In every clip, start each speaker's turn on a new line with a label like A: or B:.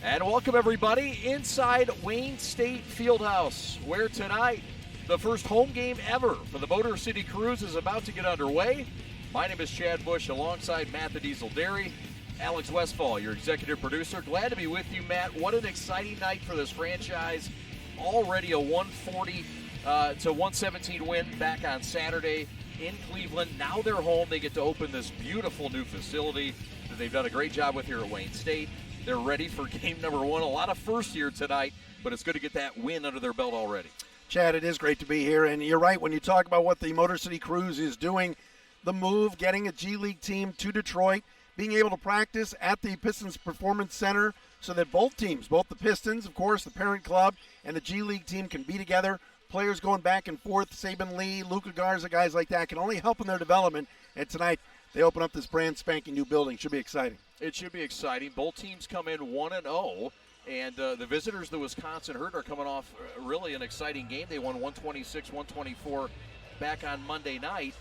A: And welcome everybody inside Wayne State Fieldhouse, where tonight the first home game ever for the Motor City Cruise is about to get underway. My name is Chad Bush alongside Matt the Diesel Derry. Alex Westfall, your executive producer. Glad to be with you, Matt. What an exciting night for this franchise. Already a 140 to 117 win back on Saturday in Cleveland. Now they're home. They get to open this beautiful new facility that they've done a great job with here at Wayne State. They're ready for game number one. A lot of first year tonight, but it's good to get that win under their belt already.
B: Chad, it is great to be here, and you're right when you talk about what the Motor City Cruise is doing. The move, getting a G League team to Detroit, being able to practice at the Pistons Performance Center so that both teams, both the Pistons, of course, the parent club, and the G League team can be together. Players going back and forth, Saban Lee, Luka Garza, guys like that can only help in their development. And tonight, they open up this brand spanking new building. Should be exciting.
A: It should be exciting. Both teams come in 1-0, and the visitors, the Wisconsin Herd, are coming off really an exciting game. They won 126-124 back on Monday night.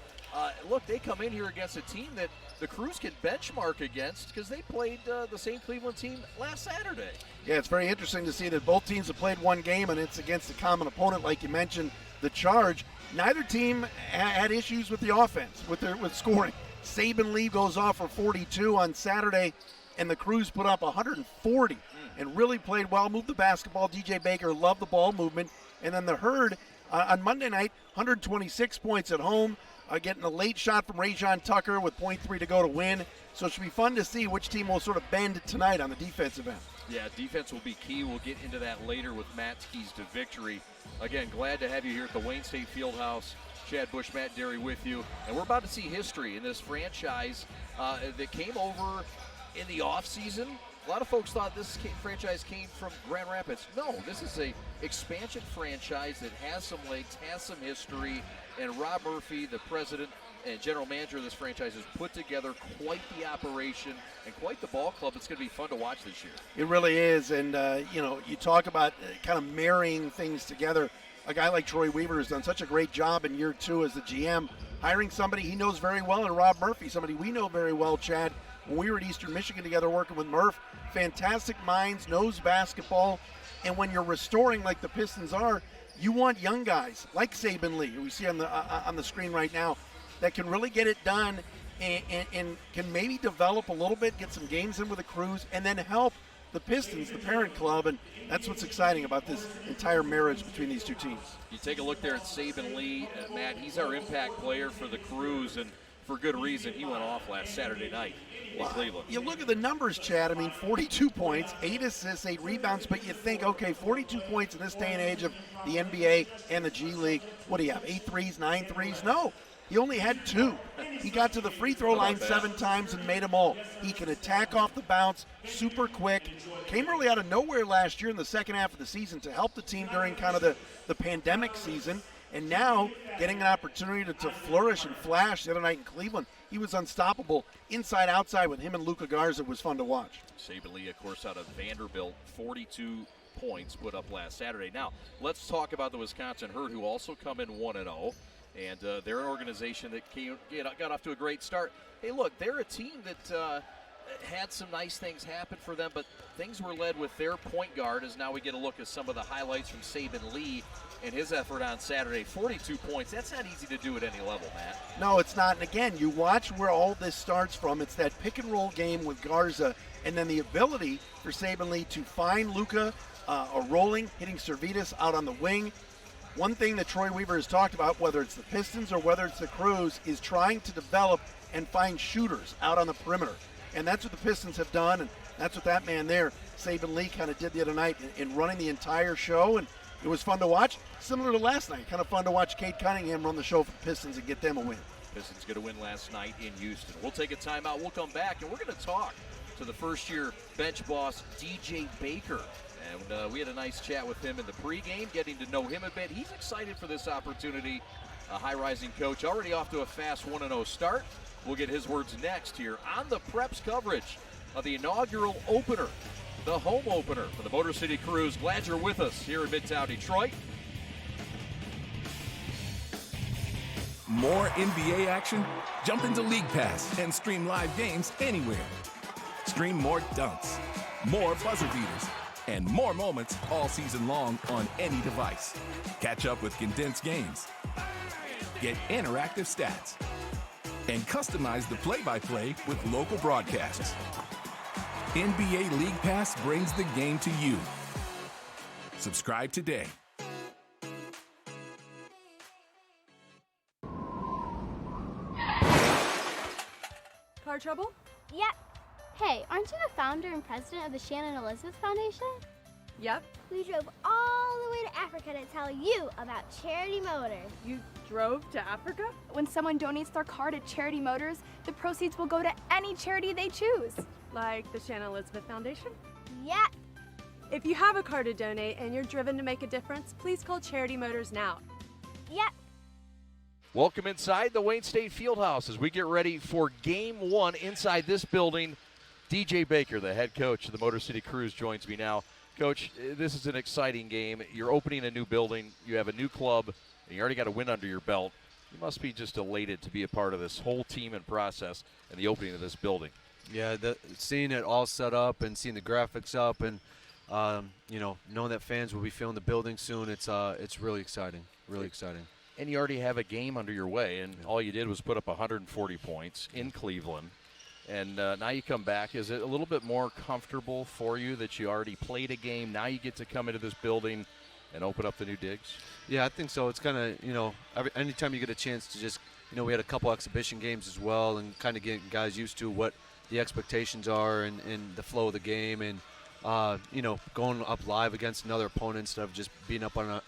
A: Look, they come in here against a team that the Cruise can benchmark against because they played the same Cleveland team last Saturday.
B: Yeah, it's very interesting to see that both teams have played one game, and it's against a common opponent, like you mentioned, the Charge. Neither team had issues with the offense, with scoring. Saban Lee goes off for 42 on Saturday, and the Cruise put up 140 and really played well, moved the basketball. DJ Baker loved the ball movement. And then the Herd on Monday night, 126 points at home, getting a late shot from Rajon Tucker with .3 to go to win. So it should be fun to see which team will sort of bend tonight on the defensive end.
A: Yeah, defense will be key. We'll get into that later with Matt's keys to victory. Again, glad to have you here at the Wayne State Fieldhouse. Chad Bush, Matt Derry with you. And we're about to see history in this franchise that came over in the offseason. A lot of folks thought this franchise came from Grand Rapids. No, this is a expansion franchise that has some legs, has some history, and Rob Murphy, the president and general manager of this franchise, has put together quite the operation and quite the ball club. It's going to be fun to watch this year.
B: It really is, and you talk about kind of marrying things together. A guy like Troy Weaver has done such a great job in year two as the GM, hiring somebody he knows very well, and Rob Murphy, somebody we know very well, Chad. When we were at Eastern Michigan together working with Murph, fantastic minds, knows basketball, and when you're restoring like the Pistons are, you want young guys like Saban Lee, who we see on the screen right now, that can really get it done and can maybe develop a little bit, get some games in with the Cruise, and then help the Pistons, the parent club, and that's what's exciting about this entire marriage between these two teams.
A: You take a look there at Saban Lee, Matt, he's our impact player for the Cruise, and for good reason. He went off last Saturday night in Cleveland.
B: You look at the numbers, Chad. I mean, 42 points, 8 assists, 8 rebounds, but you think, okay, 42 points in this day and age of the NBA and the G League. What do you have, 8 threes, 9 threes? No, he only had 2. He got to the free throw line 7 times and made them all. He can attack off the bounce, super quick. Came really out of nowhere last year in the second half of the season to help the team during kind of the pandemic season. And now, getting an opportunity to flourish and flash the other night in Cleveland, he was unstoppable inside, outside with him and Luka Garza. Was fun to watch.
A: Saban Lee, of course, out of Vanderbilt, 42 points put up last Saturday. Now, let's talk about the Wisconsin Herd, who also come in 1-0. And they're an organization that got off to a great start. Hey, look, they're a team that had some nice things happen for them, but things were led with their point guard, as now we get a look at some of the highlights from Saban Lee and his effort on Saturday. 42 points. That's not easy to do at any level, Matt.
B: No, it's not. And again, you watch where all this starts from. It's that pick and roll game with Garza, and then the ability for Saban Lee to find Luka rolling, hitting Servetus out on the wing. One thing that Troy Weaver has talked about, whether it's the Pistons or whether it's the Cruise, is trying to develop and find shooters out on the perimeter. And that's what the Pistons have done, and that's what that man there, Saban Lee, kind of did the other night in running the entire show. And it was fun to watch, similar to last night. Kind of fun to watch Cade Cunningham run the show for the Pistons and get them a win.
A: Pistons get a win last night in Houston. We'll take a timeout. We'll come back, and we're going to talk to the first-year bench boss, DJ Baker. And we had a nice chat with him in the pregame, getting to know him a bit. He's excited for this opportunity. A high-rising coach, already off to a fast 1-0 start. We'll get his words next here on the Preps coverage of the inaugural opener, the home opener for the Motor City Cruise. Glad you're with us here in Midtown Detroit.
C: More NBA action? Jump into League Pass and stream live games anywhere. Stream more dunks, more buzzer beaters, and more moments all season long on any device. Catch up with condensed games, get interactive stats, and customize the play-by-play with local broadcasts. NBA League Pass brings the game to you. Subscribe today.
D: Car trouble?
E: Yep. Hey, aren't you the founder and president of the Shannon Elizabeth Foundation?
D: Yep.
E: We drove all the way to Africa to tell you about Charity Motors.
D: You drove to Africa?
F: When someone donates their car to Charity Motors, the proceeds will go to any charity they choose.
D: Like the Shannon Elizabeth Foundation?
E: Yep.
D: If you have a car to donate and you're driven to make a difference, please call Charity Motors now.
E: Yep.
A: Welcome inside the Wayne State Fieldhouse as we get ready for Game 1 inside this building. DJ Baker, the head coach of the Motor City Cruise, joins me now. Coach, this is an exciting game. You're opening a new building. You have a new club, and you already got a win under your belt. You must be just elated to be a part of this whole team and process and the opening of this building.
G: Yeah, seeing it all set up and seeing the graphics up and, knowing that fans will be filling the building soon, it's really exciting, really exciting.
A: And you already have a game under your way, and all you did was put up 140 points in Cleveland. And now you come back. Is it a little bit more comfortable for you that you already played a game? Now you get to come into this building and open up the new digs?
G: Yeah, I think so. It's kind of, anytime you get a chance to just, we had a couple exhibition games as well and kind of getting guys used to what the expectations are and the flow of the game and, going up live against another opponent instead of just being up on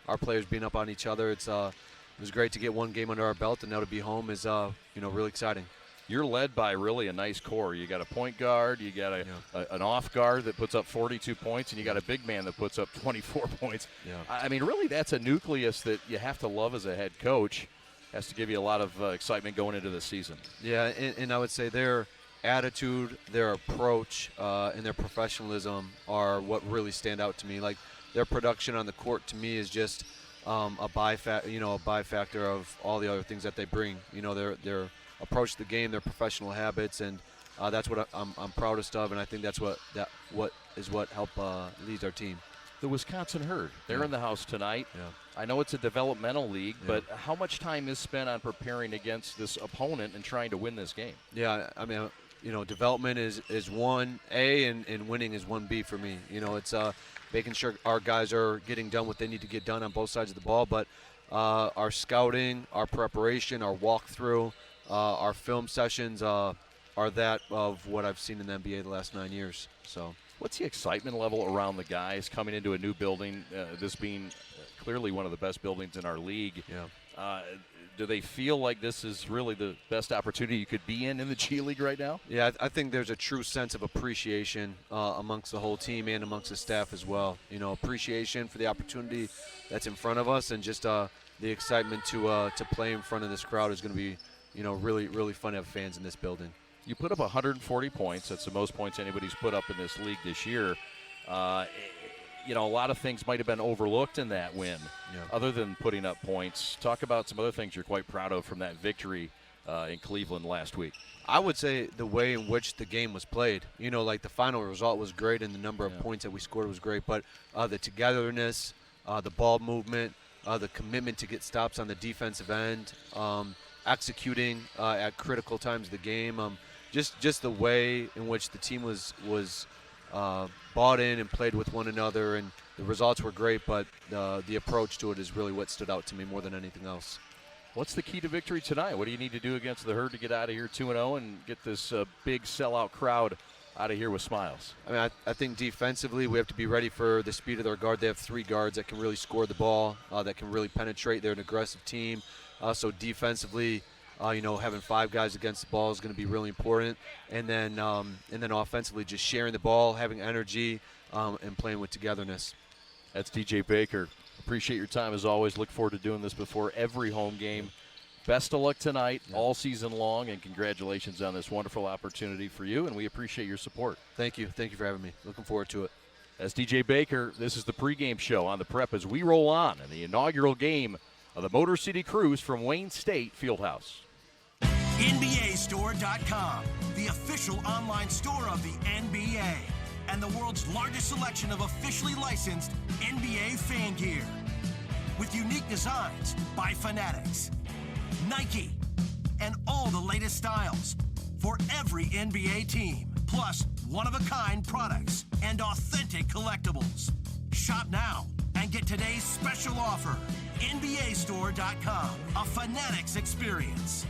G: our players being up on each other. It was great to get one game under our belt, and now to be home is, really exciting.
A: You're led by really a nice core. You got a point guard, you got an off guard that puts up 42 points, and you got a big man that puts up 24 points.
G: Yeah.
A: I mean, really, that's a nucleus that you have to love as a head coach. Has to give you a lot of excitement going into the season.
G: Yeah, and I would say their attitude, their approach, and their professionalism are what really stand out to me. Like their production on the court to me is just a byfactor of all the other things that they bring. Their approach to the game, their professional habits, and that's what I'm proudest of, and I think that's what helped lead our team.
A: The Wisconsin Herd, they're in the house tonight.
G: Yeah.
A: I know it's a developmental league, but how much time is spent on preparing against this opponent and trying to win this game?
G: Yeah, I mean, development is 1A and winning is 1B for me. It's making sure our guys are getting done what they need to get done on both sides of the ball, but our scouting, our preparation, our walkthrough, our film sessions are that of what I've seen in the NBA the last 9 years. So,
A: what's the excitement level around the guys coming into a new building, this being clearly one of the best buildings in our league?
G: Yeah.
A: Do they feel like this is really the best opportunity you could be in the G League right now?
G: Yeah, I think there's a true sense of appreciation amongst the whole team and amongst the staff as well. Appreciation for the opportunity that's in front of us, and just the excitement to play in front of this crowd is going to be, really, really fun to have fans in this building.
A: You put up 140 points. That's the most points anybody's put up in this league this year. A lot of things might have been overlooked in that win, other than putting up points. Talk about some other things you're quite proud of from that victory in Cleveland last week.
G: I would say the way in which the game was played. Like the final result was great and the number of points that we scored was great, but the togetherness, the ball movement, the commitment to get stops on the defensive end, executing at critical times of the game, just the way in which the team was bought in and played with one another, and the results were great, but the approach to it is really what stood out to me more than anything else.
A: What's the key to victory tonight? What do you need to do against the Herd to get out of here 2-0 and get this big sellout crowd out of here with smiles?
G: I mean, I think defensively we have to be ready for the speed of their guard. They have 3 guards that can really score the ball, that can really penetrate. They're an aggressive team. So defensively, having 5 guys against the ball is going to be really important. And then offensively, just sharing the ball, having energy, and playing with togetherness.
A: That's DJ Baker. Appreciate your time as always. Look forward to doing this before every home game. Best of luck tonight, all season long, and congratulations on this wonderful opportunity for you, and we appreciate your support.
G: Thank you. Thank you for having me. Looking forward to it.
A: As DJ Baker, this is the pregame show on the Prep as we roll on in the inaugural game of the Motor City Cruise from Wayne State Fieldhouse.
H: NBAstore.com, the official online store of the NBA. and the world's largest selection of officially licensed NBA fan gear. With unique designs by Fanatics, Nike, and all the latest styles for every NBA team, plus one-of-a-kind products and authentic collectibles. Shop now and get today's special offer. NBAstore.com, a Fanatics experience.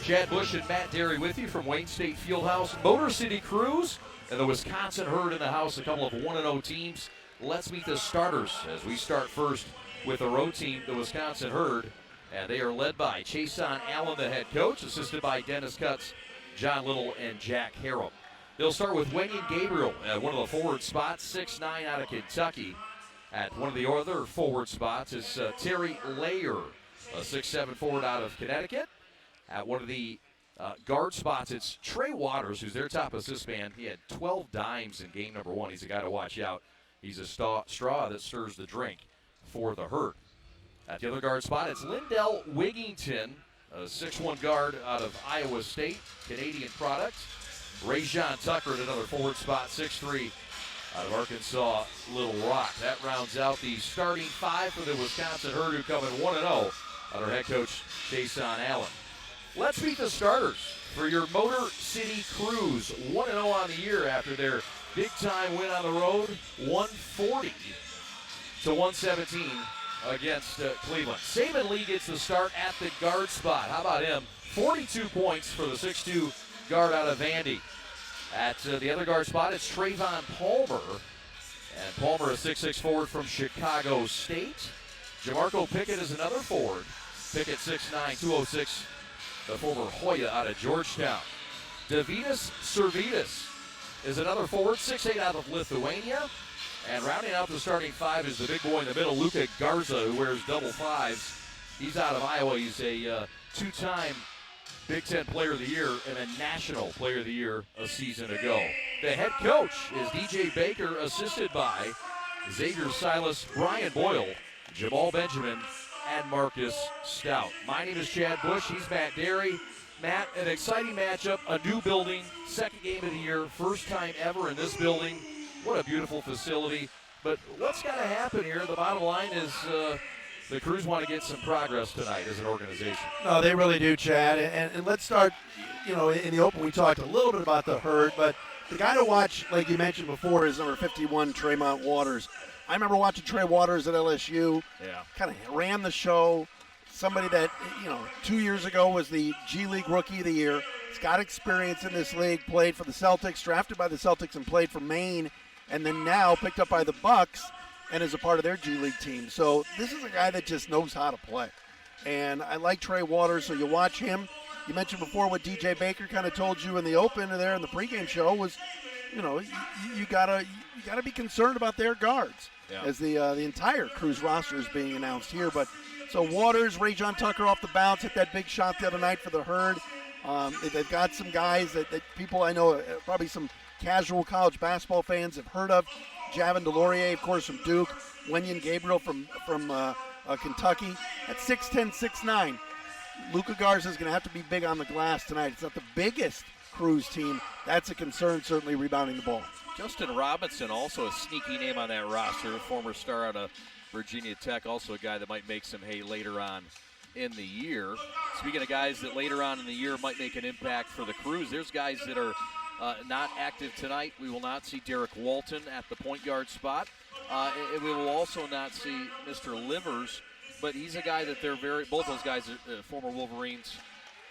A: Chad Bush and Matt Derry with you from Wayne State Fieldhouse. Motor City Cruise and the Wisconsin Herd in the house, a couple of 1-0 teams. Let's meet the starters as we start first with the road team, the Wisconsin Herd. And they are led by Chason Allen, the head coach, assisted by Dennis Cutts, John Little, and Jack Harrell. They'll start with Wenyan Gabriel at one of the forward spots, 6'9" out of Kentucky. At one of the other forward spots is Terry Layer, a 6'7" forward out of Connecticut. At one of the guard spots, it's Trey Waters, who's their top assist man. He had 12 dimes in game number 1. He's a guy to watch out. He's a straw that stirs the drink for the Herd. At the other guard spot, it's Lindell Wigington, a 6'1" guard out of Iowa State, Canadian product. Rajon Tucker at another forward spot, 6'3", out of Arkansas Little Rock. That rounds out the starting 5 for the Wisconsin Herd, who come in 1-0 under head coach Chason Allen. Let's meet the starters for your Motor City Cruise. 1-0 on the year after their big-time win on the road, 140-117 against Cleveland. Saban Lee gets the start at the guard spot. How about him? 42 points for the 6'2" guard out of Vandy. At the other guard spot, it's Trayvon Palmer. And Palmer, a 6'6" forward from Chicago State. Jamarco Pickett is another forward. Pickett 6'9", 206. The former Hoya out of Georgetown. Davidas Servidis is another forward, 6'8" out of Lithuania. And rounding out the starting 5 is the big boy in the middle, Luka Garza, who wears double 5s. He's out of Iowa. He's a two-time Big Ten Player of the Year and a National Player of the Year a season ago. The head coach is DJ Baker, assisted by Xavier Silas, Brian Boyle, Jamal Benjamin, and Marcus Stout. My name is Chad Bush. He's Matt Derry. Matt, an exciting matchup, a new building, second game of the year, first time ever in this building. What a beautiful facility. But what's got to happen here? The bottom line is the Crews want to get some progress tonight as an organization.
B: No, they really do, Chad. And let's start, in the open we talked a little bit about the Herd, but the guy to watch, like you mentioned before, is number 51, Tremont Waters. I remember watching Trey Waters at LSU.
A: Yeah.
B: Kind of ran the show. Somebody that, 2 years ago was the G League Rookie of the Year. He's got experience in this league, played for the Celtics, drafted by the Celtics and played for Maine, and then now picked up by the Bucks and is a part of their G League team. So this is a guy that just knows how to play. And I like Trey Waters, so you watch him. You mentioned before what DJ Baker kind of told you in the open there in the pregame show was, you gotta be concerned about their guards.
A: Yeah.
B: As the entire Crews roster is being announced here. But so Waters, Rajon Tucker off the bounce, hit that big shot the other night for the Herd. They've got some guys that people I know, probably some casual college basketball fans have heard of. Javin DeLaurier, of course, from Duke. Wenyan Gabriel from Kentucky. That's 6'10", 6'9". Luka Garza is going to have to be big on the glass tonight. It's not the biggest Crews team. That's a concern, certainly rebounding the ball.
A: Justin Robinson, also a sneaky name on that roster, former star out of Virginia Tech, also a guy that might make some hay later on in the year. Speaking of guys that later on in the year might make an impact for the Crews, there's guys that are not active tonight. We will not see Derek Walton at the point guard spot. And we will also not see Mr. Livers, but he's a guy that both those guys are former Wolverines,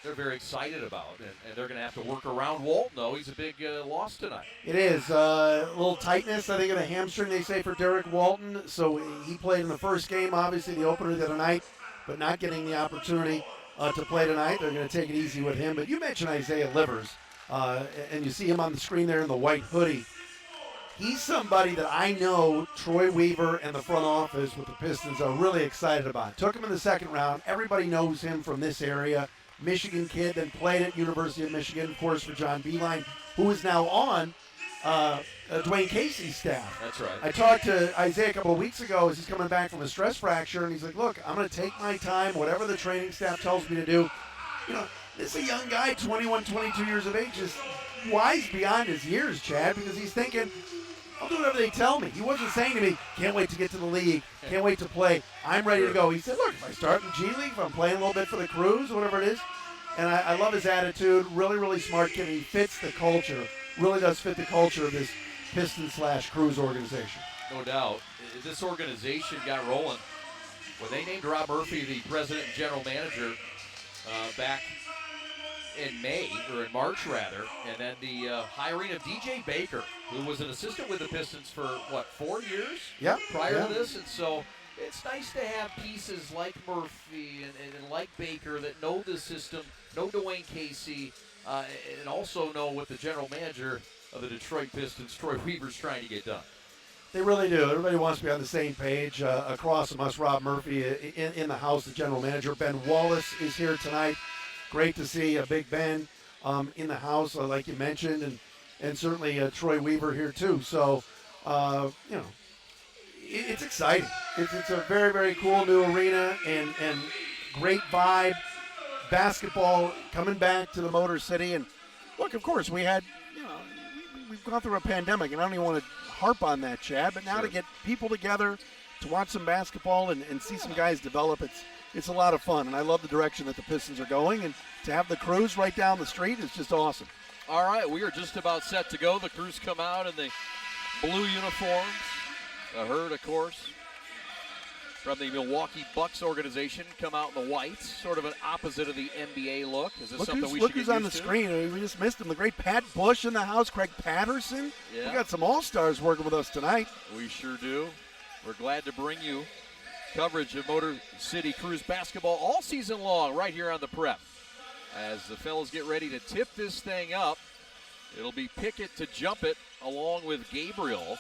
A: they're very excited about, and they're going to have to work around Walton, though. He's a big loss tonight.
B: It is. A little tightness, I think, in the hamstring, they say, for Derek Walton. So he played in the first game, obviously, the opener the other night, but not getting the opportunity to play tonight. They're going to take it easy with him. But you mentioned Isaiah Livers, and you see him on the screen there in the white hoodie. He's somebody that I know Troy Weaver and the front office with the Pistons are really excited about. Took him in the second round. Everybody knows him from this area. Michigan kid, then played at University of Michigan, of course, for John Beilein, who is now on Dwayne Casey's staff.
A: That's right.
B: I talked to Isaiah a couple of weeks ago as he's coming back from a stress fracture, and he's like, look, I'm going to take my time, whatever the training staff tells me to do. This is a young guy, 21, 22 years of age, just wise beyond his years, Chad, because he's thinking, I'll do whatever they tell me. He wasn't saying to me, can't wait to get to the league, can't wait to play, I'm ready to go. He said, look, if I start in G League, if I'm playing a little bit for the Crews, whatever it is, and I love his attitude, really, really smart kid. He fits the culture, really does fit the culture of this Pistons/Crews organization.
A: No doubt. This organization got rolling when they named Rob Murphy the president and general manager back in May, or in March rather, and then the hiring of DJ Baker, who was an assistant with the Pistons for, 4 years?
B: Yep.
A: Prior to this, and so it's nice to have pieces like Murphy and like Baker that know the system, know Dwayne Casey, and also know what the general manager of the Detroit Pistons, Troy Weaver's trying to get done.
B: They really do. Everybody wants to be on the same page. Across from us, Rob Murphy in the house, the general manager. Ben Wallace is here tonight. Great to see Big Ben in the house, like you mentioned, and certainly Troy Weaver here too. So, it's exciting. It's a very, very cool new arena and great vibe. Basketball coming back to the Motor City. And look, of course, we had, we've gone through a pandemic, and I don't even want to harp on that, Chad, but now to get people together to watch some basketball and see some guys develop, it's a lot of fun, and I love the direction that the Pistons are going, and to have the Crews right down the street is just awesome.
A: All right, we are just about set to go. The Crews come out in the blue uniforms. The Herd, of course, from the Milwaukee Bucks organization, come out in the whites, sort of an opposite of the NBA look. Is this something we should get used to?
B: Look who's on the screen. We just missed him. The great Pat Bush in the house, Craig Patterson.
A: Yeah.
B: We got some all-stars working with us tonight.
A: We sure do. We're glad to bring you coverage of Motor City Crews basketball all season long right here on the Prep. As the fellas get ready to tip this thing up, it'll be Pickett to jump it along with Gabriel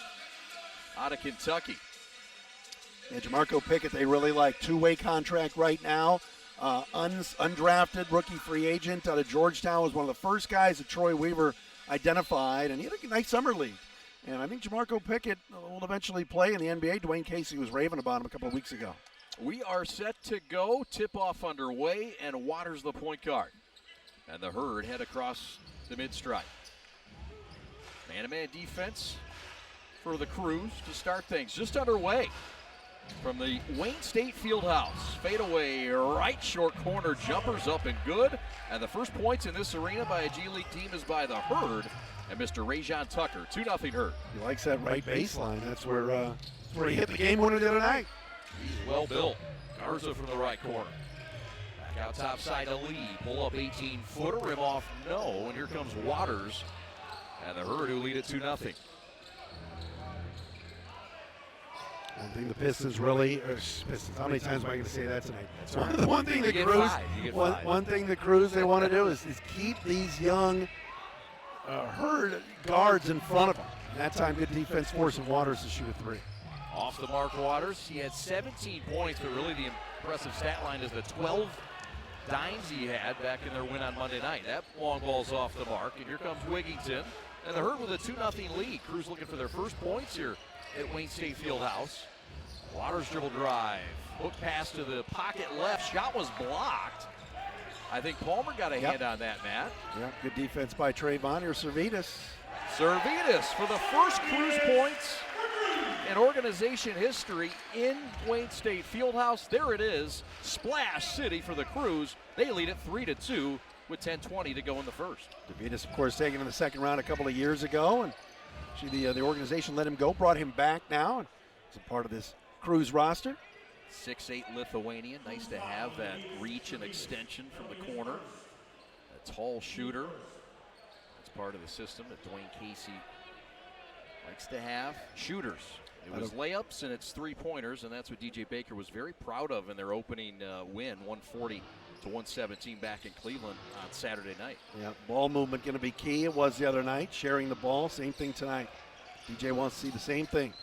A: out of Kentucky.
B: Yeah, Jamarco Pickett, they really like. Two-way contract right now. Undrafted rookie free agent out of Georgetown, was one of the first guys that Troy Weaver identified, and he had a nice summer league. And I think Jamarco Pickett will eventually play in the NBA. Dwayne Casey was raving about him a couple of weeks ago.
A: We are set to go. Tip-off underway, and Waters the point guard. And the Herd head across the mid-stride. Man-to-man defense for the Crews to start things. Just underway from the Wayne State Fieldhouse. Fadeaway right short corner, jumpers up and good. And the first points in this arena by a G League team is by the Herd and Mr. Rajon Tucker. 2-0 Herd.
B: He likes that right baseline. That's where he hit the game winner the other night.
A: He's well built. Garza from the right corner. Back out top side to Lee. Pull up 18-footer, rim off, no. And here comes Waters. And the Herd who lead it 2-0.
B: I think the Pistons really, how many times am I going to say that tonight? One thing the Crews they want to do is keep these young Herd guards in front of them. And that time, good defense forcing Waters to shoot a three.
A: Off the mark, Waters. He had 17 points, but really the impressive stat line is the 12 dimes he had back in their win on Monday night. That long ball's off the mark, and here comes Wigington. And the Herd with a 2-0 lead. Crews looking for their first points here at Wayne State Fieldhouse. Waters dribble drive. Hook pass to the pocket left. Shot was blocked. I think Palmer got a hand on that, Matt.
B: Yeah, good defense by Trayvon. Here's Servetus.
A: Servetus for the first Crews points in organization history in Wayne State Fieldhouse. There it is. Splash City for the Crews. They lead it 3-2 with 10:20 to go in the first.
B: Servetus, of course, taken in the second round a couple of years ago, and actually the organization let him go, brought him back now, and he's a part of this Crews roster.
A: 6'8" Lithuanian. Nice to have that reach and extension from the corner. A tall shooter. That's part of the system that Dwayne Casey likes to have. Shooters. It was layups and it's three-pointers, and that's what DJ Baker was very proud of in their opening win, 140-117 back in Cleveland on Saturday night.
B: Yeah, ball movement going to be key. It was the other night. Sharing the ball, same thing tonight. DJ wants to see the same thing.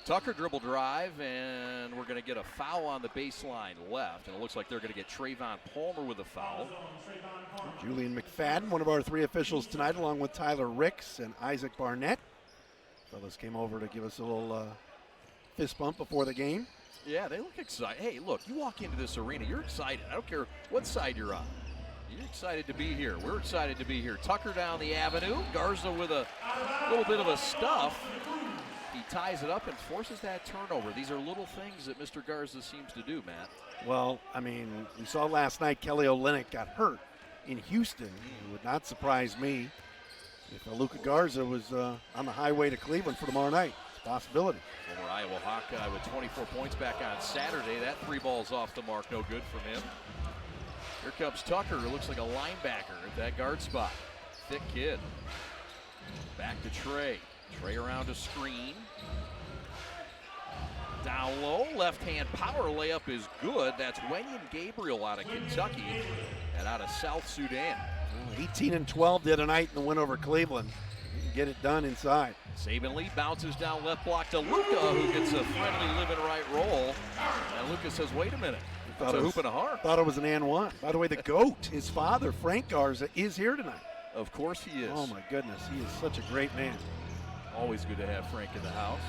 A: Tucker dribble drive, and we're going to get a foul on the baseline left, and it looks like they're going to get Trayvon Palmer with a foul.
B: Julian McFadden, one of our three officials tonight, along with Tyler Ricks and Isaac Barnett. Fellas came over to give us a little fist bump before the game.
A: Yeah, they look excited. Hey, look, you walk into this arena, you're excited. I don't care what side you're on. You're excited to be here. We're excited to be here. Tucker down the avenue. Garza with a little bit of a stuff. He ties it up and forces that turnover. These are little things that Mr. Garza seems to do, Matt.
B: Well, I mean, we saw last night Kelly Olynyk got hurt in Houston. It would not surprise me if Luka Garza was on the highway to Cleveland for tomorrow night. It's a possibility.
A: Former Iowa Hawkeye with 24 points back on Saturday. That 3 balls off the mark, no good from him. Here comes Tucker, who looks like a linebacker at that guard spot. Thick kid. Back to Trey. Trey around a screen. Down low, left-hand power layup is good. That's Wenyon Gabriel out of Kentucky and out of South Sudan.
B: 18-12 the other night in the win over Cleveland. You can get it done inside.
A: Saban Lee bounces down left block to Luka, who gets a friendly living right roll. And Luka says, wait a minute. It's a hoop and a heart.
B: Thought it was an and one. By the way, the GOAT, his father, Frank Garza, is here tonight.
A: Of course he is.
B: Oh, my goodness. He is such a great man.
A: Always good to have Frank in the house.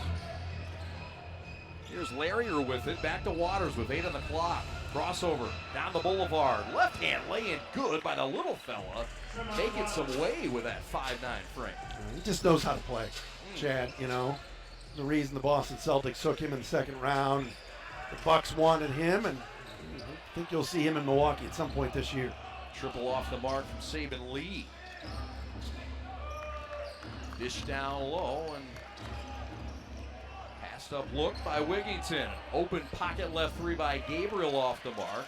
A: Here's Larrier with it. Back to Waters with 8 on the clock. Crossover down the boulevard. Left hand laying good by the little fella. Making some way with that 5'9" Frank.
B: He just knows how to play, Chad, you know. The reason the Boston Celtics took him in the second round. The Bucks wanted him, and I think you'll see him in Milwaukee at some point this year.
A: Triple off the mark from Saban Lee. Dish down low and passed up look by Wigginton. Open pocket left 3 by Gabriel off the mark.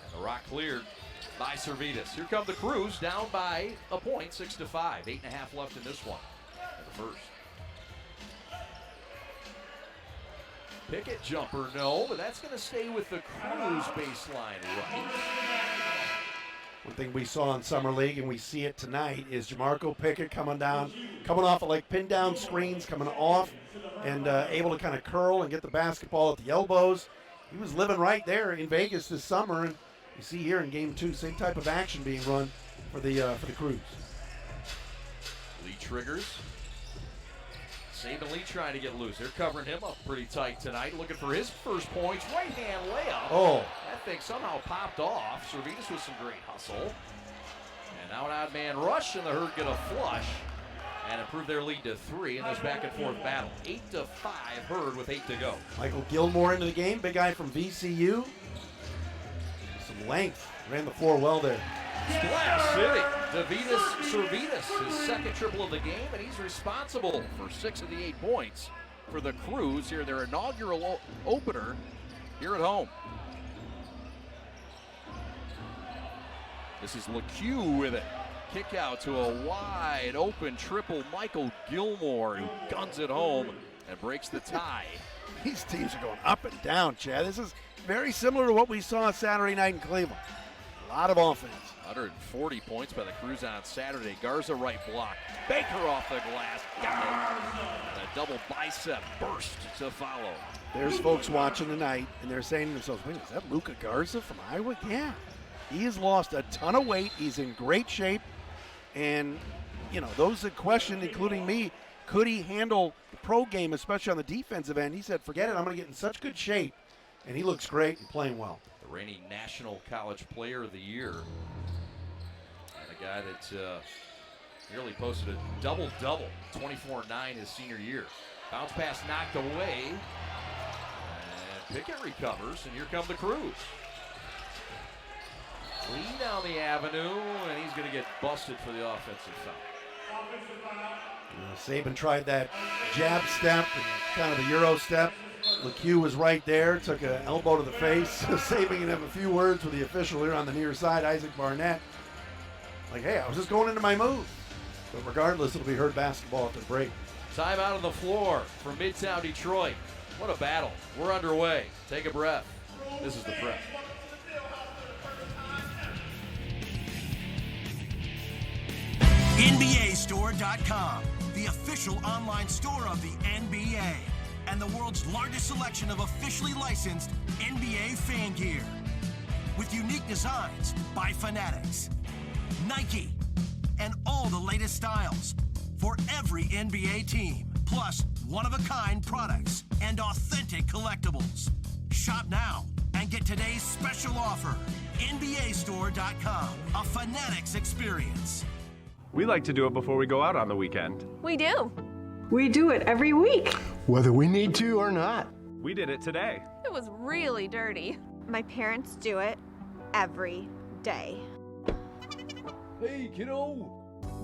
A: And the rock cleared by Servetus. Here come the Crews down by a point, 6-5. 8.5 left in this one in the first. Pickett jumper, no, but that's going to stay with the Crews baseline right.
B: One thing we saw in Summer League, and we see it tonight, is Jamarco Pickett coming off of like pin down screens, coming off and able to kind of curl and get the basketball at the elbows. He was living right there in Vegas this summer, and you see here in Game 2, same type of action being run for the Crews.
A: Lee triggers. Saban Lee trying to get loose. They're covering him up pretty tight tonight. Looking for his first points. Right-hand layup.
B: Oh.
A: That thing somehow popped off. Servetus with some great hustle. And now an odd man rush, and the Herd get a flush and improve their lead to 3 in this back-and-forth battle. 8-5, Herd with 8 to go.
B: Michael Gilmore into the game. Big guy from VCU. Some length. Ran the floor well there.
A: Splash City. Servetus, his second triple of the game, and he's responsible for 6 of the 8 points for the Crews here, their inaugural opener here at home. This is LeCue with it. Kick out to a wide open triple. Michael Gilmore, who guns it home and breaks the tie.
B: These teams are going up and down, Chad. This is very similar to what we saw Saturday night in Cleveland. A lot of offense.
A: 140 points by the Crews on Saturday. Garza right block. Baker off the glass. Got it. And a double bicep burst to follow.
B: There's folks watching tonight, and they're saying to themselves, wait, is that Luka Garza from Iowa? Yeah. He has lost a ton of weight. He's in great shape. And, you know, those that questioned, including me, could he handle the pro game, especially on the defensive end? He said, forget it, I'm going to get in such good shape. And he looks great and playing well.
A: The reigning National College Player of the Year. And a guy that nearly posted a double-double, 24-9 his senior year. Bounce pass knocked away. And Pickett recovers, and here come the Crews. Lee down the avenue, and he's going to get busted for the offensive foul.
B: Saban tried that jab step and kind of a Euro step. LeCue was right there, took an elbow to the face. Saban can have a few words with the official here on the near side, Isaac Barnett. Like, hey, I was just going into my move. But regardless, it'll be Herd basketball after the break.
A: Time out on the floor from Midtown Detroit. What a battle. We're underway. Take a breath. This is the prep.
H: NBAstore.com, the official online store of the NBA, and the world's largest selection of officially licensed NBA fan gear. With unique designs by Fanatics, Nike, and all the latest styles, for every NBA team, plus one-of-a-kind products and authentic collectibles. Shop now and get today's special offer. NBAstore.com, a Fanatics experience.
I: We like to do it before we go out on the weekend.
J: We do.
K: We do it every week.
L: Whether we need to or not.
I: We did it today.
J: It was really dirty.
M: My parents do it every day.
A: Hey, kiddo.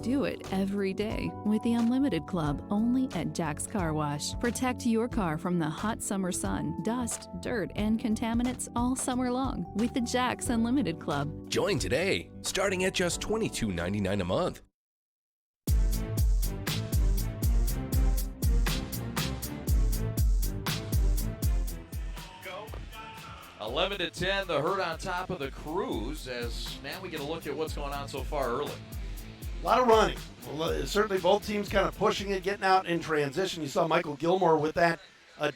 N: Do it every day with the Unlimited Club only at Jack's Car Wash. Protect your car from the hot summer sun, dust, dirt, and contaminants all summer long with the Jack's Unlimited Club.
O: Join today, starting at just $22.99 a month.
A: 11-10, the Herd on top of the Crews, as now we get a look at what's going on so far early.
B: A lot of running. Certainly both teams kind of pushing it, getting out in transition. You saw Michael Gilmore with that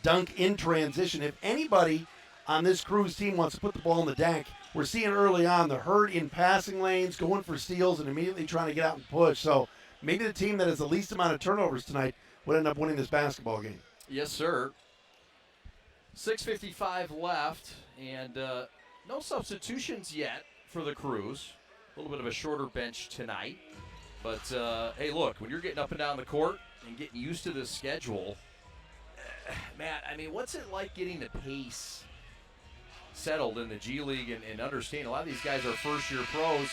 B: dunk in transition. If anybody on this Crews team wants to put the ball in the deck, we're seeing early on the Herd in passing lanes, going for steals, and immediately trying to get out and push. So maybe the team that has the least amount of turnovers tonight would end up winning this basketball game.
A: Yes, sir. 6:55 left, and no substitutions yet for the Crews. A little bit of a shorter bench tonight. But, hey, look, when you're getting up and down the court and getting used to this schedule, Matt, I mean, what's it like getting the pace settled in the G League and understanding a lot of these guys are first-year pros,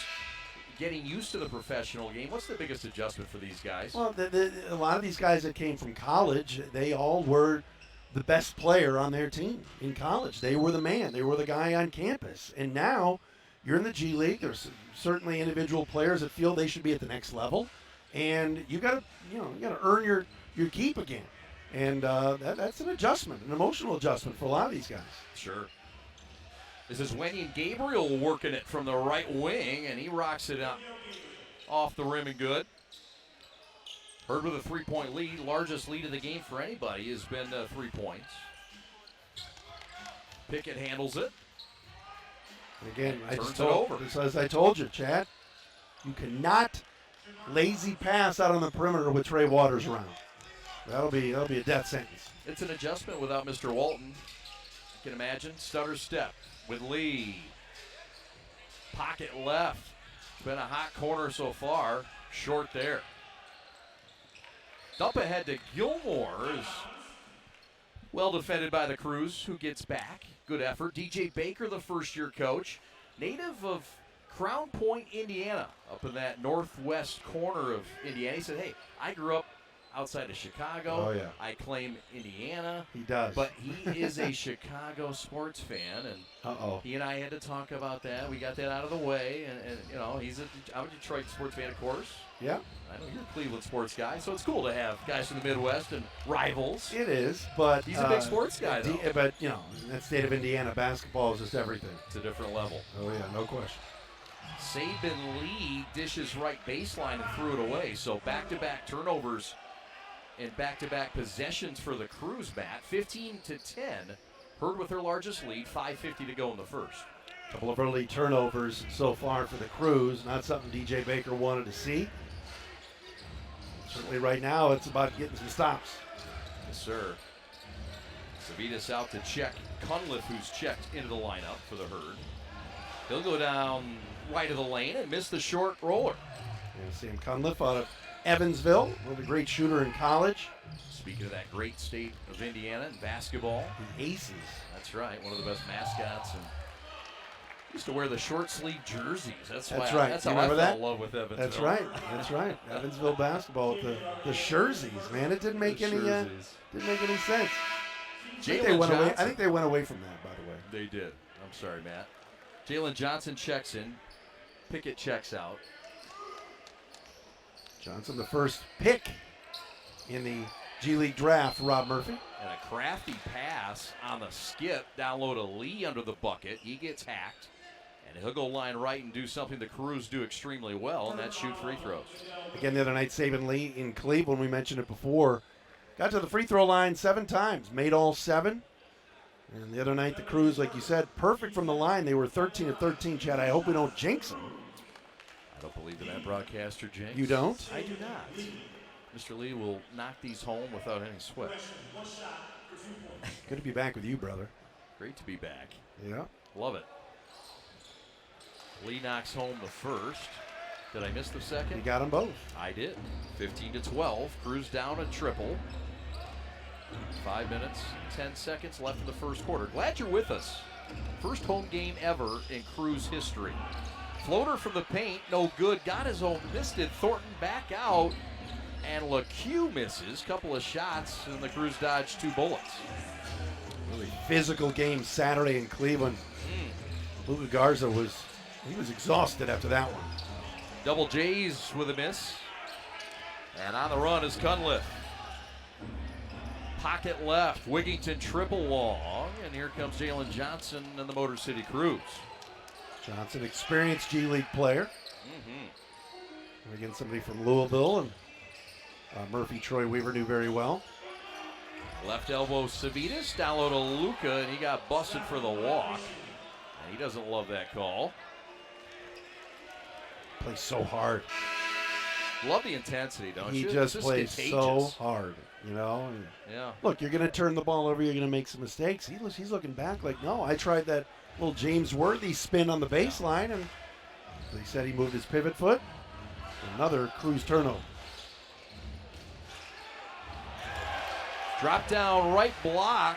A: getting used to the professional game? What's the biggest adjustment for these guys?
B: Well, a lot of these guys that came from college, they all were the best player on their team in college. They were the man. They were the guy on campus. And now you're in the G League. There's certainly individual players that feel they should be at the next level, and you got to earn your keep again. And that's an adjustment, an emotional adjustment for a lot of these guys.
A: Sure. This is Wenyan Gabriel working it from the right wing, and he rocks it up off the rim and good. Herd with a 3-point lead. Largest lead of the game for anybody has been 3 points. Pickett handles it.
B: And again,
A: Turns
B: as I told you, Chad, you cannot lazy pass out on the perimeter with Trey Waters around. That'll be a death sentence.
A: It's an adjustment without Mr. Walton. You can imagine. Stutter step with Lee. Pocket left. It's been a hot corner so far. Short there. Dump ahead to Gilmore. Is well defended by the Crews, who gets back. Good effort. DJ Baker, the first-year coach, native of Crown Point, Indiana, up in that northwest corner of Indiana. He said, hey, I grew up outside of Chicago.
B: Oh, yeah.
A: I claim Indiana.
B: He does.
A: But he is a Chicago sports fan, and he and I had to talk about that. We got that out of the way, and you know, I'm a Detroit sports fan, of course.
B: Yeah.
A: I know you're a Cleveland sports guy, so it's cool to have guys from the Midwest and rivals.
B: It is, but
A: he's a big sports guy, though.
B: But, you know, in that state of Indiana, basketball is just everything.
A: It's a different level.
B: Oh, yeah, no question.
A: Sabin Lee dishes right baseline and threw it away. So back-to-back turnovers and back-to-back possessions for the Crews, Matt. 15-10. Herd with their largest lead, 5:50 to go in the first.
B: A couple of early turnovers so far for the Crews. Not something DJ Baker wanted to see. Certainly right now it's about getting some stops.
A: Yes, sir. Savitas out to check Cunliffe, who's checked into the lineup for the Herd. He'll go down right of the lane and miss the short roller.
B: Yeah, Sam Cunliffe out of Evansville, one of the great shooter in college.
A: Speaking of that great state of Indiana in basketball.
B: The Aces.
A: That's right, one of the best mascots. And used to wear the short sleeve jerseys. That's right. That's how I fell in love with Evansville.
B: That's right. That's right. Evansville basketball, the jerseys, man. It didn't make any sense. I think they went away from that, by the way.
A: They did. I'm sorry, Matt. Jalen Johnson checks in. Pickett checks out.
B: Johnson, the first pick in the G League draft, Rob Murphy.
A: And a crafty pass on the skip down low to Lee under the bucket. He gets hacked. And he'll go line right and do something the Crews do extremely well, and that's shoot free throws.
B: Again, the other night, Sabin Lee in Cleveland, we mentioned it before, got to the free throw line 7 times, made all 7. And the other night, the Crews, like you said, perfect from the line. They were 13 of 13, Chad. I hope we don't jinx them.
A: I don't believe in that broadcaster jinx.
B: You don't?
A: I do not. Mr. Lee will knock these home without any sweat.
B: Good to be back with you, brother.
A: Great to be back.
B: Yeah.
A: Love it. Lee knocks home the first. Did I miss the second?
B: You got them both.
A: I did. 15-12. Crews down a triple. 5 minutes, 10 seconds left in the first quarter. Glad you're with us. First home game ever in Crews history. Floater from the paint, no good. Got his own, missed it. Thornton back out. And LeCue misses. Couple of shots, and the Crews dodged 2 bullets.
B: Really physical game Saturday in Cleveland. Luka Garza was exhausted after that one.
A: Double J's with a miss. And on the run is Cunliffe. Pocket left. Wigington triple long. And here comes Jalen Johnson and the Motor City Crews.
B: Johnson, experienced G League player. Again, somebody from Louisville, and Murphy, Troy Weaver knew very well.
A: Left elbow Savitas, down low to Luka, and he got busted for the walk. And he doesn't love that call.
B: Plays so hard.
A: Love the intensity, don't you?
B: He just plays
A: contagious.
B: so hard, you know. And
A: yeah.
B: Look, you're going to turn the ball over. You're going to make some mistakes. He's looking back like, no, I tried that little James Worthy spin on the baseline, and he said he moved his pivot foot. Another Crews turnover.
A: Drop down right block,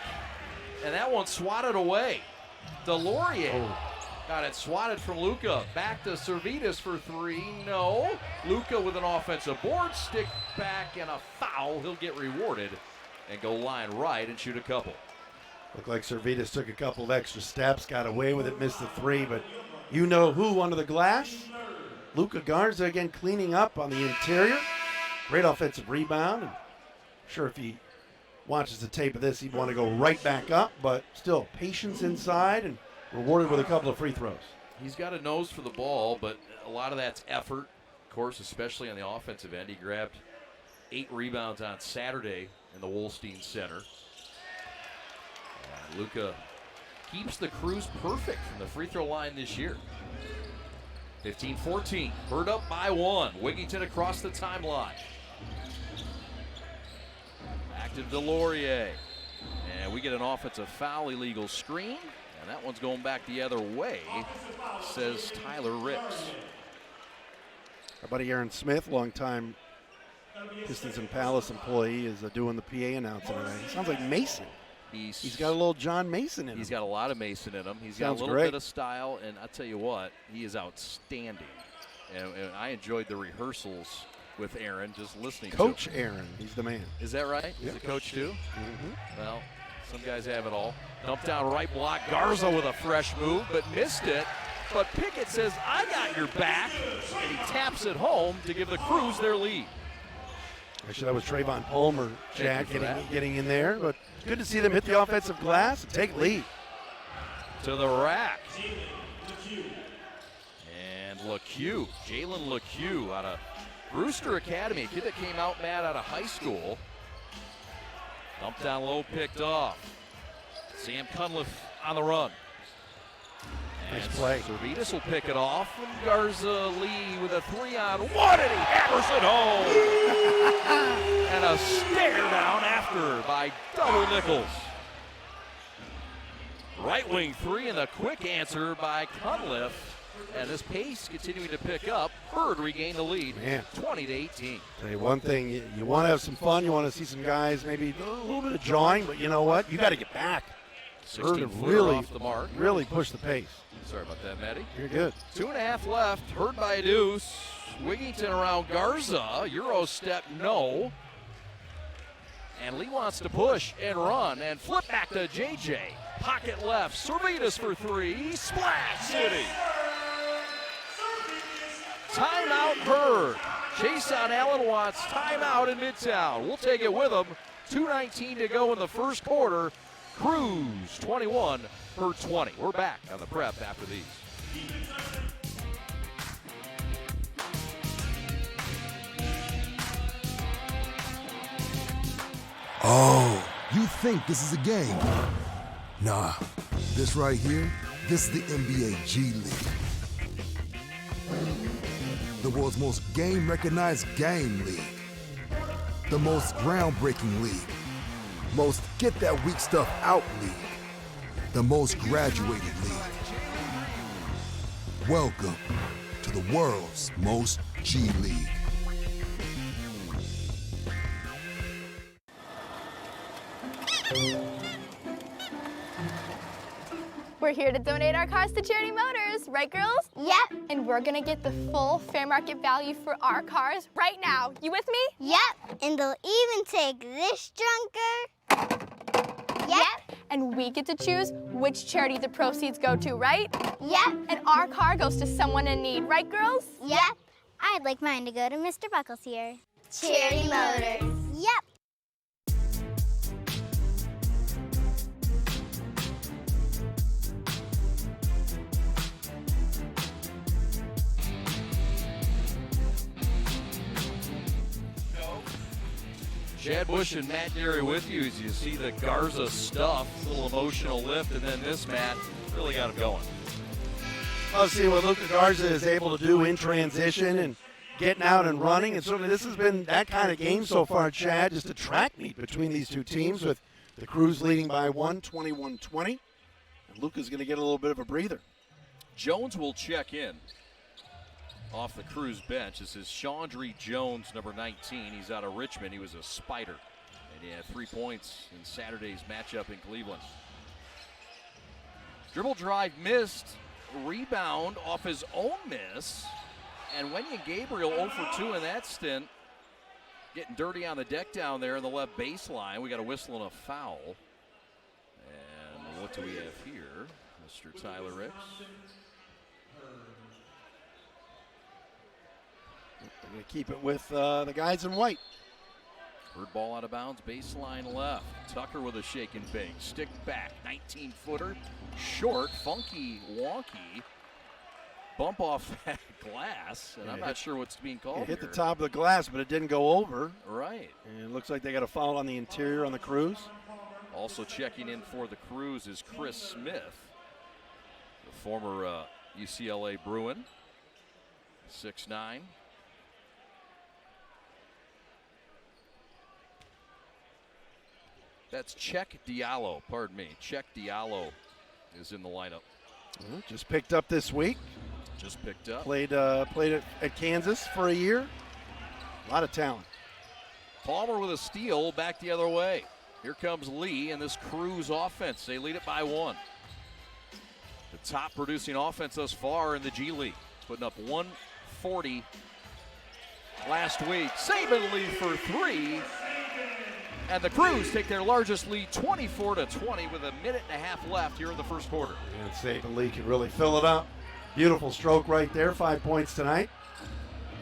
A: and that one swatted away. Delorier got it swatted from Luka. Back to Servetus for 3. No. Luka with an offensive board, stick back, and a foul. He'll get rewarded and go line right and shoot a couple.
B: Looked like Servetus took a couple of extra steps, got away with it, missed the 3, but you know who under the glass? Luka Garza again cleaning up on the interior. Great offensive rebound. And sure, if he watches the tape of this, he'd want to go right back up, but still patience inside and rewarded with a couple of free throws.
A: He's got a nose for the ball, but a lot of that's effort, of course, especially on the offensive end. He grabbed 8 rebounds on Saturday in the Wolstein Center. Luka keeps the Crews perfect from the free throw line this year. 15-14, Bird up by 1. Wigington across the timeline. Active Delorier. And we get an offensive foul, illegal screen. And that one's going back the other way, says Tyler Ricks.
B: Our buddy Aaron Smith, longtime Pistons and Palace employee, is doing the PA announcing tonight. He sounds like Mason. He's got a little John Mason in him.
A: He's got a lot of Mason in him. He's got a little bit of style, and I tell you what, he is outstanding. And I enjoyed the rehearsals with Aaron, just listening to him.
B: Coach Aaron, he's the man.
A: Is that right? He's a coach too? Well, some guys have it all. Dump down right block. Garza with a fresh move, but missed it. But Pickett says, I got your back. And he taps it home to give the Crews their lead.
B: Actually, that was Trayvon Palmer, Jack, getting in there. But good to see them hit the offensive glass and take lead.
A: To the rack. And LeCue, Jalen LeCue out of Brewster Academy, a kid that came out mad out of high school. Dumped down low, picked off. Sam Cunliffe on the run.
B: Nice play.
A: Servetus will pick it off. And Garza Lee with a 3-on-1, and he hammers it home. And a stare down after by Double Nichols. Right wing 3, and a quick answer by Cunliffe. And this pace continuing to pick up. Bird regained the lead, 20-18.
B: Tell you one thing, you want to have some fun. You want to see some guys maybe a little bit of jawing, but you know what? You got to get back. Bird really,
A: off the mark.
B: Really push the pace.
A: Sorry about that, Matty.
B: You're good.
A: 2.5 left. Hurt by a deuce. Wigington around Garza. Euro step, no. And Lee wants to push and run and flip back to JJ. Pocket left. Servetus for 3. Splash City. Timeout Bird. Chase on Allen Watts. Timeout in Midtown. We'll take it with him. 2:19 to go in the first quarter. Crews 21 per 20. We're back on the prep after these.
P: Oh, you think this is a game? Nah, this right here, this is the NBA G League. The world's most game-recognized game league. The most groundbreaking league. Most get that weak stuff out league. The most graduated league. Welcome to the world's most G League.
F: We're here to donate our cars to Charity Motors, right girls?
E: Yep.
F: And we're gonna get the full fair market value for our cars right now. You with me?
E: Yep. And they'll even take this junker. Yep.
F: And we get to choose which charity the proceeds go to, right?
E: Yep.
F: And our car goes to someone in need, right girls?
E: Yep. I'd like mine to go to Mr. Buckles here. Charity Motors. Yep.
A: Chad Bush and Matt Derry with you as you see the Garza stuff, a little emotional lift, and then this, Matt, really got him going.
B: I'll see what Luka Garza is able to do in transition and getting out and running. And certainly this has been that kind of game so far, Chad, just a track meet between these two teams with the Crews leading by 21-20. And Luka's going to get a little bit of a breather.
A: Jones will check in off the Crews bench. This is Shaundry Jones, number 19. He's out of Richmond. He was a Spider, and he had 3 points in Saturday's matchup in Cleveland. Dribble drive missed. Rebound off his own miss. And Wenyan Gabriel 0 for 2 in that stint. Getting dirty on the deck down there in the left baseline. We got a whistle and a foul. And what do we have here? Mr. Tyler Ricks.
B: They're going to keep it with the guys in white.
A: Bird ball out of bounds, baseline left. Tucker with a shake and bake. Stick back, 19-footer. Short, funky, wonky. Bump off that glass, and I'm not sure what's being called.
B: It hit the top of the glass, but it didn't go over.
A: Right.
B: And it looks like they got a foul on the interior on the Crews.
A: Also checking in for the Crews is Chris Smith, the former UCLA Bruin, 6'9". That's Check Diallo, pardon me. Check Diallo is in the lineup.
B: Just picked up this week.
A: Just picked up.
B: Played at Kansas for a year. A lot of talent.
A: Palmer with a steal, back the other way. Here comes Lee and this Crews offense. They lead it by 1. The top producing offense thus far in the G League. Putting up 140 last week. Saban Lee for 3. And the Crews take their largest lead 24-20 with a minute and a half left here in the first quarter.
B: And Saban Lee can really fill it up. Beautiful stroke right there, 5 points tonight.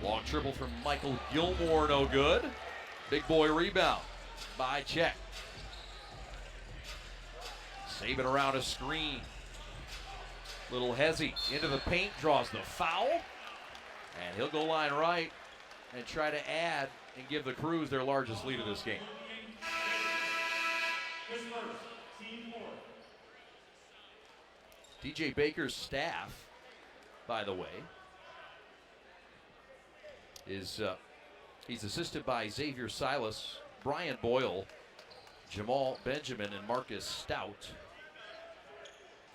A: Long triple from Michael Gilmore, no good. Big boy rebound by Check. Saban around a screen. Little Hezzy into the paint, draws the foul. And he'll go line right and try to add and give the Crews their largest lead of this game. DJ Baker's staff, by the way, is he's assisted by Xavier Silas, Brian Boyle, Jamal Benjamin, and Marcus Stout.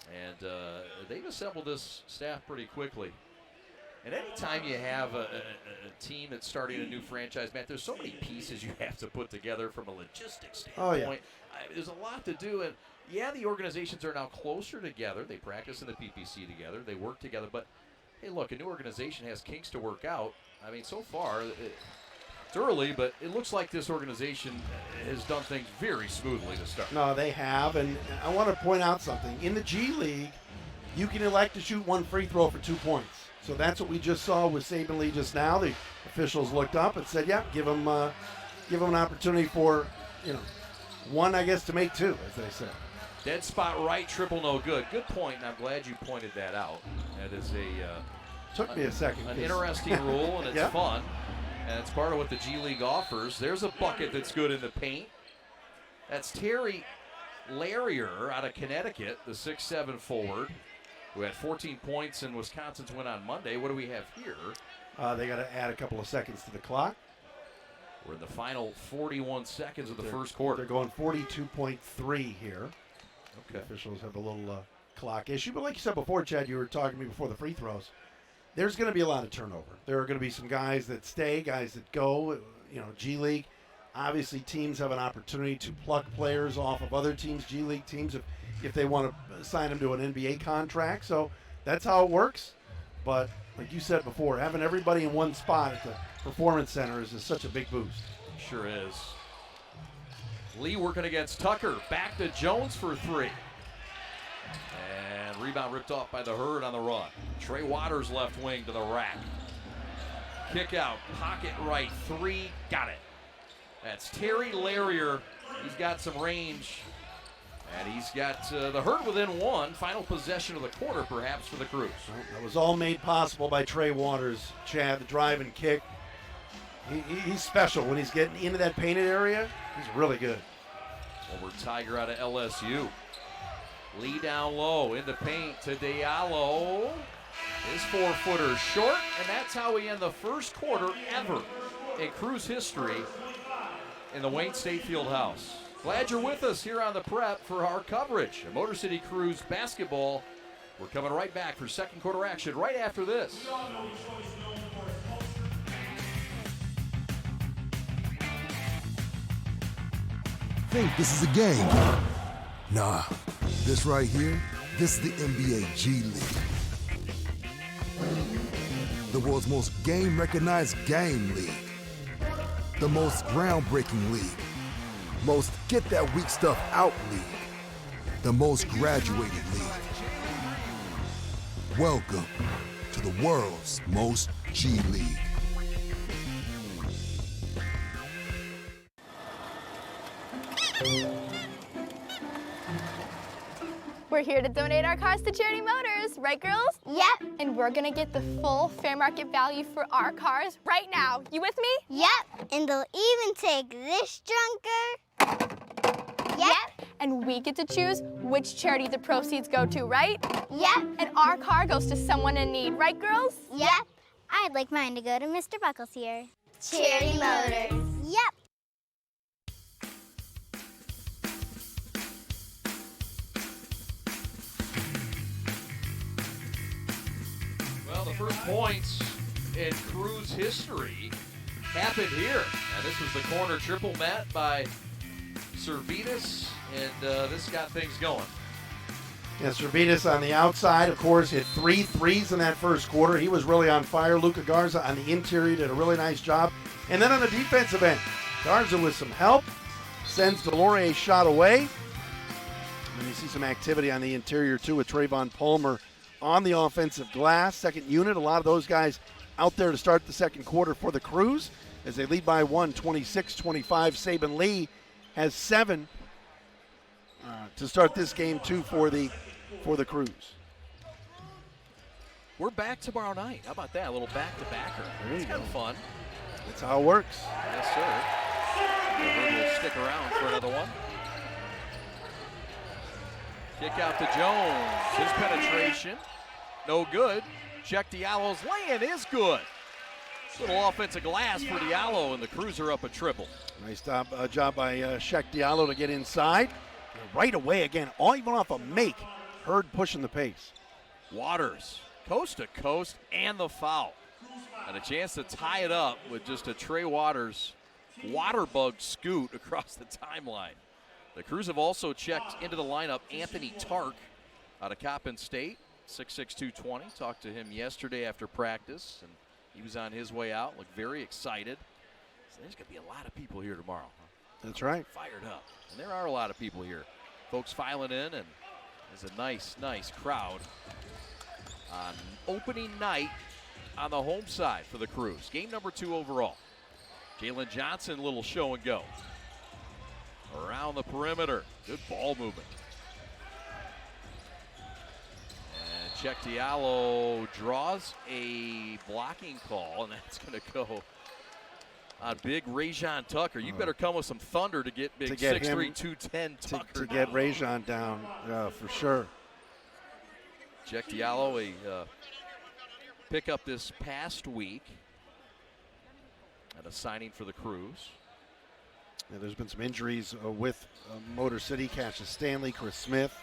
A: And they've assembled this staff pretty quickly. And anytime you have a team that's starting a new franchise, Matt, there's so many pieces you have to put together from a logistics standpoint.
B: Oh, yeah.
A: There's a lot to do. And, yeah, the organizations are now closer together. They practice in the PPC together. They work together. But, hey, look, a new organization has kinks to work out. I mean, so far, it's early, but it looks like this organization has done things very smoothly to start.
B: No, they have. And I want to point out something. In the G League, you can elect to shoot 1 free throw for 2 points. So that's what we just saw with Saban Lee just now. The officials looked up and said, yeah, give him an opportunity for, 1, I guess, to make 2, as they said.
A: Dead spot right, triple no good. Good point, and I'm glad you pointed that out. That is
B: took me a second.
A: An interesting rule, and it's fun. And it's part of what the G League offers. There's a bucket that's good in the paint. That's Terry Larrier out of Connecticut, the 6'7" forward, who had 14 points in Wisconsin's win on Monday. What do we have here?
B: They got to add a couple of seconds to the clock.
A: We're in the final 41 seconds of the first quarter.
B: They're going 42.3 here.
A: Okay.
B: The officials have a little clock issue. But like you said before, Chad, you were talking to me before the free throws. There's going to be a lot of turnover. There are going to be some guys that stay, guys that go, G League. Obviously, teams have an opportunity to pluck players off of other teams, G League teams, if they want to sign them to an NBA contract. So that's how it works. But like you said before, having everybody in one spot at the Performance Center is such a big boost.
A: Sure is. Lee working against Tucker. Back to Jones for three. And rebound ripped off by the Herd on the run. Trey Waters left wing to the rack. Kick out, pocket right, three, got it. That's Terry Larrier. He's got some range. And he's got the Herd within one. Final possession of the quarter, perhaps, for the Crews.
B: Well, that was all made possible by Trey Waters. Chad, the drive and kick. He's special. When he's getting into that painted area, he's really good.
A: Over Tiger out of LSU. Lee down low, into paint to Diallo. His 4-footer short, and that's how we end the first quarter ever in Crews history in the Wayne State Fieldhouse. Glad you're with us here on the prep for our coverage of Motor City Crews basketball. We're coming right back for second quarter action right after this.
P: Think this is a game. Nah, this right here, this is the NBA G League. The world's most game-recognized game league. The most groundbreaking league. Most get-that-weak-stuff-out league. The most graduated league. Welcome to the world's most G League.
F: We're here to donate our cars to Charity Motors, right, girls?
E: Yep.
F: And we're gonna get the full fair market value for our cars right now. You with me?
E: Yep. And they'll even take this junker. Yep.
F: And we get to choose which charity the proceeds go to, right?
E: Yep.
F: And our car goes to someone in need, right, girls?
E: Yep. I'd like mine to go to Mr. Buckles here. Charity Motors. Yep.
A: Well, the first points in Crews history happened here. And this was the corner triple met by Servetus, and this got things going.
B: Yeah, Servetus on the outside, of course, hit 3 threes in that first quarter. He was really on fire. Luka Garza on the interior did a really nice job. And then on the defensive end, Garza with some help sends Delorme's shot away. And you see some activity on the interior, too, with Trayvon Palmer on the offensive glass. Second unit, a lot of those guys out there to start the second quarter for the Crews as they lead by 1, 26-25. Saban Lee has 7 to start this game, too, for the Crews.
A: We're back tomorrow night. How about that? A little back-to-backer. It's kind of fun.
B: That's how it works.
A: Yes, sir. We'll stick around for another one. Kick out to Jones. His penetration, no good. Check Diallo's laying is good. Little offensive glass for Diallo, and the Crews are up a triple.
B: Nice job by Sheck Diallo to get inside. Right away again, all even off a make. Herd pushing the pace.
A: Waters, coast to coast, and the foul. And a chance to tie it up with just a Trey Waters water bug scoot across the timeline. The Crews have also checked into the lineup Anthony Tark out of Coppin State, 6'6", 220. Talked to him yesterday after practice, and he was on his way out. Looked very excited. So there's going to be a lot of people here tomorrow. Huh?
B: That's right.
A: Fired up. And there are a lot of people here. Folks filing in, and there's a nice crowd on opening night on the home side for the Crews. Game number 2 overall. Jalen Johnson, little show and go. Around the perimeter. Good ball movement. And Check Diallo draws a blocking call, and that's going to go on big Rajon Tucker. You better come with some thunder to get big 6'3", 210 Tucker
B: to get Rajon down, for sure.
A: Check Diallo, a pickup this past week. And a signing for the Crews.
B: Yeah, there's been some injuries with Motor City. Cassius Stanley, Chris Smith,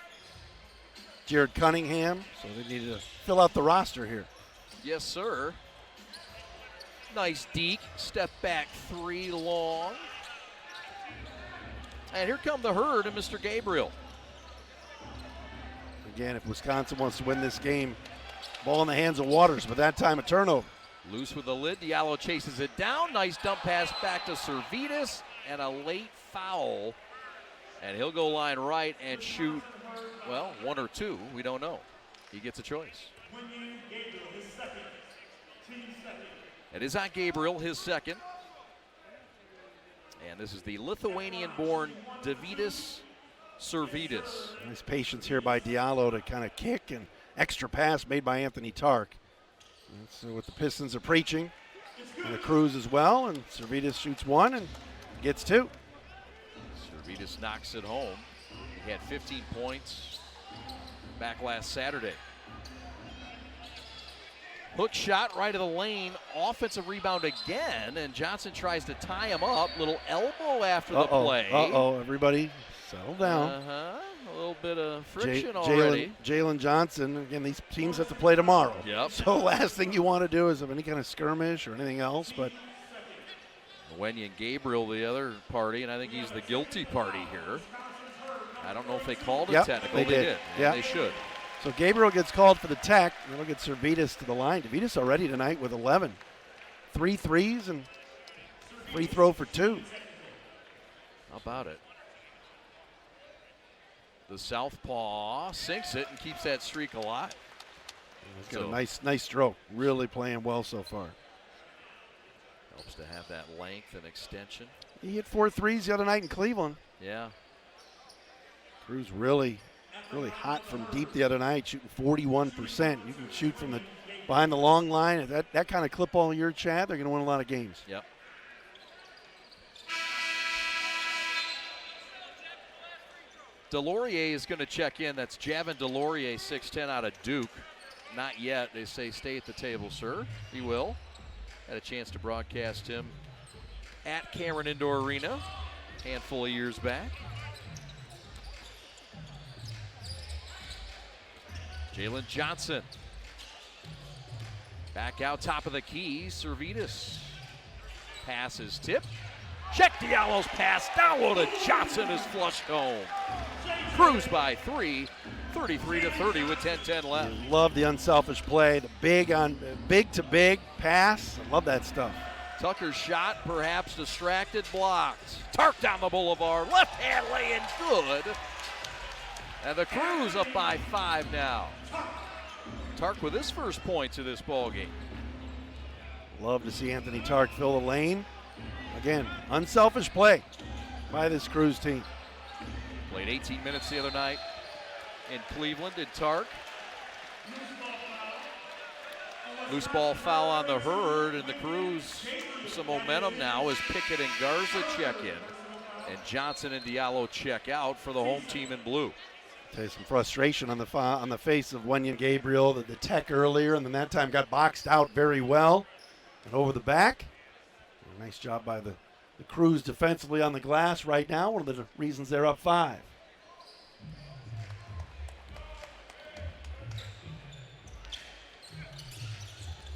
B: Jared Cunningham. So they needed to fill out the roster here.
A: Yes, sir. Nice deke. Step back 3 long. And here come the Herd and Mr. Gabriel.
B: Again, if Wisconsin wants to win this game, ball in the hands of Waters, but that time a turnover.
A: Loose with the lid. Diallo chases it down. Nice dump pass back to Servetus. And a late foul. And he'll go line right and shoot, well, 1 or 2. We don't know. He gets a choice. It is on Gabriel, his second. And this is the Lithuanian-born Davidas Servetus.
B: Nice patience here by Diallo to kind of kick, and extra pass made by Anthony Tark. That's what the Pistons are preaching. And the Crews as well, and Servetus shoots 1 and gets 2.
A: Servetus knocks it home. He had 15 points back last Saturday. Hook shot right of the lane, offensive rebound again, and Johnson tries to tie him up. Little elbow after the play.
B: Everybody settle down.
A: A little bit of friction already.
B: Jalen Johnson, again, these teams have to play tomorrow.
A: Yep.
B: So last thing you want to do is have any kind of skirmish or anything else, but
A: Wendy and Gabriel, the other party, and I think he's the guilty party here. I don't know if they called it technical. They did.
B: Yeah.
A: They should.
B: So Gabriel gets called for the tech, and it'll get Servetus to the line. Davidas already tonight with 11. 3 threes and free throw for 2.
A: How about it? The southpaw sinks it and keeps that streak alive.
B: He's got a nice stroke. Really playing well so far.
A: Helps to have that length and extension.
B: He hit 4 threes the other night in Cleveland.
A: Yeah.
B: Crews really hot from deep the other night, shooting 41%. You can shoot from behind the long line. That kind of clip all year, Chad, they're going to win a lot of games.
A: Yep. Delorier is going to check in. That's Javin Delorier, 6'10", out of Duke. Not yet. They say stay at the table, sir. He will. Had a chance to broadcast him at Cameron Indoor Arena a handful of years back. Jalen Johnson. Back out top of the key. Servetus. Pass is tipped. Check Diallo's pass. Down low to Johnson is flushed home. Crews by 3. 33-30 with 10:10 left.
B: I love the unselfish play. The big to big pass. I love that stuff.
A: Tucker's shot, perhaps distracted, blocked. Tark down the boulevard. Left hand laying good. And the Crews up by 5 now. Tark with his first points of this ball game.
B: Love to see Anthony Tark fill the lane. Again, unselfish play by this Crews team.
A: Played 18 minutes the other night in Cleveland did Tark. Loose ball foul on the Herd, and the Crews some momentum now as Pickett and Garza check in. And Johnson and Diallo check out for the home team in blue.
B: There's some frustration on the face of Wenyan Gabriel, the tech earlier, and then that time got boxed out very well. And over the back. Nice job by the Crews defensively on the glass right now. One of the reasons they're up 5.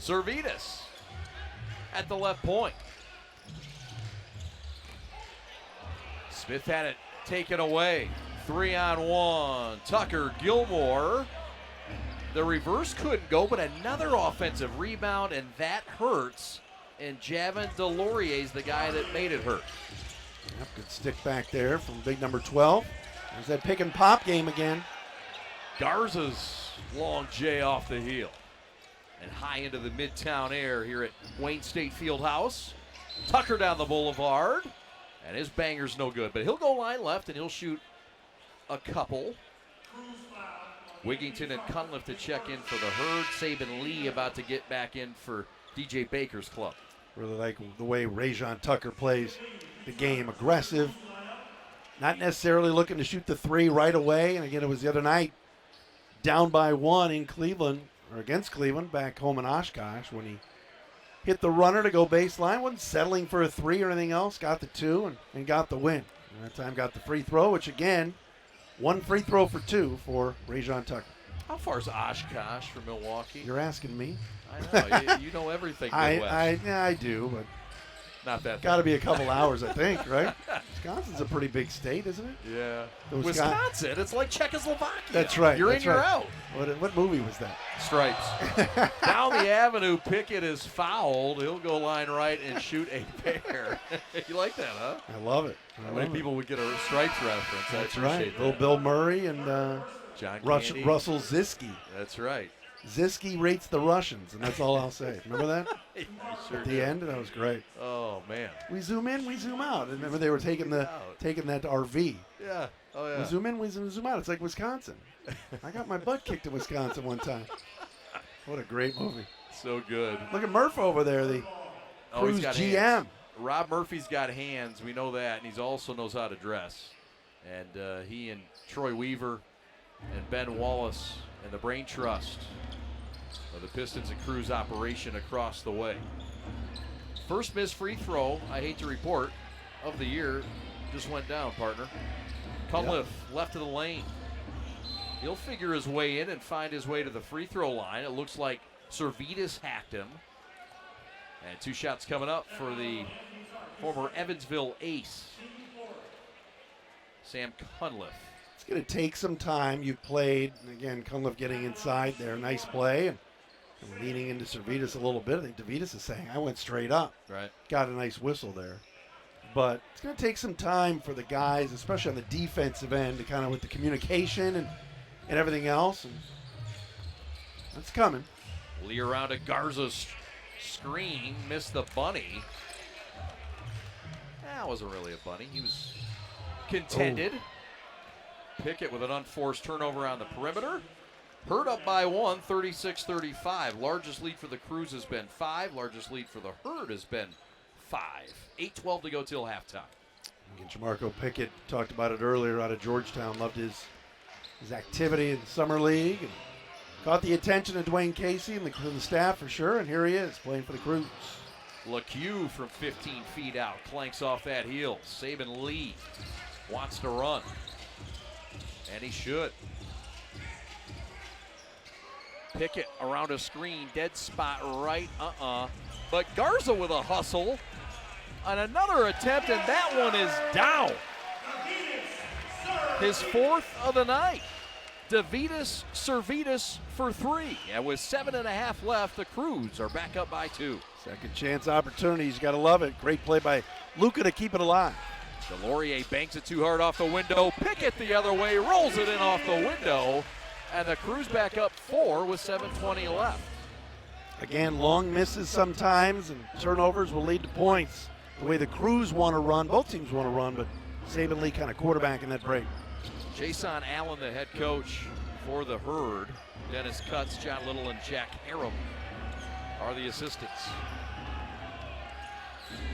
A: Servetus at the left point. Smith had it taken away. 3-on-1. Tucker Gilmore. The reverse couldn't go, but another offensive rebound, and that hurts. And Javin Delorier is the guy that made it hurt.
B: Yep, good stick back there from big number 12. There's that pick and pop game again.
A: Garza's long J off the heel. And high into the midtown air here at Wayne State Fieldhouse. Tucker down the boulevard. And his banger's no good, but he'll go line left and he'll shoot a couple. Wigington and Cunliffe to check in for the Herd. Saban Lee about to get back in for DJ Baker's club.
B: Really like the way Rajon Tucker plays the game. Aggressive. Not necessarily looking to shoot the 3 right away. And again, it was the other night down by 1 in Cleveland, or against Cleveland, back home in Oshkosh when he hit the runner to go baseline. Wasn't settling for a 3 or anything else. Got the 2 and got the win. And that time got the free throw, which again, 1 free throw for 2 for Rajon Tucker.
A: How far is Oshkosh from Milwaukee?
B: You're asking me?
A: I know. You know everything Midwest.
B: I do, but
A: not that.
B: Got to be a couple hours, I think, right? Wisconsin's a pretty big state, isn't it?
A: Yeah. Wisconsin, it's like Czechoslovakia.
B: That's right.
A: You're in, you're out.
B: What movie was that?
A: Stripes. Down the avenue, Pickett is fouled. He'll go line right and shoot a pair. You like that, huh?
B: I love it.
A: How many people would get a Stripes reference?
B: That's right. Little Bill Murray and
A: John
B: Russell Ziski.
A: That's right.
B: Ziski rates the Russians, and that's all I'll say. Remember that?
A: Sure
B: At the end, that was great.
A: Oh man.
B: We zoom in, we zoom out. And remember they were taking that RV.
A: Yeah. Oh yeah.
B: We zoom in, we zoom out. It's like Wisconsin. I got my butt kicked in Wisconsin one time. What a great movie.
A: So good.
B: Look at Murph over there, the Cruise
A: he's got
B: GM.
A: Hands. Rob Murphy's got hands. We know that, and he also knows how to dress. And he and Troy Weaver and Ben Wallace and the Brain Trust of the Pistons and Crews operation across the way. First missed free throw, I hate to report, of the year just went down, partner. Cunliffe left of the lane. He'll figure his way in and find his way to the free throw line. It looks like Servetus hacked him. And 2 shots coming up for the former Evansville ace, Sam Cunliffe.
B: It's going to take some time. You've played, again, Cunliffe getting inside there. Nice play. And leaning into Servetus a little bit. I think DeVitas is saying, I went straight up.
A: Right.
B: Got a nice whistle there. But it's going to take some time for the guys, especially on the defensive end, to kind of with the communication and everything else. And that's coming.
A: Lee around a Garza's screen, missed the bunny. That wasn't really a bunny. He was contended. Pickett with an unforced turnover on the perimeter. Herd up by 1, 36-35. Largest lead for the Crews has been 5. Largest lead for the Herd has been 5. 8:12 to go till halftime.
B: And Jamarco Pickett talked about it earlier out of Georgetown. Loved his activity in the summer league. And caught the attention of Dwayne Casey and the staff for sure. And here he is playing for the Crews.
A: LeCue from 15 feet out. Clanks off that heel. Saban Lee wants to run. And he should. Pickett around a screen, dead spot right, But Garza with a hustle on another attempt, and that one is down. His 4th of the night. DeVitas Servetus for 3. And with 7.5 left, the Crews are back up by 2.
B: Second chance opportunities, got to love it. Great play by Luka to keep it alive.
A: Delorier banks it too hard off the window. Pickett the other way, rolls it in off the window. And the Crews back up 4 with 7:20 left.
B: Again, long misses sometimes, and turnovers will lead to points. The way the Crews want to run, both teams want to run, but Saban Lee kind of quarterbacking that break.
A: Jason Allen, the head coach for the Herd. Dennis Cutts, John Little, and Jack Aram are the assistants.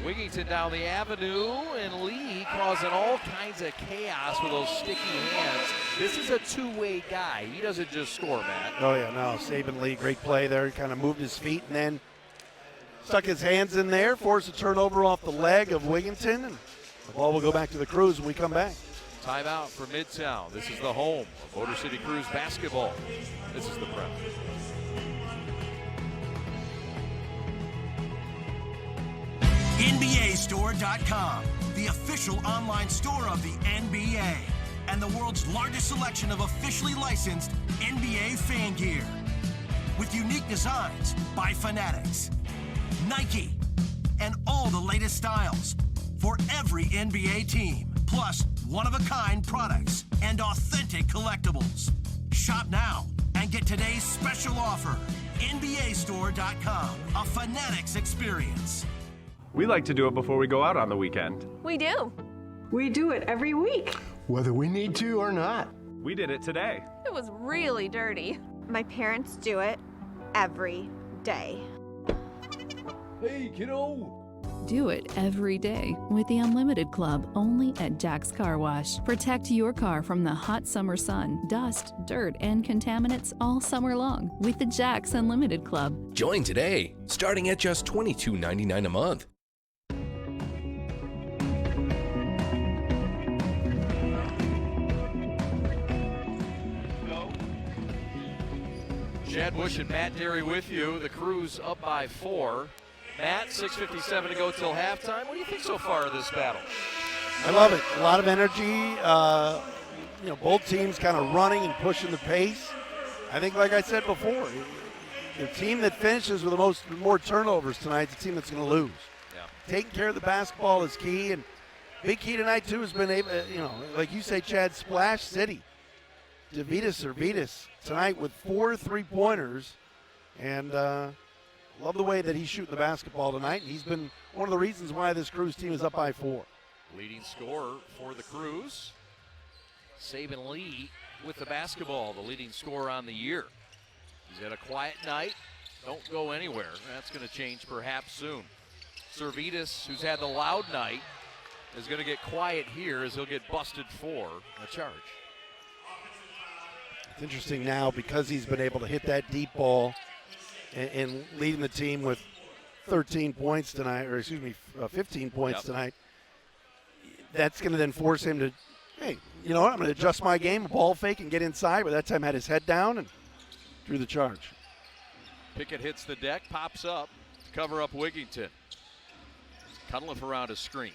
A: Wigington down the avenue, and Lee causing all kinds of chaos with those sticky hands. This is a two-way guy. He doesn't just score, Matt.
B: Oh, yeah, no. Saban Lee, great play there. He kind of moved his feet and then stuck his hands in there, forced a turnover off the leg of Wigington, and the ball will go back to the Crews when we come back.
A: Timeout for Midtown. This is the home of Motor City Crews basketball. This is the prep.
H: NBAstore.com, the official online store of the NBA, and the world's largest selection of officially licensed NBA fan gear. With unique designs by Fanatics, Nike, and all the latest styles for every NBA team, plus one-of-a-kind products and authentic collectibles. Shop now and get today's special offer. NBAstore.com, a Fanatics experience.
I: We like to do it before we go out on the weekend.
J: We do.
K: We do it every week.
L: Whether we need to or not.
I: We did it today.
J: It was really dirty.
M: My parents do it every day.
Q: Hey, kiddo.
N: Do it every day with the Unlimited Club only at Jack's Car Wash. Protect your car from the hot summer sun, dust, dirt, and contaminants all summer long with the Jack's Unlimited Club.
O: Join today, starting at just $22.99 a month.
A: Chad Bush and Matt Derry with you. The Crews up by 4. Matt, 6:57 to go till halftime. What do you think so far of this battle?
B: I love it. A lot of energy. Both teams kind of running and pushing the pace. I think, like I said before, the team that finishes with more turnovers tonight is the team that's going to lose.
A: Yeah.
B: Taking care of the basketball is key, and big key tonight too has been able, like you say, Chad, Splash City. Servidis tonight with 4 3-pointers, and love the way that he's shooting the basketball tonight. And he's been one of the reasons why this Crews team is up by 4.
A: Leading scorer for the Crews, Saban Lee with the basketball, the leading scorer on the year. He's had a quiet night. Don't go anywhere. That's going to change perhaps soon. Servidis, who's had the loud night, is going to get quiet here as he'll get busted for a charge.
B: It's interesting now because he's been able to hit that deep ball and leading the team with 13 points tonight, 15 points tonight. That's going to then force him to, hey, you know what, I'm going to adjust my game, ball fake, and get inside. But that time had his head down and drew the charge.
A: Pickett hits the deck, pops up to cover up Wigington. Cunliffe around a screen.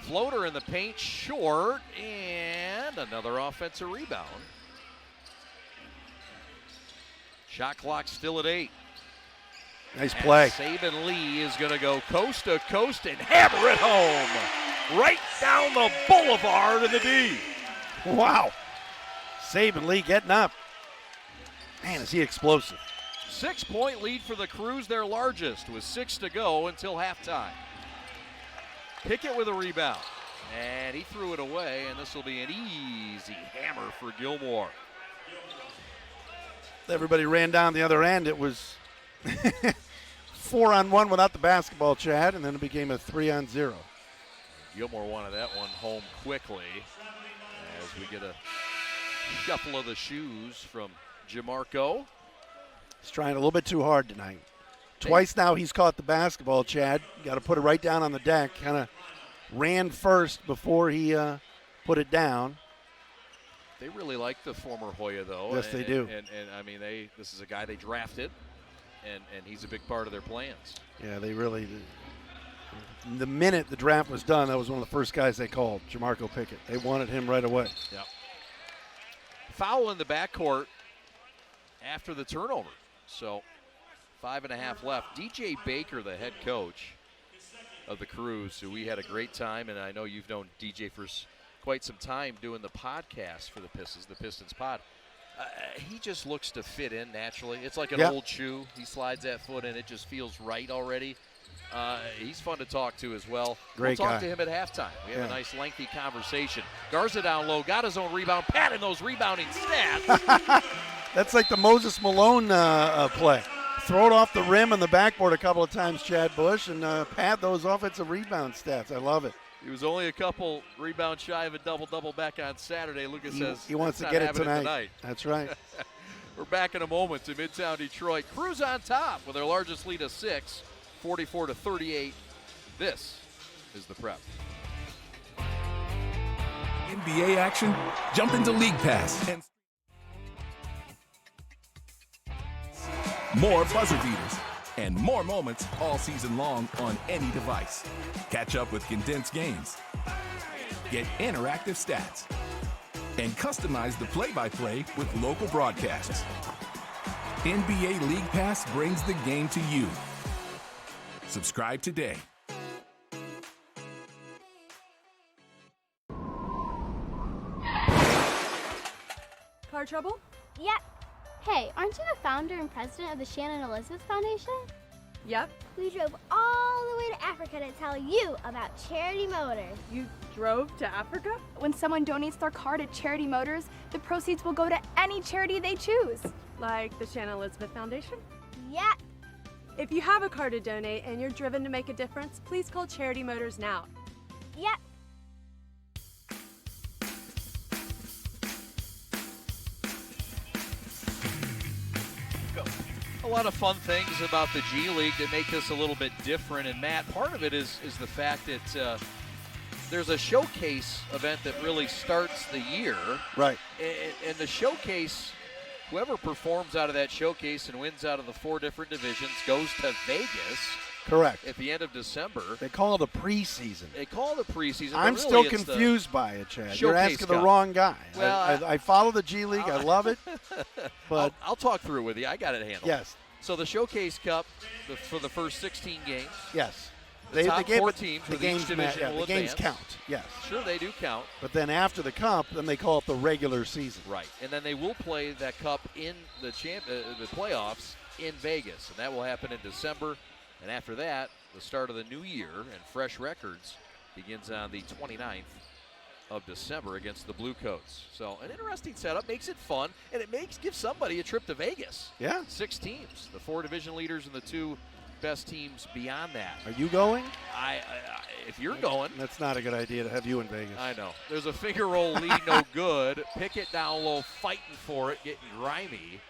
A: Floater in the paint, short, and another offensive rebound. Shot clock still at 8.
B: Nice play.
A: And Saban Lee is going to go coast to coast and hammer it home. Right down the boulevard in the D.
B: Wow. Saban Lee getting up. Man, is he explosive.
A: 6-point lead for the Crews, their largest, with 6 to go until halftime. Pickett with a rebound, and he threw it away, and this will be an easy hammer for Gilmore.
B: Everybody ran down the other end. It was 4-on-1 without the basketball, Chad, and then it became a 3-on-0.
A: Gilmore wanted that one home quickly as we get a shuffle of the shoes from Jamarco.
B: He's trying a little bit too hard tonight. Twice now he's caught the basketball, Chad. Got to put it right down on the deck. Kind of ran first before he put it down.
A: They really like the former Hoya, though.
B: Yes, they do.
A: And I mean, this is a guy they drafted, and he's a big part of their plans.
B: Yeah, they really did. The minute the draft was done, that was one of the first guys they called, Jamarco Pickett. They wanted him right away.
A: Yep. Foul in the backcourt after the turnover. So 5.5 left. DJ Baker, the head coach of the Crews, who we had a great time, and I know you've known DJ for quite some time doing the podcast for the Pistons pod. He just looks to fit in naturally. It's like an old shoe. He slides that foot in. It just feels right already. He's fun to talk to as well.
B: Great
A: we'll talk
B: guy.
A: to him at halftime. We have a nice lengthy conversation. Garza down low, got his own rebound, patting those rebounding stats.
B: That's like the Moses Malone play. Throw it off the rim and the backboard a couple of times, Chad Bush, and pad those offensive rebound stats. I love it.
A: He was only a couple rebounds shy of a double-double back on Saturday. Lucas says
B: he wants to
A: not
B: get it
A: having
B: tonight. That's right.
A: We're back in a moment to Midtown Detroit. Crews on top with their largest lead of 6, 44-38. This is the Prep.
C: NBA action? Jump into League Pass. And more buzzer beaters and more moments all season long on any device. Catch up with condensed games. Get interactive stats. And customize the play-by-play with local broadcasts. NBA League Pass brings the game to you. Subscribe today.
D: Car trouble?
E: Yep. Hey, aren't you the founder and president of the Shannon Elizabeth Foundation?
D: Yep.
E: We drove all the way to Africa to tell you about Charity Motors.
D: You drove to Africa?
F: When someone donates their car to Charity Motors, the proceeds will go to any charity they choose.
D: Like the Shannon Elizabeth Foundation?
E: Yep.
D: If you have a car to donate and you're driven to make a difference, please call Charity Motors now.
E: Yep.
A: A lot of fun things about the G League that make this a little bit different. And Matt, part of it is the fact that there's a showcase event that really starts the year.
B: Right.
A: And the showcase, whoever performs out of that showcase and wins out of the 4 different divisions goes to Vegas.
B: Correct.
A: At the end of December.
B: They call it a preseason.
A: They call it a preseason.
B: I'm
A: really
B: still confused by it, Chad. You're asking the wrong guy.
A: Well,
B: I follow the G League. I love it. But
A: I'll talk through it with you. I got it handled.
B: Yes.
A: So the Showcase Cup for the first 16 games.
B: Yes.
A: The top 4 teams with each division will
B: the games
A: advance.
B: count. Yes.
A: Sure, they do count.
B: But then after the cup, then they call it the regular season.
A: Right. And then they will play that cup in the playoffs in Vegas, and that will happen in December. And after that, the start of the new year and fresh records begins on the 29th of December against the Blue Coats. So an interesting setup, makes it fun, and it gives somebody a trip to Vegas.
B: Yeah.
A: 6 teams, the 4 division leaders and the 2 best teams beyond that.
B: Are you going?
A: If you're going.
B: That's not a good idea to have you in Vegas.
A: I know. There's a finger roll lead, no good. Pick it down low, fighting for it, getting grimy.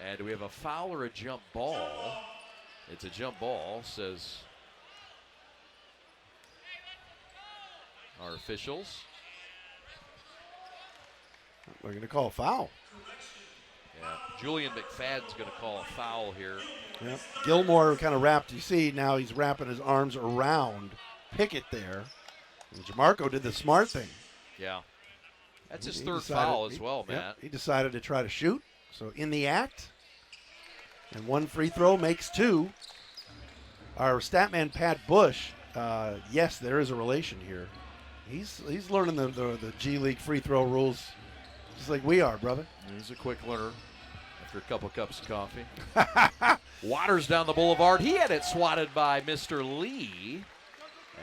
A: And do we have a foul or a jump ball? It's a jump ball, says our officials.
B: We're going to call a foul.
A: Yeah, Julian McFadden's going to call a foul here.
B: Yep. Gilmore kind of wrapped. You see now he's wrapping his arms around Pickett there. And Jamarco did the smart thing.
A: Yeah. That's his third foul as well, Matt.
B: He decided to try to shoot. So in the act. And 1 free throw makes 2. Our statman Pat Bush, yes, there is a relation here. He's learning the G League free throw rules just like we are, brother.
A: He's a quick learner after a couple cups of coffee. Waters down the boulevard. He had it swatted by Mr. Lee.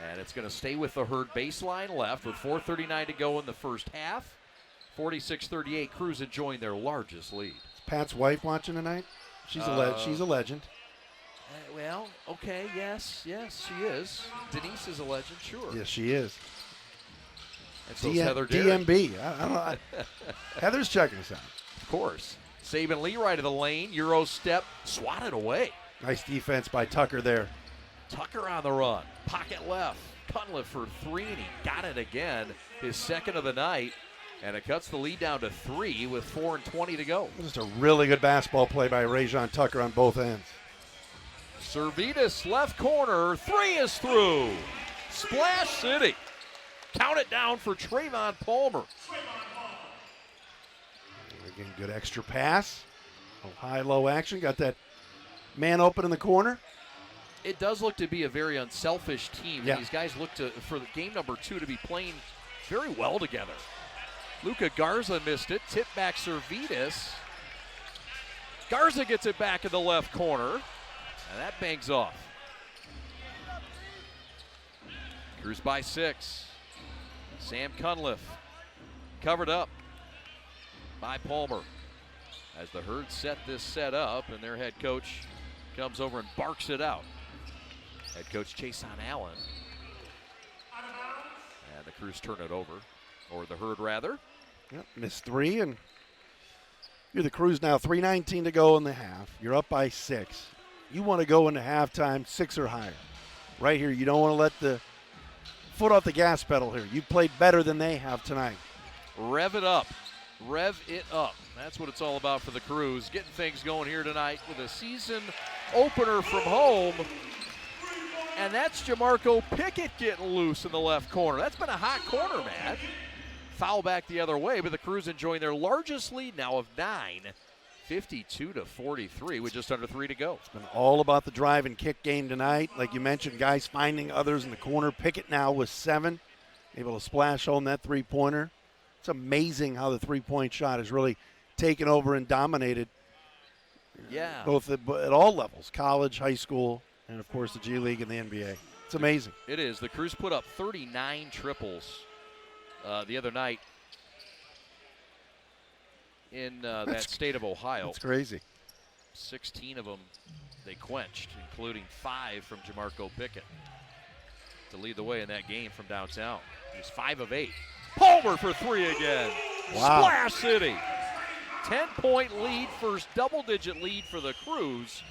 A: And it's going to stay with the Herd baseline left with 4:39 to go in the first half. 46-38, Crews enjoying their largest lead.
B: Is Pat's wife watching tonight? She's a legend.
A: Well, okay, yes, she is. Denise is a legend, sure.
B: Yes, she is.
A: And so Heather Derry.
B: DMB. I don't know. Heather's checking us out.
A: Of course. Saban Lee right of the lane. Euro step, swatted away.
B: Nice defense by Tucker there.
A: Tucker on the run. Pocket left. Cunliffe for 3, and he got it again. His second of the night. And it cuts the lead down to 3 with 4:20 to go.
B: Just a really good basketball play by Rajon Tucker on both ends.
A: Servetus left corner. 3 is through. Splash City. Count it down for Trayvon Palmer.
B: Again, good extra pass. High-low action. Got that man open in the corner.
A: It does look to be a very unselfish team.
B: Yeah.
A: These guys look for the game number 2 to be playing very well together. Luka Garza missed it. Tip back Servetus. Garza gets it back in the left corner. And that bangs off. Crews by 6. Sam Cunliffe covered up by Palmer. As the Herd set this set up, and their head coach comes over and barks it out. Head coach Chason Allen. And the Crews turn it over. Or the Herd, rather.
B: Yep, missed 3, and you're the Crews now. 3:19 to go in the half. You're up by 6. You want to go into halftime 6 or higher. Right here, you don't want to let the foot off the gas pedal here. You played better than they have tonight.
A: Rev it up. Rev it up. That's what it's all about for the Crews. Getting things going here tonight with a season opener from home. And that's Jamarco Pickett getting loose in the left corner. That's been a hot corner, man. Foul back the other way, but the Crews enjoying their largest lead now of 9, 52-43 with just under 3 to go.
B: It's been all about the drive and kick game tonight. Like you mentioned, guys finding others in the corner. Pickett now with 7, able to splash home that three-pointer. It's amazing how the three-point shot has really taken over and dominated.
A: Yeah.
B: Both at all levels, college, high school, and of course the G League and the NBA. It's amazing.
A: It is. The Crews put up 39 triples the other night in that state of Ohio.
B: That's crazy.
A: 16 of them they quenched, including 5 from Jamarco Pickett to lead the way in that game from downtown. He was 5 of 8. Palmer for 3 again.
B: Wow.
A: Splash City. 10-point lead, first double-digit lead for the Crews,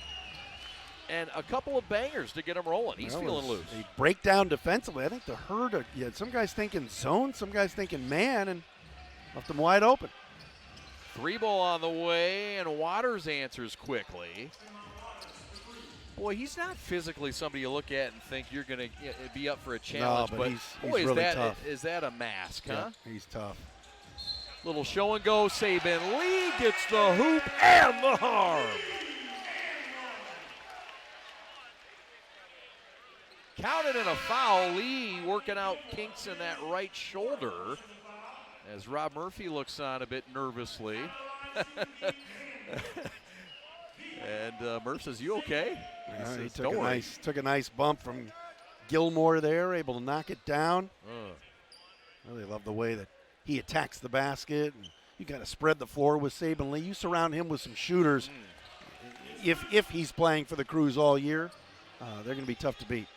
A: and a couple of bangers to get him rolling. He's feeling loose.
B: A breakdown defensively. I think the Herd, some guys thinking zone, some guys thinking man, and left them wide open.
A: 3-ball on the way, and Waters answers quickly. Boy, he's not physically somebody you look at and think you're going to be up for a challenge.
B: No,
A: but
B: he's
A: boy,
B: really tough.
A: Is that a mask, huh?
B: Yeah, he's tough.
A: Little show and go. Saban Lee gets the hoop and the harm. Counted in a foul. Lee working out kinks in that right shoulder as Rob Murphy looks on a bit nervously. And Murph says, "You okay?"
B: He took a nice bump from Gilmore there, able to knock it down. Really love the way that he attacks the basket. And you got to spread the floor with Saban Lee. You surround him with some shooters. If he's playing for the Crews all year, they're going to be tough to beat.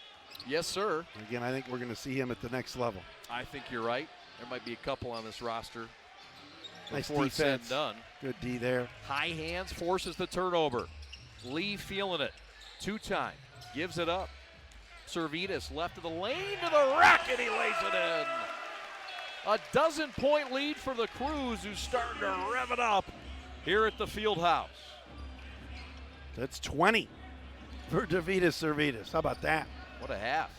A: Yes, sir.
B: Again, I think we're going to see him at the next level.
A: I think you're right. There might be a couple on this roster.
B: Nice
A: before it's said and
B: defense.
A: done.
B: Good D there.
A: High hands, forces the turnover. Lee feeling it. 2-time. Gives it up. Servetus left of the lane to the rack, and he lays it in. A 12-point lead for the Crews, who's starting to rev it up here at the field house.
B: That's 20 for Davidas Servetus. How about that?
A: What a half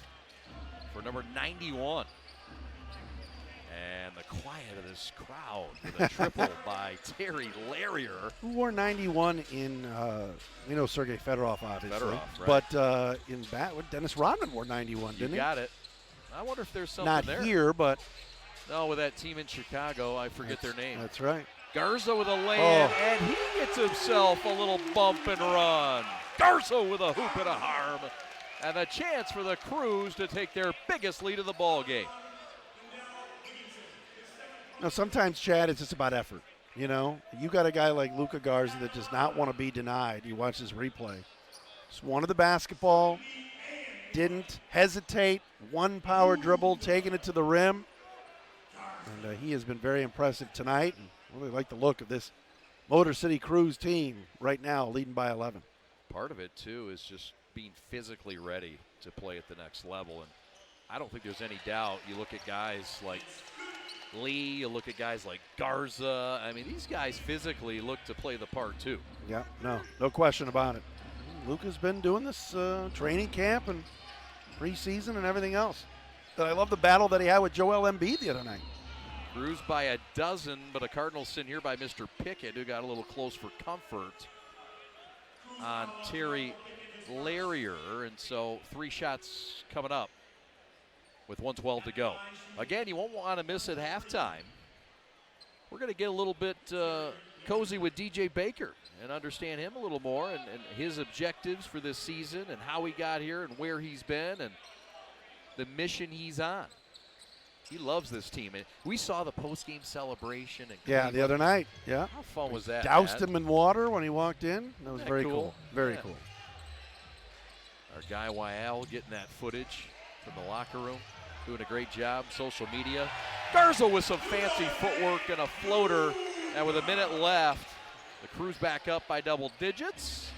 A: for number 91. And the quiet of this crowd with a triple by Terry Larrier.
B: Who wore 91 in, we know Sergei Fedorov, obviously.
A: Fedorov, right.
B: But in Dennis Rodman wore 91, didn't he?
A: You got it. I wonder if there's something
B: Not
A: there.
B: Not here, but.
A: No, with that team in Chicago, I forget their name.
B: That's right.
A: Garza with a lay-in, and he gets himself a little bump and run. Garza with a hoop and a harm. And a chance for the Crews to take their biggest lead of the ball game.
B: Now, sometimes, Chad, it's just about effort. You know, you got a guy like Luka Garza that does not want to be denied. You watch his replay. Just wanted the basketball, didn't hesitate, one power dribble, taking it to the rim. And he has been very impressive tonight. And really like the look of this Motor City Crews team right now, leading by 11.
A: Part of it, too, is just being physically ready to play at the next level. And I don't think there's any doubt. You look at guys like Lee, you look at guys like Garza. I mean, these guys physically look to play the part, too.
B: Yeah, no question about it. Luka's been doing this training camp and preseason and everything else. But I love the battle that he had with Joel Embiid the other night.
A: Crews by a dozen, but a Cardinal sin here by Mr. Pickett, who got a little close for comfort on Terry Larrier. And so 3 shots coming up with 1:12 to go. Again, you won't want to miss at halftime. We're going to get a little bit cozy with DJ Baker and understand him a little more and his objectives for this season and how he got here and where he's been and the mission he's on. He loves this team. And we saw the post-game celebration.
B: The other night. Yeah.
A: How fun was that?
B: Doused him in water when he walked in. That was very cool. Very cool.
A: Our guy Wael getting that footage from the locker room. Doing a great job. Social media. Garza with some fancy footwork and a floater. And with a minute left, the Crews back up by double digits.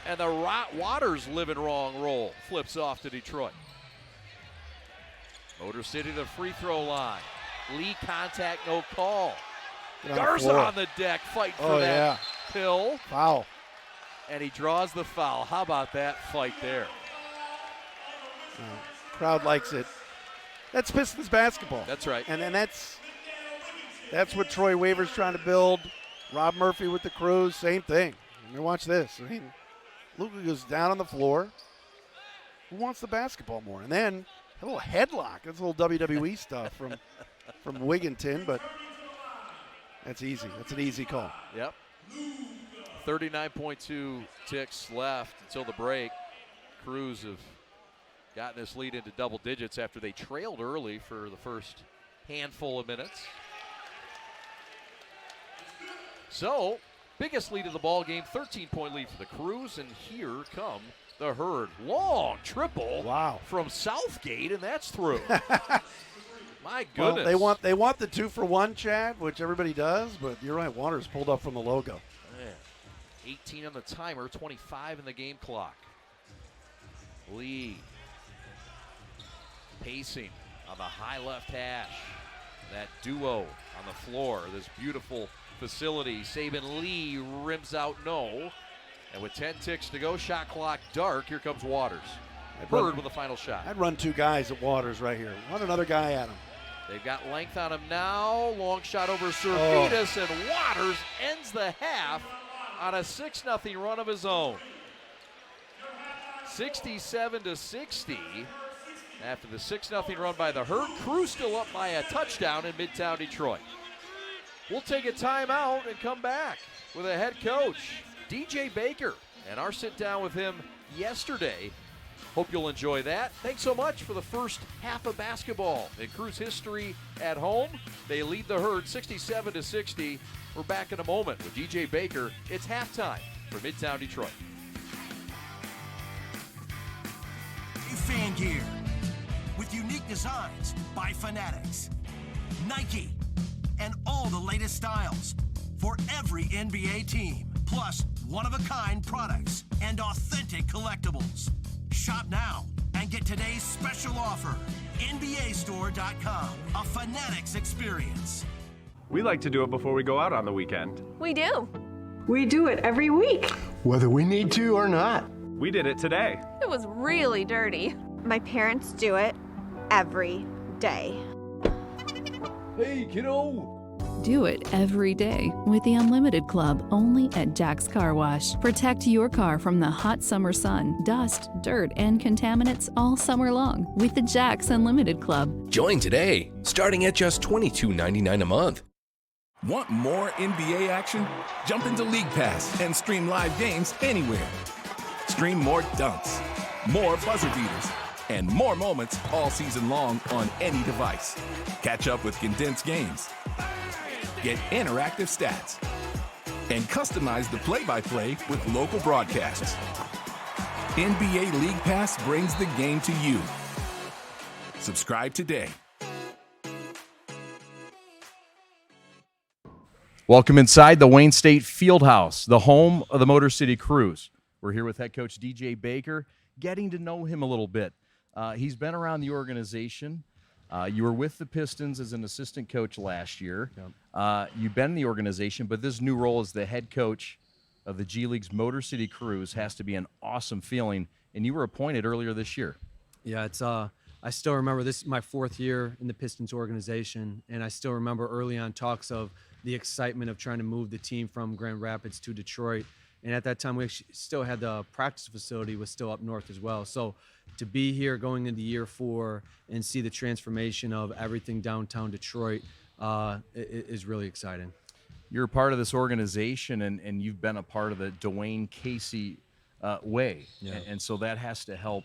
A: And the Waters living wrong roll flips off to Detroit. Motor City to the free throw line. Lee contact, no call. Garza on the deck, fighting for that pill.
B: Foul.
A: And he draws the foul. How about that fight there?
B: Crowd likes it. That's Pistons basketball.
A: That's right.
B: And that's what Troy Weaver's trying to build. Rob Murphy with the Crews, same thing. I mean, watch this. I mean, Luka goes down on the floor. Who wants the basketball more? And then a little headlock. That's a little WWE stuff from Wigginton, but that's easy. That's an easy call.
A: Yep. 39.2 ticks left until the break. Crews have gotten this lead into double digits after they trailed early for the first handful of minutes. So Biggest lead of the ball game, 13-point lead for the Crews, and here come the Herd. Long triple from Southgate, and that's through. My goodness.
B: Well, they want the 2-for-1, Chad, which everybody does, but you're right, Waters pulled up from the logo.
A: Man. 18 on the timer, 25 in the game clock. Lee pacing on the high left hash. That duo on the floor, this beautiful facility. Saban Lee rims out no. And with 10 ticks to go, shot clock dark, here comes Waters. Bird with the final shot.
B: I'd run 2 guys at Waters right here. Run another guy at him.
A: They've got length on him now. Long shot over Servetus, and Waters ends the half on a 6-0 run of his own. 67-60. After the 6-0 run by the Herd, Crew still up by a touchdown in Midtown Detroit. We'll take a timeout and come back with a head coach, DJ Baker, and our sit down with him yesterday. Hope you'll enjoy that. Thanks so much for the first half of basketball in Crew's history at home. They lead the Herd 67-60. We're back in a moment with DJ Baker. It's halftime for Midtown Detroit.
H: Fan gear with unique designs by Fanatics, Nike, and all the latest styles for every NBA team, plus one-of-a-kind products and authentic collectibles. Shop now and get today's special offer. NBAstore.com, a Fanatics experience.
I: We like to do it before we go out on the weekend.
J: We do.
K: We do it every week.
L: Whether we need to or not.
I: We did it today.
J: It was really dirty.
M: My parents do it every day.
A: Hey, kiddo.
N: Do it every day with the Unlimited Club only at Jack's Car Wash. Protect your car from the hot summer sun, dust, dirt, and contaminants all summer long with the Jack's Unlimited Club.
O: Join today, starting at just $22.99 a month.
C: Want more NBA action? Jump into League Pass and stream live games anywhere. Stream more dunks, more buzzer beaters, and more moments all season long on any device. Catch up with condensed games. Get interactive stats. And customize the play-by-play with local broadcasts. NBA League Pass brings the game to you. Subscribe today.
A: Welcome inside the Wayne State Fieldhouse, the home of the Motor City Crews. We're here with head coach DJ Baker, getting to know him a little bit. He's been around the organization. You were with the Pistons as an assistant coach last year. Yep. You've been in the organization, but this new role as the head coach of the G League's Motor City Crews has to be an awesome feeling, and you were appointed earlier this year.
Q: Yeah, it's I still remember this is my 4th year in the Pistons organization, and I still remember early on talks of the excitement of trying to move the team from Grand Rapids to Detroit. And at that time, we still had the practice facility was still up north as well. So to be here going into year 4 and see the transformation of everything downtown Detroit is really exciting.
A: You're a part of this organization, and you've been a part of the Dwayne Casey way. Yeah. And so that has to help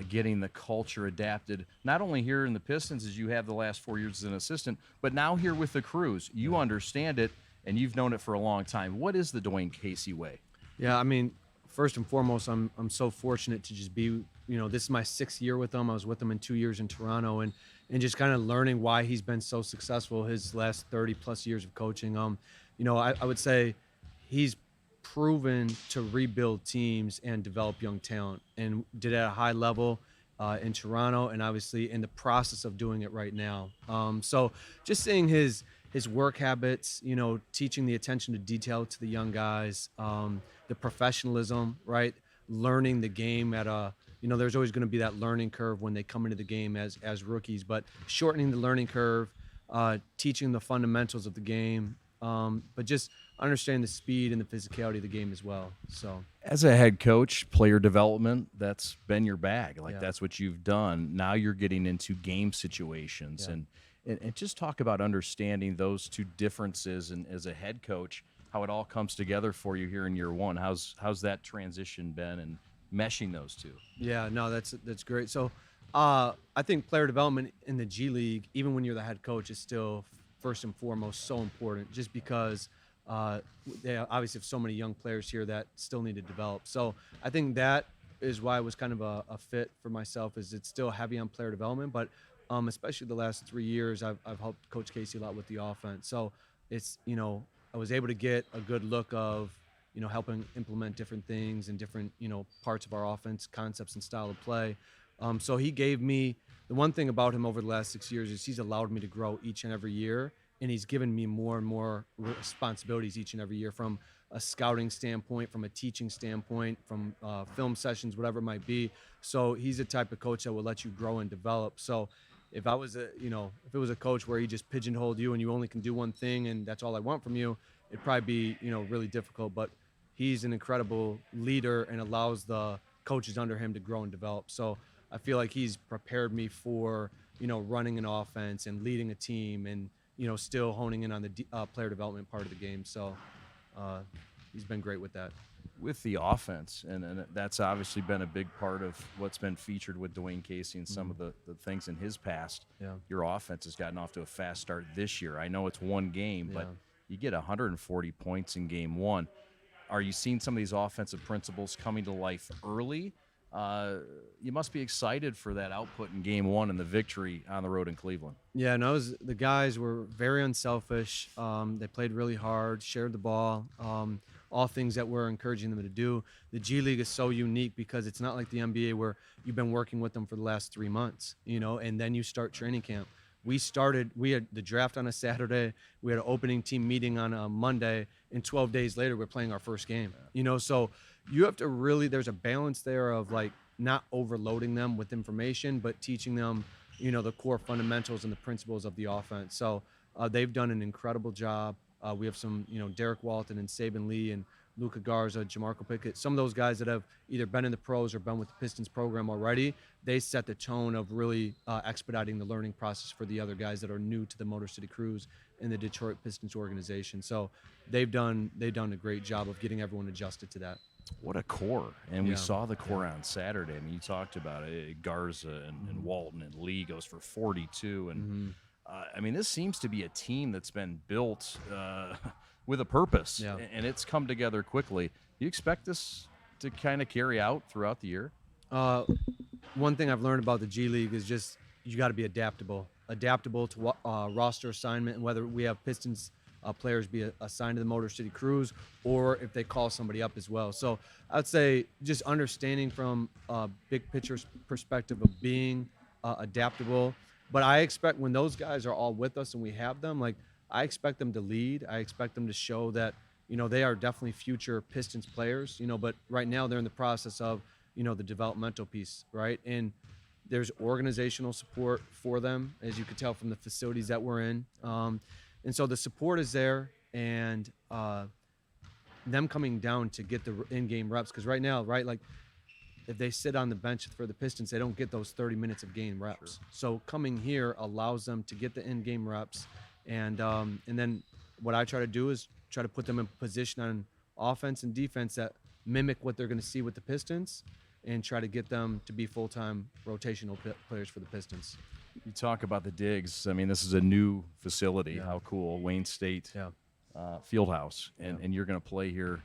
A: getting the culture adapted, not only here in the Pistons as you have the last 4 years as an assistant, but now here with the Crews. You understand it, and you've known it for a long time. What is the Dwayne Casey way?
Q: Yeah, I mean, first and foremost, I'm so fortunate to just be, this is my 6th year with him. I was with him in 2 years in Toronto, and just kind of learning why he's been so successful his last 30-plus years of coaching. I would say he's proven to rebuild teams and develop young talent, and did it at a high level in Toronto, and obviously in the process of doing it right now. So just seeing his work habits, teaching the attention to detail to the young guys, the professionalism, right? Learning the game at there's always going to be that learning curve when they come into the game as rookies, but shortening the learning curve, teaching the fundamentals of the game, but just understanding the speed and the physicality of the game as well. So,
A: as a head coach, player development, that's been your bag. That's what you've done. Now you're getting into game situations, and just talk about understanding those two differences, and as a head coach, how it all comes together for you here in year 1. How's that transition been, and meshing those two?
Q: Yeah, no, that's great. So I think player development in the G League, even when you're the head coach, is still first and foremost so important, just because they obviously have so many young players here that still need to develop. So I think that is why it was kind of a fit for myself, is it's still heavy on player development, but especially the last 3 years, I've helped Coach Casey a lot with the offense. So it's, I was able to get a good look of, helping implement different things and different, parts of our offense, concepts and style of play. So he gave me, the one thing about him over the last 6 years is he's allowed me to grow each and every year, and he's given me more and more responsibilities each and every year, from a scouting standpoint, from a teaching standpoint, from film sessions, whatever it might be. So he's the type of coach that will let you grow and develop. So if I was if it was a coach where he just pigeonholed you and you only can do one thing and that's all I want from you, it'd probably be, really difficult. But he's an incredible leader and allows the coaches under him to grow and develop. So I feel like he's prepared me for, running an offense and leading a team and, still honing in on the player development part of the game. So he's been great with that.
R: With the offense, and that's obviously been a big part of what's been featured with Dwayne Casey and some of the things in his past.
Q: Yeah.
R: Your offense has gotten off to a fast start this year. I know it's one game, but you get 140 points in game one. Are you seeing some of these offensive principles coming to life early? You must be excited for that output in game one and the victory on the road in Cleveland.
Q: Yeah, no, the guys were very unselfish. They played really hard, shared the ball, all things that we're encouraging them to do. The G League is so unique because it's not like the NBA where you've been working with them for the last 3 months, and then you start training camp. We had the draft on a Saturday, we had an opening team meeting on a Monday, and 12 days later we're playing our first game. So you have to really, there's a balance there of like not overloading them with information, but teaching them, the core fundamentals and the principles of the offense. So they've done an incredible job. We have some, Derek Walton and Saban Lee and Luka Garza, Jamarco Pickett, some of those guys that have either been in the pros or been with the Pistons program already. They set the tone of really expediting the learning process for the other guys that are new to the Motor City Cruise and the Detroit Pistons organization. So they've done a great job of getting everyone adjusted to that.
R: What a core. And we saw the core on Saturday. I mean, you talked about it. Garza and Walton and Lee goes for 42. And, I mean, this seems to be a team that's been built with a purpose, and it's come together quickly. Do you expect this to kind of carry out throughout the year?
Q: One thing I've learned about the G League is just you got to be adaptable to roster assignment, and whether we have Pistons players be assigned to the Motor City Cruise or if they call somebody up as well. So I'd say just understanding from a big picture perspective of being adaptable. But I expect when those guys are all with us and we have them, like I expect them to lead. I expect them to show that, they are definitely future Pistons players, but right now they're in the process of, the developmental piece, right? And there's organizational support for them, as you could tell from the facilities that we're in. And so the support is there, and them coming down to get the in-game reps. Because right now, right, like if they sit on the bench for the Pistons, they don't get those 30 minutes of game reps. Sure. So coming here allows them to get the in-game reps. And then what I try to do is try to put them in position on offense and defense that mimic what they're going to see with the Pistons, and try to get them to be full-time rotational players for the Pistons.
R: You talk about the digs. I mean, this is a new facility. How cool. Wayne State Fieldhouse. And you're going to play here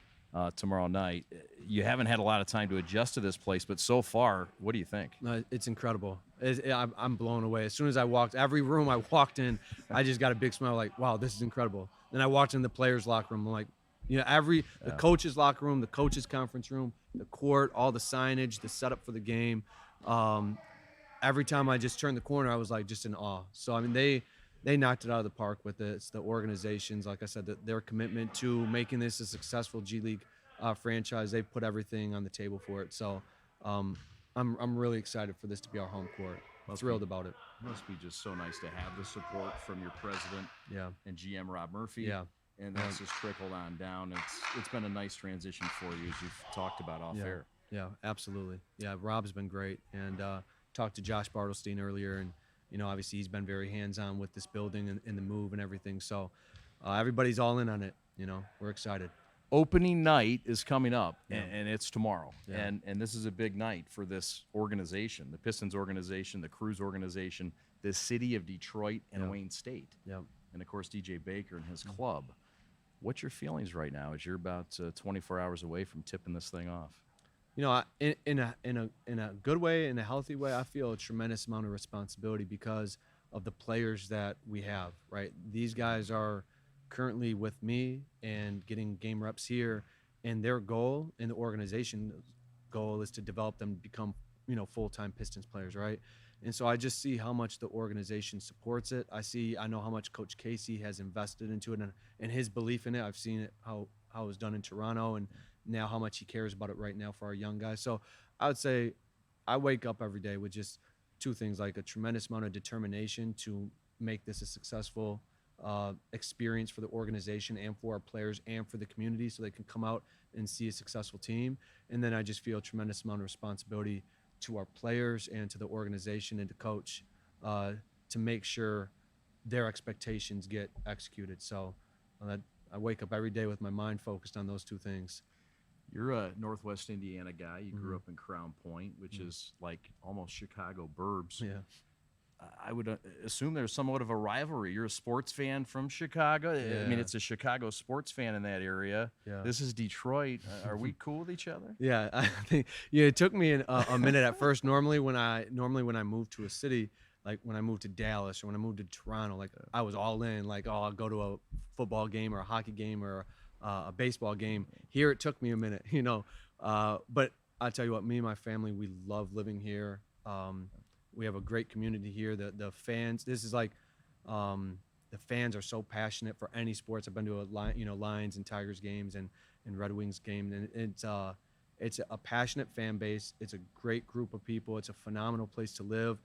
R: tomorrow night. You haven't had a lot of time to adjust to this place, but so far, what do you think?
Q: It's incredible. I'm blown away. As soon as I walked, every room I walked in, I just got a big smile like, wow, this is incredible. Then I walked in the players' locker room. I'm like, the coach's locker room, the coach's conference room, the court, all the signage, the setup for the game. Every time I just turned the corner, I was like just in awe. So, I mean, they knocked it out of the park with it. It's the organizations, like I said, their commitment to making this a successful G League franchise. They put everything on the table for it. So I'm really excited for this to be our home court. I'm thrilled about it.
R: Must be just so nice to have the support from your president and GM Rob Murphy.
Q: Yeah.
R: And that's just trickled on down. It's been a nice transition for you, as you've talked about off air.
Q: Yeah, absolutely. Yeah, Rob's been great. And talked to Josh Bartlestein earlier, and obviously he's been very hands-on with this building and the move and everything. So everybody's all in on it. We're excited.
R: Opening night is coming up, and it's tomorrow. And this is a big night for this organization, the Pistons organization, the Cruise organization, the city of Detroit, and Wayne State.
Q: Yep.
R: And, of course, DJ Baker and his club. What's your feelings right now as you're about 24 hours away from tipping this thing off?
Q: You know, in a good way, in a healthy way, I feel a tremendous amount of responsibility because of the players that we have, right? These guys are currently with me and getting game reps here, and their goal and the organization's goal is to develop them to become, full-time Pistons players, right? And so I just see how much the organization supports it. I know how much Coach Casey has invested into it and his belief in it. I've seen it, how it was done in Toronto, and now how much he cares about it right now for our young guys. So I would say I wake up every day with just two things, like a tremendous amount of determination to make this a successful experience for the organization and for our players and for the community so they can come out and see a successful team. And then I just feel a tremendous amount of responsibility to our players and to the organization and to coach to make sure their expectations get executed. So I wake up every day with my mind focused on those two things.
R: You're a Northwest Indiana guy. You grew up in Crown Point, which is like almost Chicago burbs.
Q: Yeah.
R: I would assume there's somewhat of a rivalry. You're a sports fan from Chicago.
Q: Yeah.
R: I mean, it's a Chicago sports fan in that area.
Q: Yeah.
R: This is Detroit. Are we cool with each other?
Q: Yeah, I think it took me a minute at first. Normally when I moved to a city, like when I moved to Dallas or when I moved to Toronto, like I was all in. Like, I'll go to a football game or a hockey game or a baseball game. Here it took me a minute, but I tell you what, me and my family, we love living here. We have a great community here. The fans, this is like, the fans are so passionate for any sports. I've been to Lions and Tigers games and Red Wings games, and it's a passionate fan base. It's a great group of people. It's a phenomenal place to live.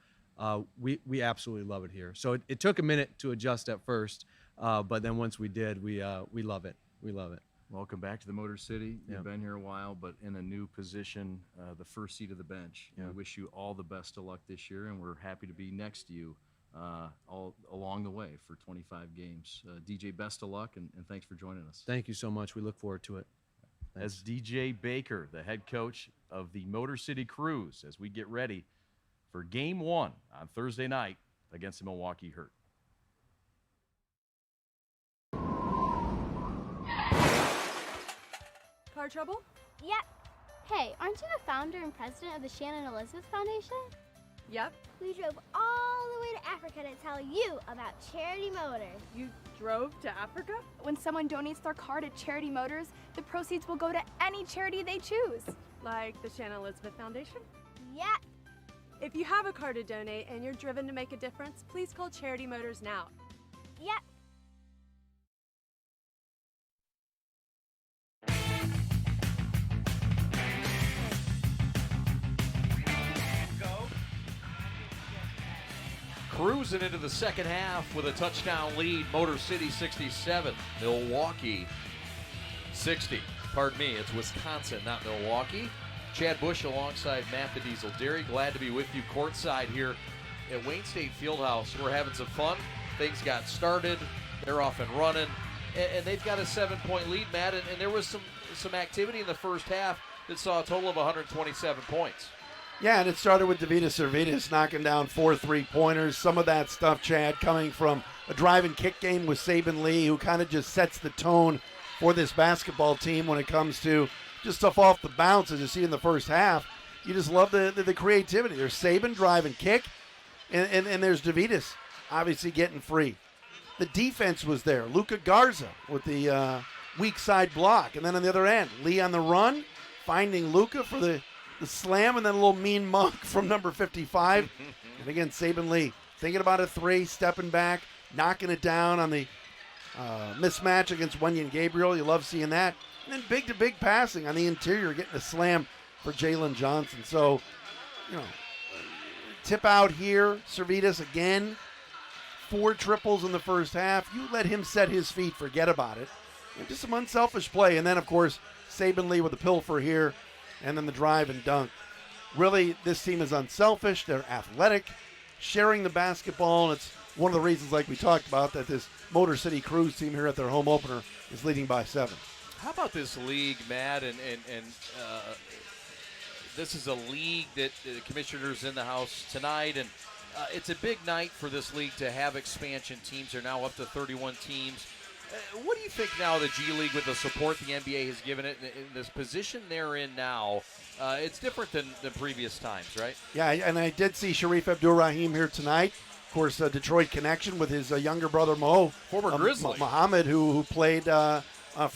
Q: We absolutely love it here. So it took a minute to adjust at first, but then once we did, we love it. We love it.
R: Welcome back to the Motor City. You've
Q: Yep.
R: been here a while, but in a new position, the first seat of the bench.
Q: Yeah.
R: We wish you all the best of luck this year, and we're happy to be next to you all along the way for 25 games. DJ, best of luck, and thanks for joining us.
Q: Thank you so much. We look forward to it.
R: As DJ Baker, the head coach of the Motor City Cruise, as we get ready for Game 1 on Thursday night against the Milwaukee Hurt.
D: Car trouble?
E: Yep. Hey, aren't you the founder and president of the Shannon Elizabeth Foundation?
D: Yep.
E: We drove all the way to Africa to tell you about Charity Motors.
D: You drove to Africa?
F: When someone donates their car to Charity Motors, the proceeds will go to any charity they choose.
D: Like the Shannon Elizabeth Foundation?
E: Yep.
D: If you have a car to donate and you're driven to make a difference, please call Charity Motors now.
E: Yep.
A: Cruising into the second half with a touchdown lead. Motor City 67, Milwaukee 60. Pardon me, it's Wisconsin, not Milwaukee. Chad Bush alongside Matt the Diesel Derry. Glad to be with you courtside here at Wayne State Fieldhouse. We're having some fun. Things got started. They're off and running. And they've got a 7-point lead, Matt. And there was some activity in the first half that saw a total of 127 points.
B: Yeah, and it started with Davidas Servidis knocking down 4 3-pointers. Some of that stuff, Chad, coming from a drive and kick game with Saban Lee, who kind of just sets the tone for this basketball team when it comes to just stuff off the bounce, as you see in the first half. You just love the creativity. There's Saban drive and kick, and there's Davidas obviously getting free. The defense was there. Luka Garza with the weak side block. And then on the other end, Lee on the run, finding Luka for the slam, and then a little mean mug from number 55. And again, Saban Lee thinking about a three, stepping back, knocking it down on the mismatch against Wenyan Gabriel. You love seeing that. And then big-to-big passing on the interior, getting a slam for Jalen Johnson. So, tip out here, Servidis again. 4 triples in the first half. You let him set his feet, forget about it. And just some unselfish play. And then, of course, Saban Lee with the pilfer here. And then the drive and dunk. Really, this team is unselfish. They're athletic, sharing the basketball, and it's one of the reasons, like we talked about, that this Motor City Cruise team here at their home opener is leading by 7.
A: How about this league, Matt? And this is a league that the commissioner's in the house tonight, and it's a big night for this league to have expansion teams. They're now up to 31 teams. What do you think now of the G League with the support the NBA has given it in this position they're in now? It's different than previous times, right?
B: Yeah, and I did see Sharif Abdur-Rahim here tonight. Of course, Detroit connection with his younger brother Mo,
A: former Grizzly
B: Muhammad, who played for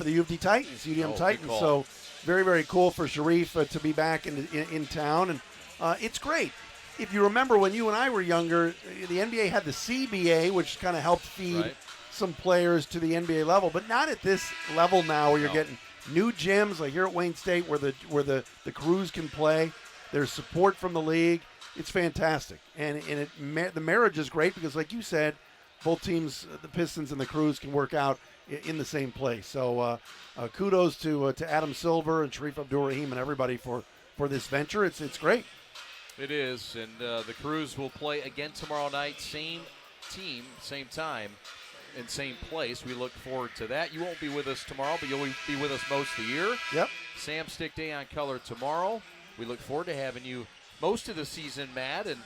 B: the U of D Titans, UDM Titans. So very, very cool for Sharif to be back in town, and it's great. If you remember when you and I were younger, the NBA had the CBA, which kind of helped feed some players to the NBA level, but not at this level now where you're getting new gyms like here at Wayne State where the crews can play. There's support from the league. It's fantastic. And the marriage is great because, like you said, both teams, the Pistons and the Crews, can work out in the same place. So kudos to Adam Silver and Sharif Abdur-Rahim and everybody for this venture. It's great.
A: It is, and the Crews will play again tomorrow night. Same team, same time, and same place. We look forward to that. You won't be with us tomorrow, but you'll be with us most of the year.
B: Yep.
A: Sam Stick Day on Color tomorrow. We look forward to having you most of the season, Matt, and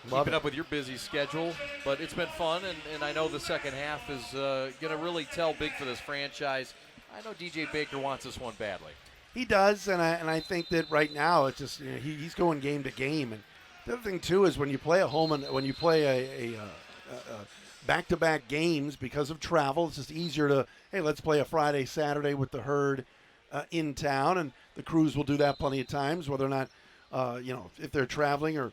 A: keeping up with your busy schedule. But it's been fun, and I know the second half is going to really tell big for this franchise. I know DJ Baker wants this one badly.
B: He does, and I think that right now it's just he's going game to game. And the other thing too is when you play when you play a back-to-back games because of travel, it's just easier to let's play a Friday, Saturday with the Herd in town, and the Crews will do that plenty of times, whether or not if they're traveling or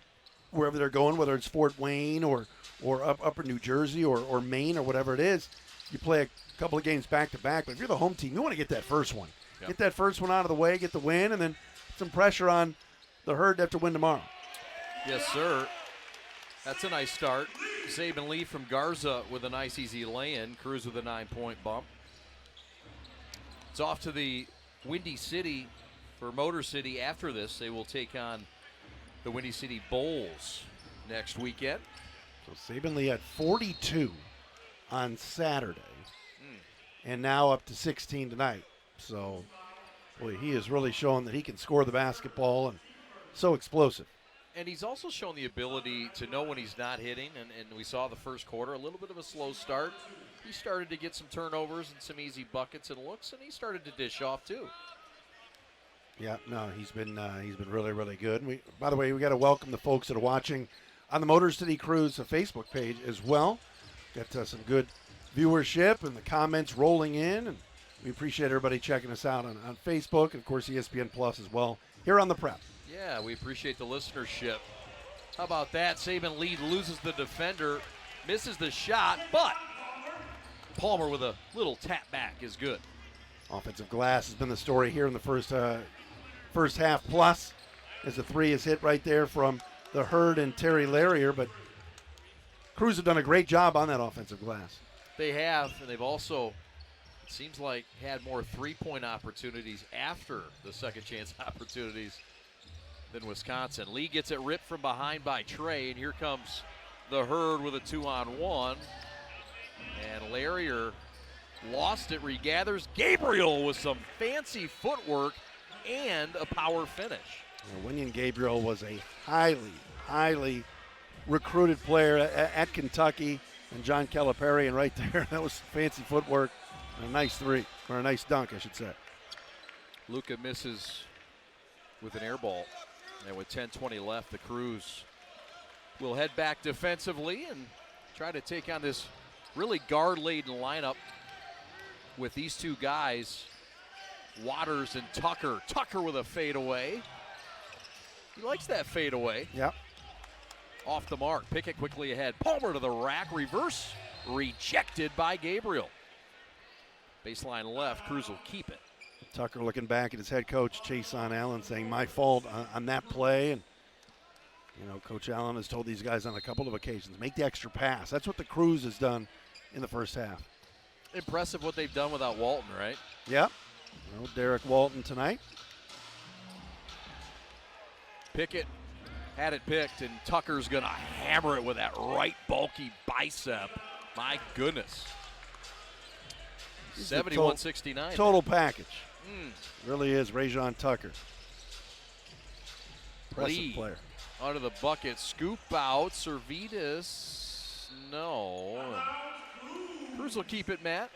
B: wherever they're going, whether it's Fort Wayne or upper New Jersey or Maine or whatever it is. You play a couple of games back-to-back, but if you're the home team, you want to get that first one. Yep. Get that first one out of the way, get the win, and then some pressure on the Herd to have to win tomorrow.
A: Yes, sir. That's a nice start. Saban Lee from Garza with a nice easy lay-in. Crews with a 9-point bump. It's off to the Windy City for Motor City. After this, they will take on the Windy City Bulls next weekend.
B: So Saban Lee had 42 on Saturday, and now up to 16 tonight. So, boy, he is really showing that he can score the basketball and so explosive.
A: And he's also shown the ability to know when he's not hitting, and we saw the first quarter, a little bit of a slow start. He started to get some turnovers and some easy buckets and looks, and he started to dish off too.
B: Yeah, no, he's been really, really good. And by the way, we got to welcome the folks that are watching on the Motor City Crews Facebook page as well. Got some good viewership and the comments rolling in, and we appreciate everybody checking us out on Facebook and, of course, ESPN Plus as well here on the Prep.
A: Yeah, we appreciate the listenership. How about that? Saban Lee loses the defender, misses the shot, but Palmer with a little tap back is good.
B: Offensive glass has been the story here in the first half plus, as the three is hit right there from the Herd and Terry Larrier, but Crews have done a great job on that offensive glass.
A: They have, and they've also, it seems like, had more three-point opportunities after the second chance opportunities than Wisconsin. Lee gets it ripped from behind by Trey, and here comes the Herd with a 2-on-1. And Larrier lost it, regathers. Gabriel with some fancy footwork and a power finish.
B: Winion Gabriel was a highly, highly recruited player at Kentucky, and John Calipari, and right there, that was fancy footwork and a nice three, or a nice dunk, I should say.
A: Luka misses with an air ball, and with 10:20 left, the Crews will head back defensively and try to take on this really guard-laden lineup with these two guys, Waters and Tucker. Tucker with a fadeaway. He likes that fadeaway.
B: Yep.
A: Off the mark. Pickett quickly ahead. Palmer to the rack. Reverse. Rejected by Gabriel. Baseline left. Crews will keep it.
B: Tucker looking back at his head coach, Chason Allen, saying, my fault on that play. And, Coach Allen has told these guys on a couple of occasions, make the extra pass. That's what the Crews has done in the first half.
A: Impressive what they've done without Walton, right?
B: Yep. Derek Walton tonight.
A: Pickett had it picked, and Tucker's going to hammer it with that right bulky bicep. My goodness. 71-69.
B: Total package. Really is Rajon Tucker. Impressive player.
A: Under the bucket. Scoop out. Servetus. No. Crews will keep it, Matt.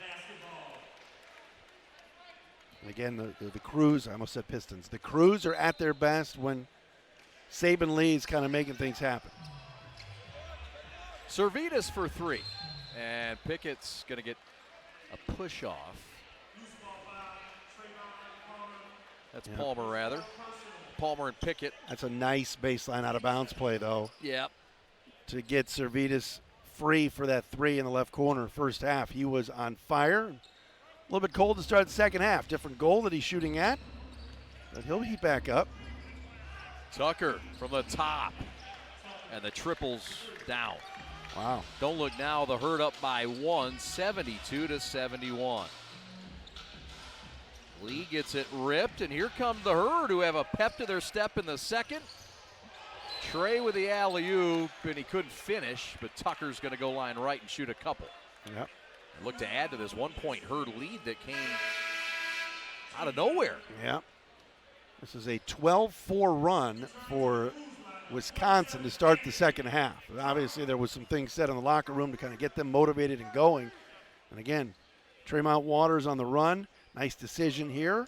B: And again, the Crews, I almost said Pistons. The Crews are at their best when Saban Lee's kind of making things happen.
A: Servetus for 3. And Pickett's going to get a push off. That's Palmer, rather. Palmer and Pickett.
B: That's a nice baseline out of bounds play, though.
A: Yep.
B: To get Servetus free for that 3 in the left corner first half. He was on fire. A little bit cold to start the second half. Different goal that he's shooting at. But he'll heat back up.
A: Tucker from the top. And the triples down.
B: Wow.
A: Don't look now. The Herd up by 1, 72-71. Lee gets it ripped, and here comes the Herd, who have a pep to their step in the second. Trey with the alley-oop, and he couldn't finish, but Tucker's going to go line right and shoot a couple.
B: Yep.
A: And look to add to this 1-point Herd lead that came out of nowhere.
B: Yeah. This is a 12-4 run for Wisconsin to start the second half. Obviously, there was some things said in the locker room to kind of get them motivated and going. And again, Tremont Waters on the run. Nice decision here.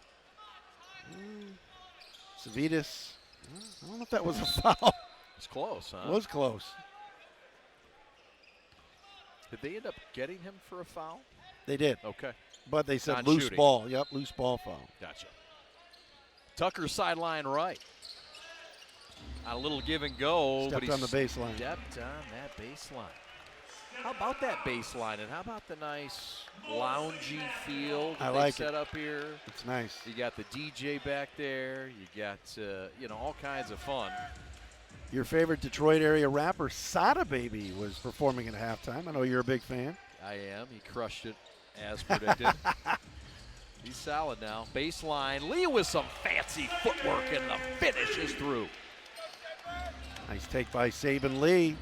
B: Servetus, I don't know if that was a foul.
A: It's close, huh?
B: It was close.
A: Did they end up getting him for a foul?
B: They did.
A: Okay.
B: But they said
A: Non-shooting.
B: loose ball. Yep, loose ball foul.
A: Gotcha. Tucker sideline right. A little give and go.
B: Stepped
A: but
B: on the baseline.
A: Stepped on that baseline. How about that baseline, and how about the nice loungy feel that
B: I
A: they
B: like
A: set
B: it.
A: up here?
B: It's nice.
A: You got the DJ back there. You got all kinds of fun.
B: Your favorite Detroit area rapper, Sada Baby, was performing at halftime. I know you're a big fan.
A: I am. He crushed it as predicted. He's solid now. Baseline. Lee with some fancy footwork, and the finish is through.
B: Nice take by Saban Lee.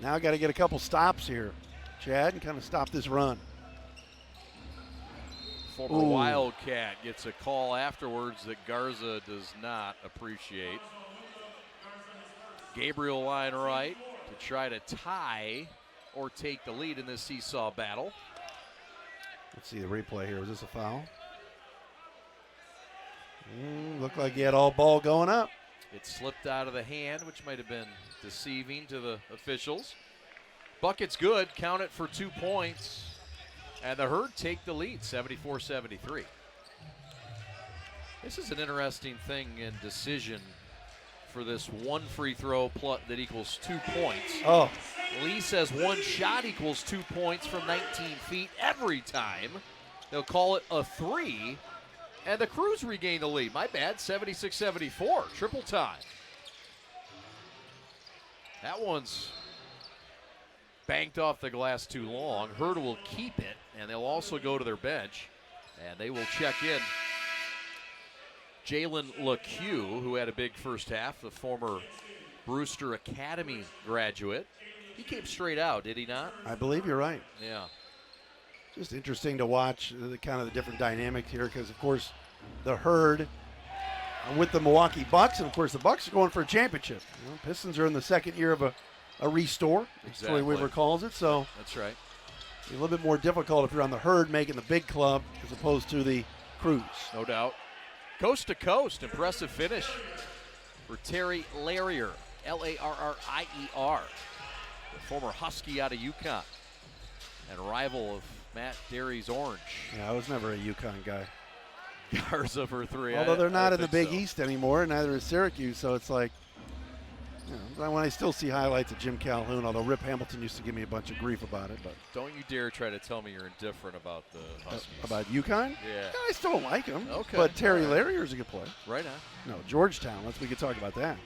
B: Now got to get a couple stops here, Chad, and kind of stop this run.
A: Former Wildcat gets a call afterwards that Garza does not appreciate. Gabriel line right to try to tie or take the lead in this seesaw battle.
B: Let's see the replay here. Was this a foul? Looked like he had all ball going up.
A: It slipped out of the hand, which might have been deceiving to the officials. Bucket's good. Count it for 2 points. And the Herd take the lead, 74-73. This is an interesting thing in decision for this one free throw that equals 2 points.
B: Oh.
A: Lee says one shot equals 2 points from 19 feet every time. They'll call it a 3. And the Crews regain the lead. My bad, 76-74, triple time. That one's banked off the glass too long. Herd will keep it, and they'll also go to their bench, and they will check in Jalen LeCue, who had a big first half, the former Brewster Academy graduate. He came straight out, did he not?
B: I believe you're right.
A: Yeah.
B: Just interesting to watch the kind of the different dynamics here because, of course, the Herd with the Milwaukee Bucks, and, of course, the Bucks are going for a championship. Pistons are in the second year of a restore, as Troy Weaver calls it. So
A: that's right.
B: A little bit more difficult if you're on the Herd making the big club as opposed to the Crews.
A: No doubt. Coast to coast, impressive finish for Terry Larrier, Larrier, the former Husky out of UConn and rival of Matt Derry's Orange.
B: Yeah, I was never a UConn guy.
A: Garza for 3.
B: Although they're not in the Big East anymore, neither is Syracuse, so it's like, when I still see highlights of Jim Calhoun, although Rip Hamilton used to give me a bunch of grief about it. But
A: don't you dare try to tell me you're indifferent about the Huskies.
B: About UConn?
A: Yeah.
B: I still like him.
A: Okay.
B: But Terry Larrier's a good player.
A: Right on.
B: No, Georgetown. We could talk about that.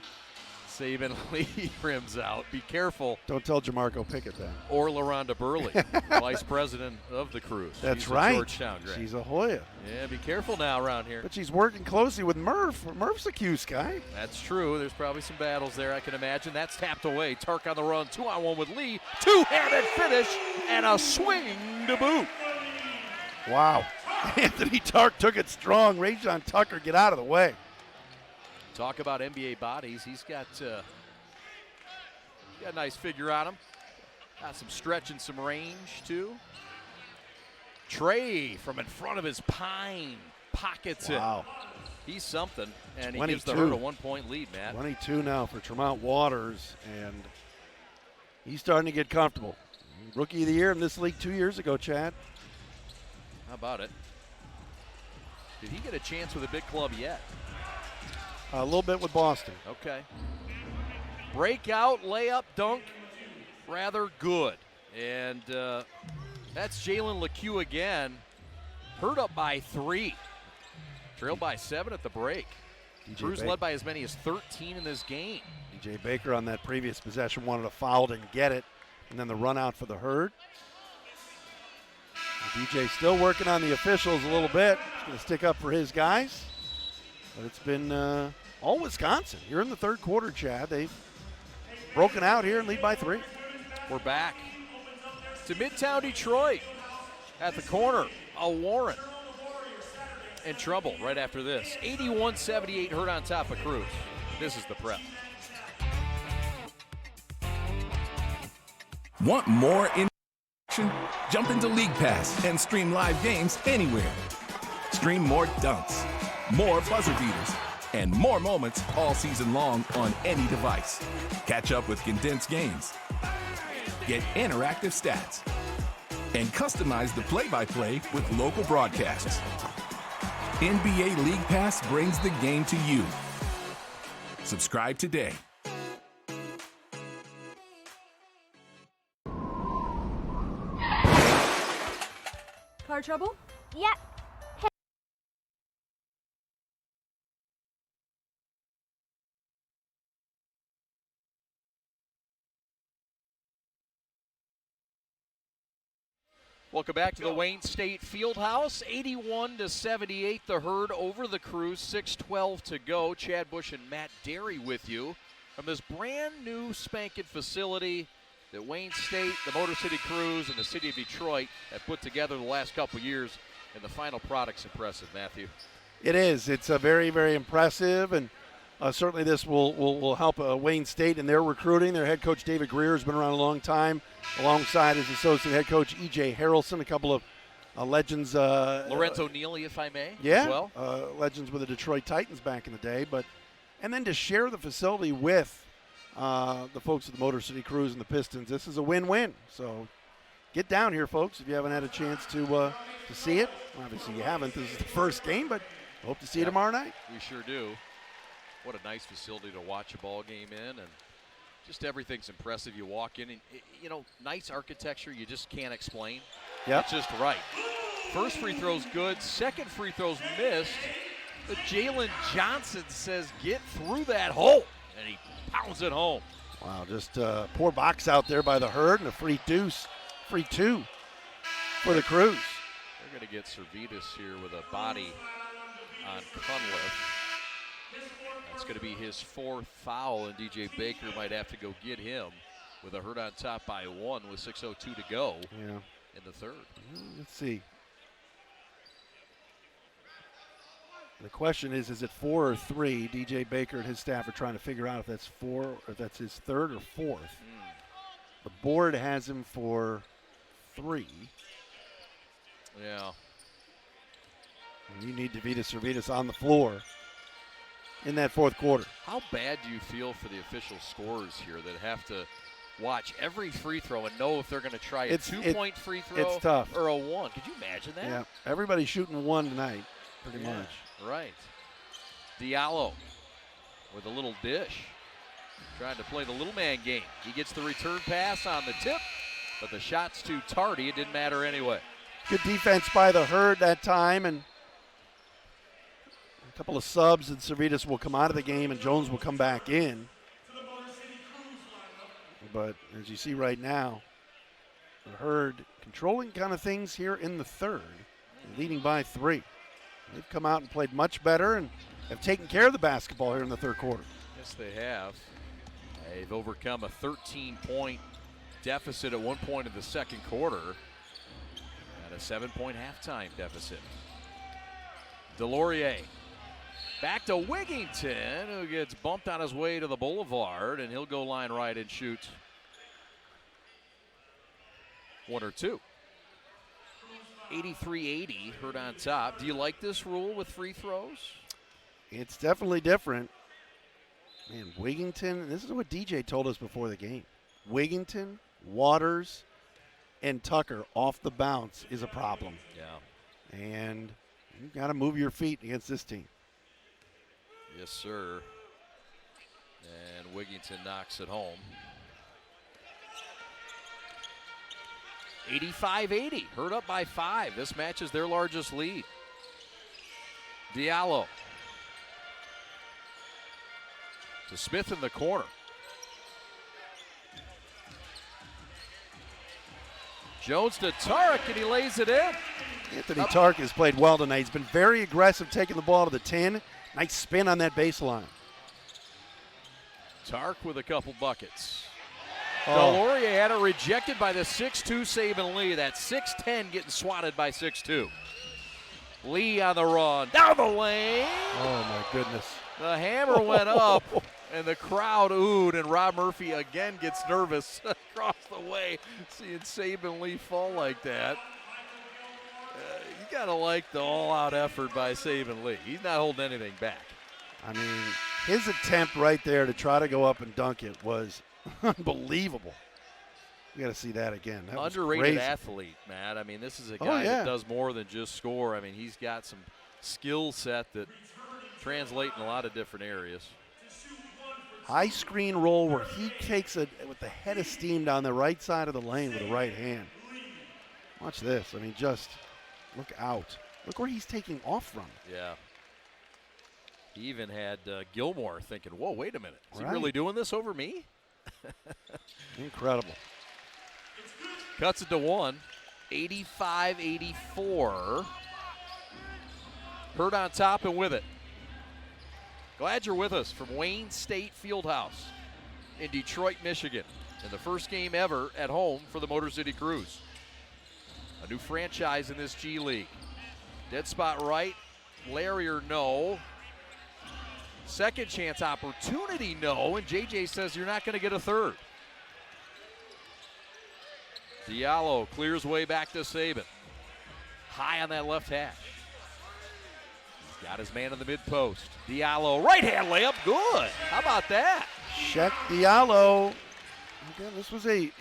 A: Saban Lee rims out. Be careful.
B: Don't tell Jamarco Pickett that.
A: Or LaRonda Burley, vice president of the Crews.
B: That's
A: she's
B: right.
A: A Georgetown grad.
B: She's a Hoya.
A: Yeah, be careful now around here.
B: But she's working closely with Murph. Murph's a Cuse guy.
A: That's true. There's probably some battles there, I can imagine. That's tapped away. Tark on the run. 2-on-1 with Lee. Two-handed finish and a swing to boot.
B: Wow. Anthony Tark took it strong. Rajon Tucker, get out of the way.
A: Talk about NBA bodies. He's got a nice figure on him. Got some stretch and some range, too. Trey from in front of his pine pockets
B: wow.
A: it. He's something, and he
B: 22.
A: gives the Herd a 1-point lead, Matt.
B: 22 now for Tremont Waters, and he's starting to get comfortable. Rookie of the year in this league 2 years ago, Chad.
A: How about it? Did he get a chance with a big club yet?
B: A little bit with Boston.
A: Okay. Breakout, layup, dunk, rather good. And that's Jalen LeCue again. Herd up by 3. Trailed by 7 at the break. Cruz led by as many as 13 in this game.
B: DJ Baker on that previous possession wanted a foul, didn't get it. And then the run out for the Herd. And DJ still working on the officials a little bit. He's going to stick up for his guys. But it's been all Wisconsin. Here in the third quarter, Chad. They've broken out here and lead by 3.
A: We're back to Midtown Detroit at the corner. A Warren in trouble right after this. 81-78 Herd on top of Cruz. This is the Prep.
C: Want more action? Jump into League Pass and stream live games anywhere. Stream more dunks, more buzzer beaters, and more moments all season long on any device. Catch up with condensed games. Get interactive stats. And customize the play-by-play with local broadcasts. NBA League Pass brings the game to you. Subscribe today.
D: Car trouble?
E: Yep.
A: Welcome back to the Wayne State Fieldhouse. 81-78, the Herd over the Cruz. 6:12 to go. Chad Bush and Matt Derry with you from this brand new spanking facility that Wayne State, the Motor City Cruise, and the city of Detroit have put together the last couple years. And the final product's impressive, Matthew.
B: It is. It's very, very impressive, and certainly this will help Wayne State in their recruiting. Their head coach, David Greer, has been around a long time, alongside his associate head coach, E.J. Harrelson, a couple of legends.
A: Lorenzo Neely, if I may,
B: yeah,
A: as well.
B: Legends with the Detroit Titans back in the day. And then to share the facility with the folks at the Motor City Cruise and the Pistons, this is a win-win. So get down here, folks, if you haven't had a chance to see it. Obviously you haven't. This is the first game, but hope to see you tomorrow night.
A: We sure do. What a nice facility to watch a ball game in, and just everything's impressive. You walk in, and nice architecture you just can't explain.
B: Yep.
A: It's just right. First free throw's good. Second free throw's missed. But Jalen Johnson says, get through that hole, and he pounds it home.
B: Wow, just poor box out there by the Herd, and a free two for the Cruise.
A: They're going to get Servetus here with a body on Cunliffe. That's going to be his 4th foul, and DJ Baker might have to go get him with a Herd on top by 1 with 6:02 to go in the third.
B: Let's see. The question is it 4 or 3? DJ Baker and his staff are trying to figure out if that's 4 or if that's his 3rd or 4th. The board has him for 3.
A: Yeah.
B: And you need Davidas Servetus on the floor in that 4th quarter.
A: How bad do you feel for the official scorers here that have to watch every free throw and know if they're going to try a 2-point free throw
B: it's tough.
A: or a 1? Could you imagine that?
B: Yeah, everybody's shooting 1 tonight, pretty much.
A: Right. Diallo with a little dish, trying to play the little man game. He gets the return pass on the tip, but the shot's too tardy. It didn't matter anyway.
B: Good defense by the Herd that time, and a couple of subs, and Servetus will come out of the game, and Jones will come back in. But as you see right now, the Herd controlling kind of things here in the third, leading by 3. They've come out and played much better and have taken care of the basketball here in the third quarter.
A: Yes, they have. They've overcome a 13-point deficit at one point in the second quarter and a 7-point halftime deficit. Delorier back to Wigington, who gets bumped on his way to the boulevard, and he'll go line right and shoot 1 or 2. 83-80, Hurt on top. Do you like this rule with free throws?
B: It's definitely different. Man, Wigington, this is what DJ told us before the game. Wigington, Waters, and Tucker off the bounce is a problem.
A: Yeah.
B: And you got to move your feet against this team.
A: Yes, sir. And Wigington knocks it home. 85-80, Hurt up by 5. This matches their largest lead. Diallo to Smith in the corner. Jones to Tark, and he lays it in.
B: Anthony Tark has played well tonight. He's been very aggressive taking the ball to the 10. Nice spin on that baseline.
A: Tark with a couple buckets.
B: Oh.
A: Delorier had it rejected by the 6'2 Saban Lee. That 6'10 getting swatted by 6'2. Lee on the run. Down the lane.
B: Oh, my goodness.
A: The hammer went up, and the crowd oohed, and Rob Murphy again gets nervous across the way, seeing Saban Lee fall like that. You got to like the all-out effort by Saban Lee. He's not holding anything back.
B: I mean, his attempt right there to try to go up and dunk it was unbelievable. We got to see that again. That
A: Underrated
B: was crazy.
A: athlete, Matt. I mean, this is a guy that does more than just score. I mean, he's got some skill set that translate in a lot of different areas.
B: High screen roll where he takes it with the head of steam down the right side of the lane with the right hand. Watch this. I mean, just look out. Look where he's taking off from.
A: Yeah. He even had Gilmore thinking, whoa, wait a minute. Is he
B: Right.
A: really doing this over me?
B: Incredible.
A: Cuts it to 1. 85-84. Hurt on top and with it. Glad you're with us from Wayne State Fieldhouse in Detroit, Michigan, in the first game ever at home for the Motor City Cruise. A new franchise in this G League. Dead spot right, Larry or no. Second chance opportunity, no, and JJ says you're not going to get a third. Diallo clears way back to Saban. High on that left hash. He's got his man in the mid-post. Diallo, right-hand layup, good. How about that?
B: Check Diallo. Again, this was a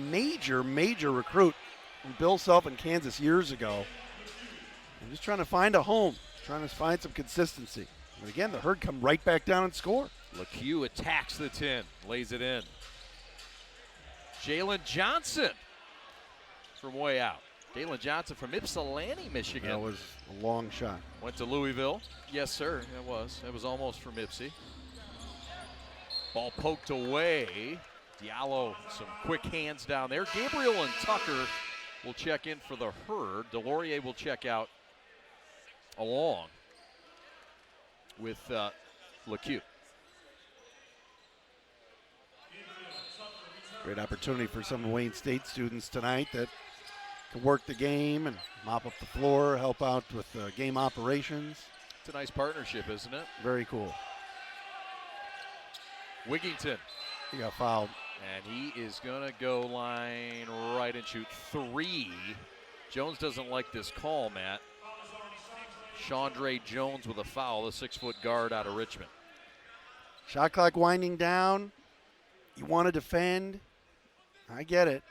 B: major recruit from Bill Self in Kansas years ago. I'm just trying to find a home, trying to find some consistency. But again, the Herd come right back down and score.
A: LeCue attacks the 10, lays it in. Jalen Johnson from way out. Jalen Johnson from Ypsilanti, Michigan.
B: That was a long shot.
A: Went to Louisville. Yes, sir, it was. It was almost from Ypsi. Ball poked away. Diallo, some quick hands down there. Gabriel and Tucker will check in for the Herd. Delorier will check out along with LeCue.
B: Great opportunity for some Wayne State students tonight that can work the game and mop up the floor, help out with game operations.
A: It's a nice partnership, isn't it?
B: Very cool.
A: Wigington.
B: He got fouled.
A: And he is going to go line right and shoot 3. Jones doesn't like this call, Matt. Shaundry Jones with a foul, the 6-foot guard out of Richmond.
B: Shot clock winding down. You want to defend. I get it.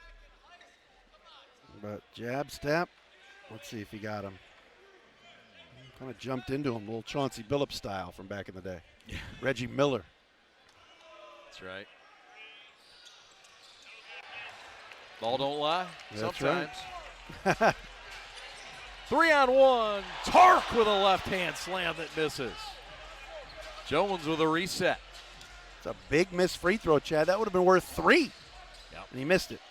B: But jab, step. Let's see if he got him. Kind of jumped into him, a little Chauncey Billups style from back in the day.
A: Yeah.
B: Reggie Miller.
A: That's right. Ball don't lie.
B: That's
A: sometimes.
B: Right.
A: 3-on-1. Tark with a left-hand slam that misses. Jones with a reset.
B: It's a big missed free throw, Chad. That would have been worth 3.
A: Yep.
B: And he missed it.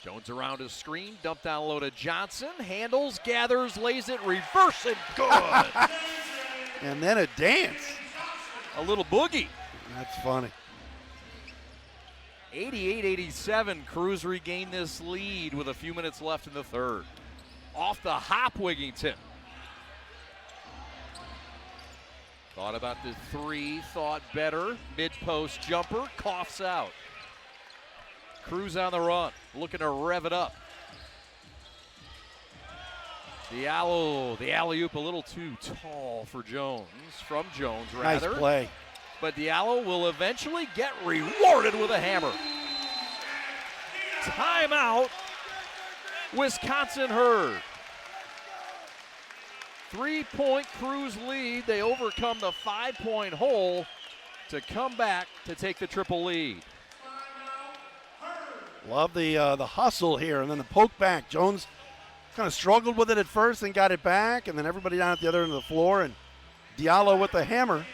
A: Jones around his screen. Dump down low to Johnson. Handles, gathers, lays it, reverse it. Good.
B: And then a dance.
A: A little boogie.
B: That's funny.
A: 88-87. Crews regain this lead with a few minutes left in the third. Off the hop, Wigington. Thought about the 3, thought better. Mid-post jumper, coughs out. Crews on the run, looking to rev it up. Diallo, the alley-oop a little too tall for Jones, from Jones rather.
B: Nice play.
A: But Diallo will eventually get rewarded with a hammer. Timeout, Wisconsin Herd. 3-point Cruise lead. They overcome the 5-point hole to come back to take the triple lead.
B: Love the hustle here, and then the poke back. Jones kind of struggled with it at first and got it back, and then everybody down at the other end of the floor, and Diallo with the hammer,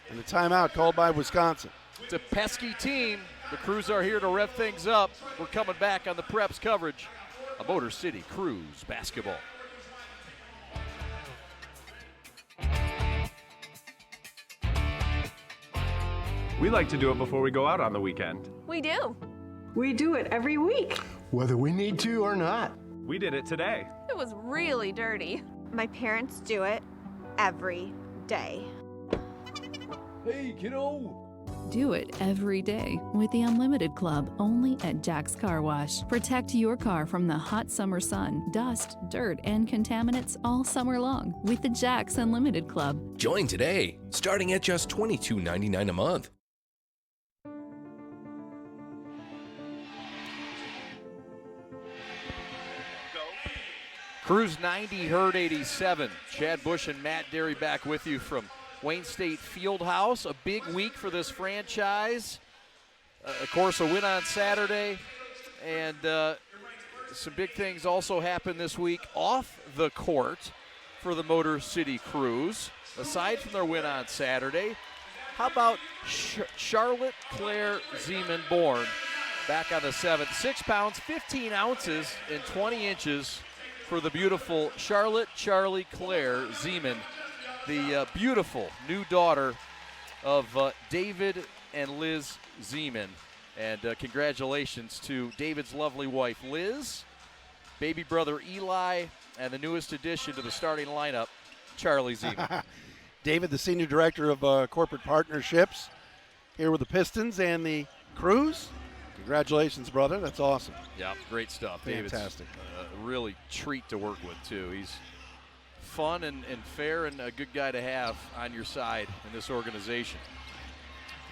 B: and the timeout called by Wisconsin.
A: It's a pesky team. The Crews are here to rev things up. We're coming back on the Preps coverage of Motor City Cruise basketball.
I: We like to do it before we go out on the weekend.
J: We do.
K: We do it every week.
L: Whether we need to or not.
I: We did it today.
J: It was really dirty.
M: My parents do it every day.
A: Hey, kiddo.
N: Do it every day with the Unlimited Club only at Jack's Car Wash. Protect your car from the hot summer sun, dust, dirt, and contaminants all summer long with the Jack's Unlimited Club.
O: Join today, starting at just $22.99 a month.
A: Crews 90, Herd 87. Chad Bush and Matt Derry back with you from Wayne State Fieldhouse. A big week for this franchise. Of course, a win on Saturday. And some big things also happened this week off the court for the Motor City Crews. Aside from their win on Saturday, how about Charlotte Claire Zeman-Bourne back on the 7th. 6 pounds, 15 ounces, and 20 inches for the beautiful Charlotte Charlie Claire Zeman, the beautiful new daughter of David and Liz Zeman. And congratulations to David's lovely wife, Liz, baby brother Eli, and the newest addition to the starting lineup, Charlie Zeman.
B: David, the Senior Director of Corporate Partnerships, here with the Pistons and the Crews. Congratulations, brother. That's awesome.
A: Yeah, great stuff.
B: Fantastic.
A: David's a really treat to work with, too. He's fun and fair and a good guy to have on your side in this organization.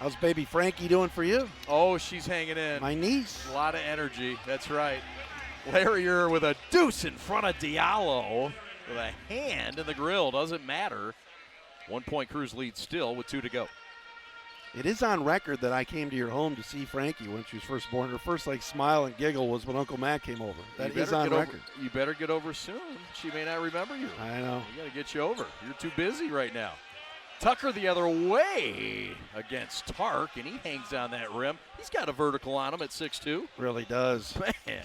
B: How's baby Frankie doing for you?
A: Oh, she's hanging in.
B: My niece.
A: A lot of energy. That's right. Larrier with a deuce in front of Diallo with a hand in the grill. Doesn't matter. 1 point Crews lead still with 2 to go.
B: It is on record that I came to your home to see Frankie when she was first born. Her first smile and giggle was when Uncle Matt came over. That is on record.
A: You better get over soon. She may not remember you.
B: I know.
A: We got to get you over. You're too busy right now. Tucker the other way against Tark, and he hangs on that rim. He's got a vertical on him at 6'2".
B: Really does.
A: Man.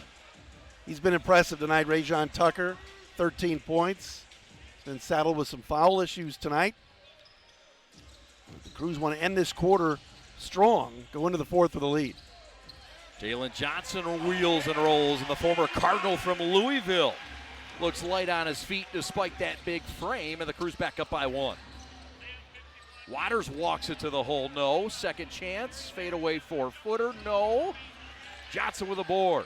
B: He's been impressive tonight, Rajon Tucker. 13 points. He's been saddled with some foul issues tonight. The Crews want to end this quarter strong, go into the fourth with the lead.
A: Jalen Johnson wheels and rolls, and the former Cardinal from Louisville looks light on his feet despite that big frame, and the Crews back up by 1. Waters walks it to the hole, no. Second chance, fadeaway 4-footer, no. Johnson with a board.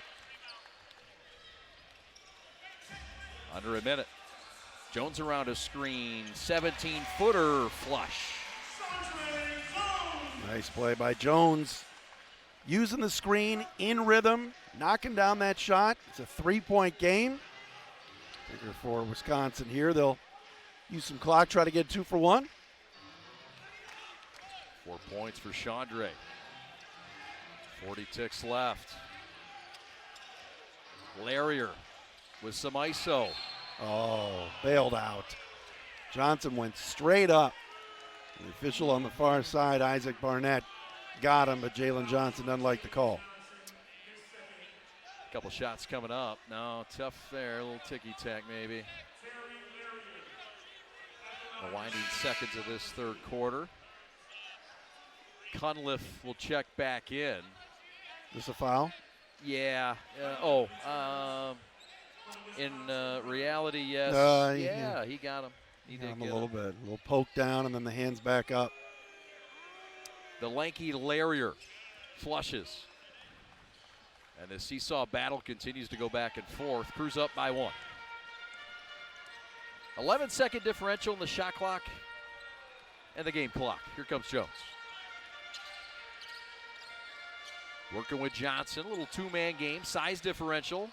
A: Under a minute. Jones around a screen, 17-footer flush.
B: Nice play by Jones. Using the screen, in rhythm, knocking down that shot. It's a 3-point game. Figure for Wisconsin here. They'll use some clock, try to get 2 for 1.
A: 4 points for Shaundry. 40 ticks left. Larrier with some ISO.
B: Oh, bailed out. Johnson went straight up. The official on the far side, Isaac Barnett, got him, but Jalen Johnson doesn't like the call.
A: A couple shots coming up. No, tough there. A little ticky-tack maybe. The winding seconds of this third quarter. Cunliffe will check back in.
B: This a foul?
A: Yeah. In reality, yes. Yeah, he got him. He did
B: get him
A: get
B: a little bit. A little poke down and then the hands back up.
A: The lanky Larrier flushes. And the seesaw battle continues to go back and forth. Crews up by 1. 11-second differential in the shot clock and the game clock. Here comes Jones. Working with Johnson, a little two-man game, size differential.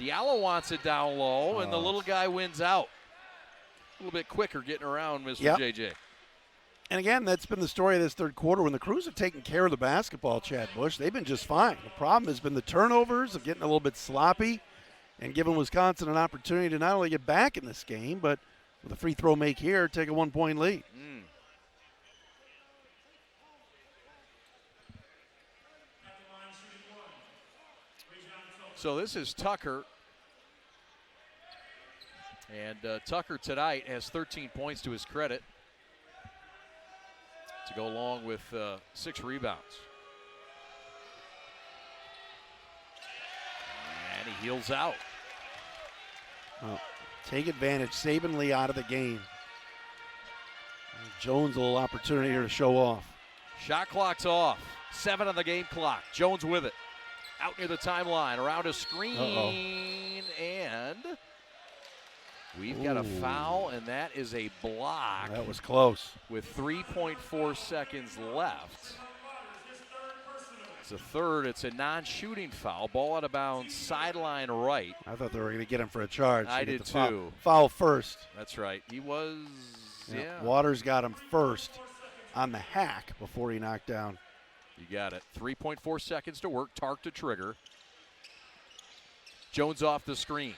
A: Diallo wants it down low, and the little guy wins out. A little bit quicker getting around Mr. JJ.
B: And again, that's been the story of this third quarter. When the Crews have taken care of the basketball, Chad Bush, they've been just fine. The problem has been the turnovers of getting a little bit sloppy and giving Wisconsin an opportunity to not only get back in this game, but with a free throw make here, take a 1-point lead.
A: So this is Tucker. And Tucker tonight has 13 points to his credit to go along with 6 rebounds. And he heels out.
B: Well, take advantage. Saban Lee out of the game. Jones a little opportunity here to show off.
A: Shot clock's off. 7 on the game clock. Jones with it. Out near the timeline, around a screen, and we've got a foul, and that is a block.
B: That was close.
A: With 3.4 seconds left. It's a third. It's a non-shooting foul. Ball out of bounds, sideline right.
B: I thought they were going to get him for a charge.
A: I did too.
B: Foul first.
A: That's right. He was,
B: Waters got him first on the hack before he knocked down.
A: You got it. 3.4 seconds to work. Tark to trigger. Jones off the screen.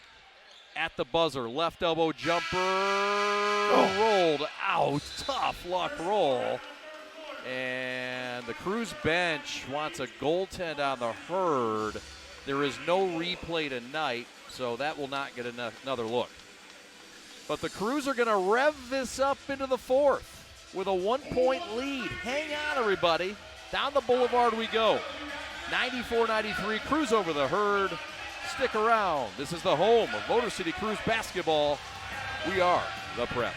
A: At the buzzer. Left elbow jumper. Rolled out. Tough luck roll. And the Crews bench wants a goaltend on the Herd. There is no replay tonight, so that will not get another look. But the Crews are going to rev this up into the fourth with a 1-point lead. Hang on, everybody. Down the boulevard we go. 94-93, Crews over the Herd. Stick around. This is the home of Motor City Crews basketball. We are the Prep.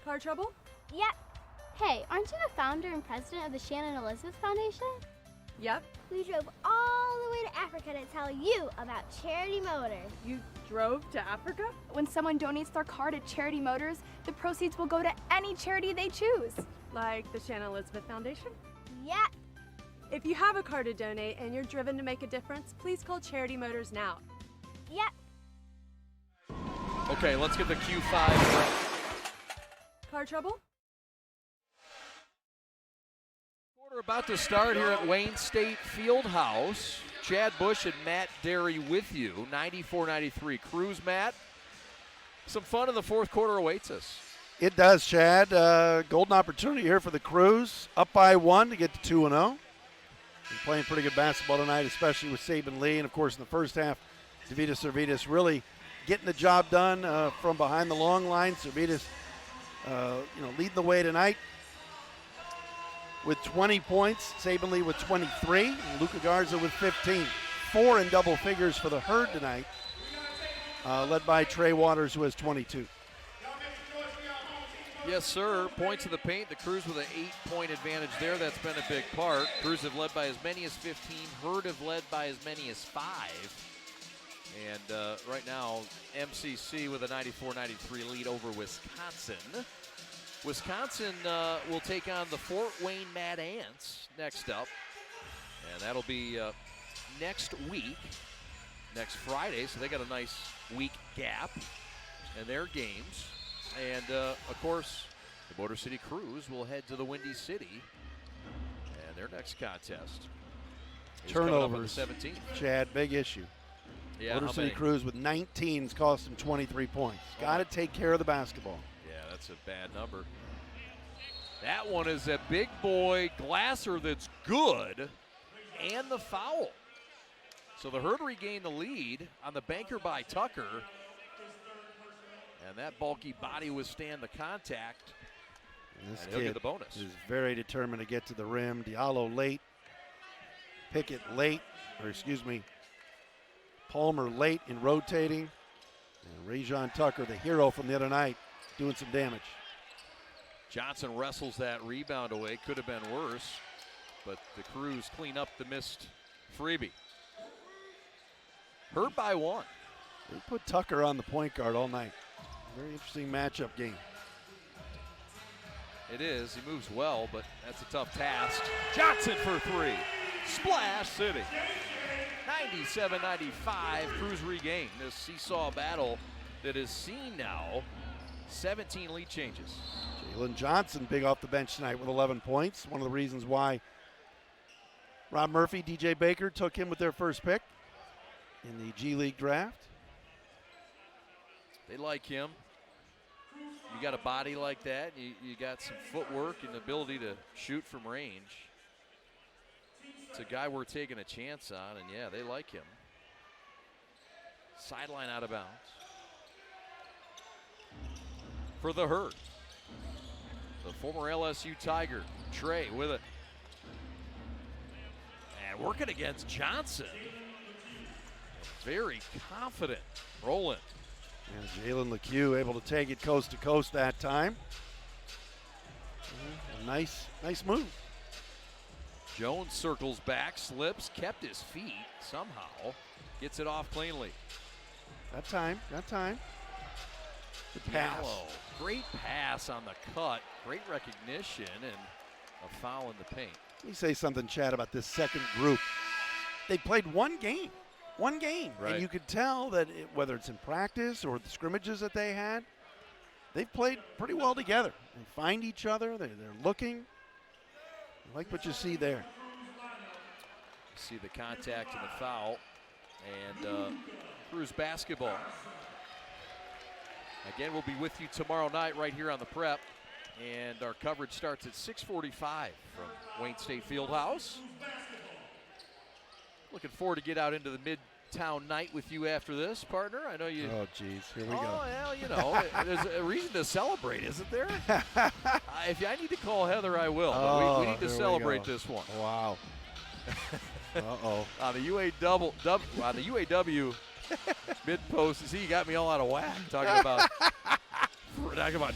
D: Car trouble?
E: Yep. Hey, aren't you the founder and president of the Shannon Elizabeth Foundation?
D: Yep.
E: We drove all the way to Africa to tell you about Charity Motors.
D: You drove to Africa?
F: When someone donates their car to Charity Motors, the proceeds will go to any charity they choose.
D: Like the Shannon Elizabeth Foundation?
E: Yep.
D: If you have a car to donate and you're driven to make a difference, please call Charity Motors now.
E: Yep.
A: Okay, let's get the Q5.
D: Car trouble?
A: We're about to start here at Wayne State Fieldhouse. Chad Bush and Matt Derry with you. 94-93 Crews, Matt. Some fun in the fourth quarter awaits us.
B: It does, Chad. Golden opportunity here for the Crews. Up by 1 to get to 2-0. Been playing pretty good basketball tonight, especially with Saban Lee. And, of course, in the first half, Davidas Servidis really getting the job done from behind the long line. Servidis, leading the way tonight with 20 points. Saban Lee with 23. And Luka Garza with 15. 4 in double figures for the Herd tonight, led by Trey Waters, who has 22.
A: Yes, sir. Points of the paint. The Crews with an 8-point advantage there. That's been a big part. Crews have led by as many as 15. Herd have led by as many as 5. And right now, MCC with a 94-93 lead over Wisconsin. Wisconsin will take on the Fort Wayne Mad Ants next up. And that'll be next week, next Friday. So they got a nice week gap in their games. And, of course, the Motor City Crews will head to the Windy City. And their next contest is
B: Turnovers,
A: 17th.
B: Chad, big issue.
A: Yeah,
B: Motor City Crews with 19 has cost them 23 points. Got to take care of the basketball.
A: Yeah, that's a bad number. That one is a big boy Glasser that's good, and the foul. So the Herd regain the lead on the banker by Tucker. And that bulky body withstand the contact.
B: And this
A: and he'll
B: kid
A: get the bonus.
B: is very determined to get to the rim. Diallo late. Pickett late, Palmer late in rotating. And Rajon Tucker, the hero from the other night, doing some damage.
A: Johnson wrestles that rebound away. Could have been worse. but the Crews clean up the missed freebie. Hurt by 1.
B: They put Tucker on the point guard all night. Very interesting matchup game.
A: It is. He moves well, but that's a tough task. Johnson for 3. Splash City. 97-95. Crews regain this seesaw battle that is seen now 17 lead changes.
B: Jalen Johnson big off the bench tonight with 11 points. One of the reasons why Rob Murphy, DJ Baker took him with their first pick in the G League draft.
A: They like him. You got a body like that. You got some footwork and the ability to shoot from range. It's a guy we're taking a chance on, and yeah, they like him. Sideline out of bounds. For the Herd, the former LSU Tiger, Trey with it. And working against Johnson. Very confident. Rolling.
B: And Jalen LeCue able to take it coast to coast that time. Nice move.
A: Jones circles back, slips, kept his feet somehow. Gets it off cleanly.
B: That time. The pass.
A: Gallo, great pass on the cut. Great recognition and a foul in the paint.
B: Let me say something, Chad, about this second group. They played one game.
A: Right.
B: And you could tell that whether it's in practice or the scrimmages that they had, they've played pretty well together. They find each other. They're looking. I like what you see there.
A: See the contact and the foul. And Crews basketball. Again, we'll be with you tomorrow night right here on the Prep. And our coverage starts at 6:45 from Wayne State Fieldhouse. Looking forward to get out into the Midtown night with you after this, partner. I know you.
B: Oh, geez, here we go.
A: Oh, well, you know, there's a reason to celebrate, isn't there? If I need to call Heather, I will. But we need to celebrate this one.
B: Wow. Uh-oh.
A: On the UAW mid-post, see, you got me all out of whack talking about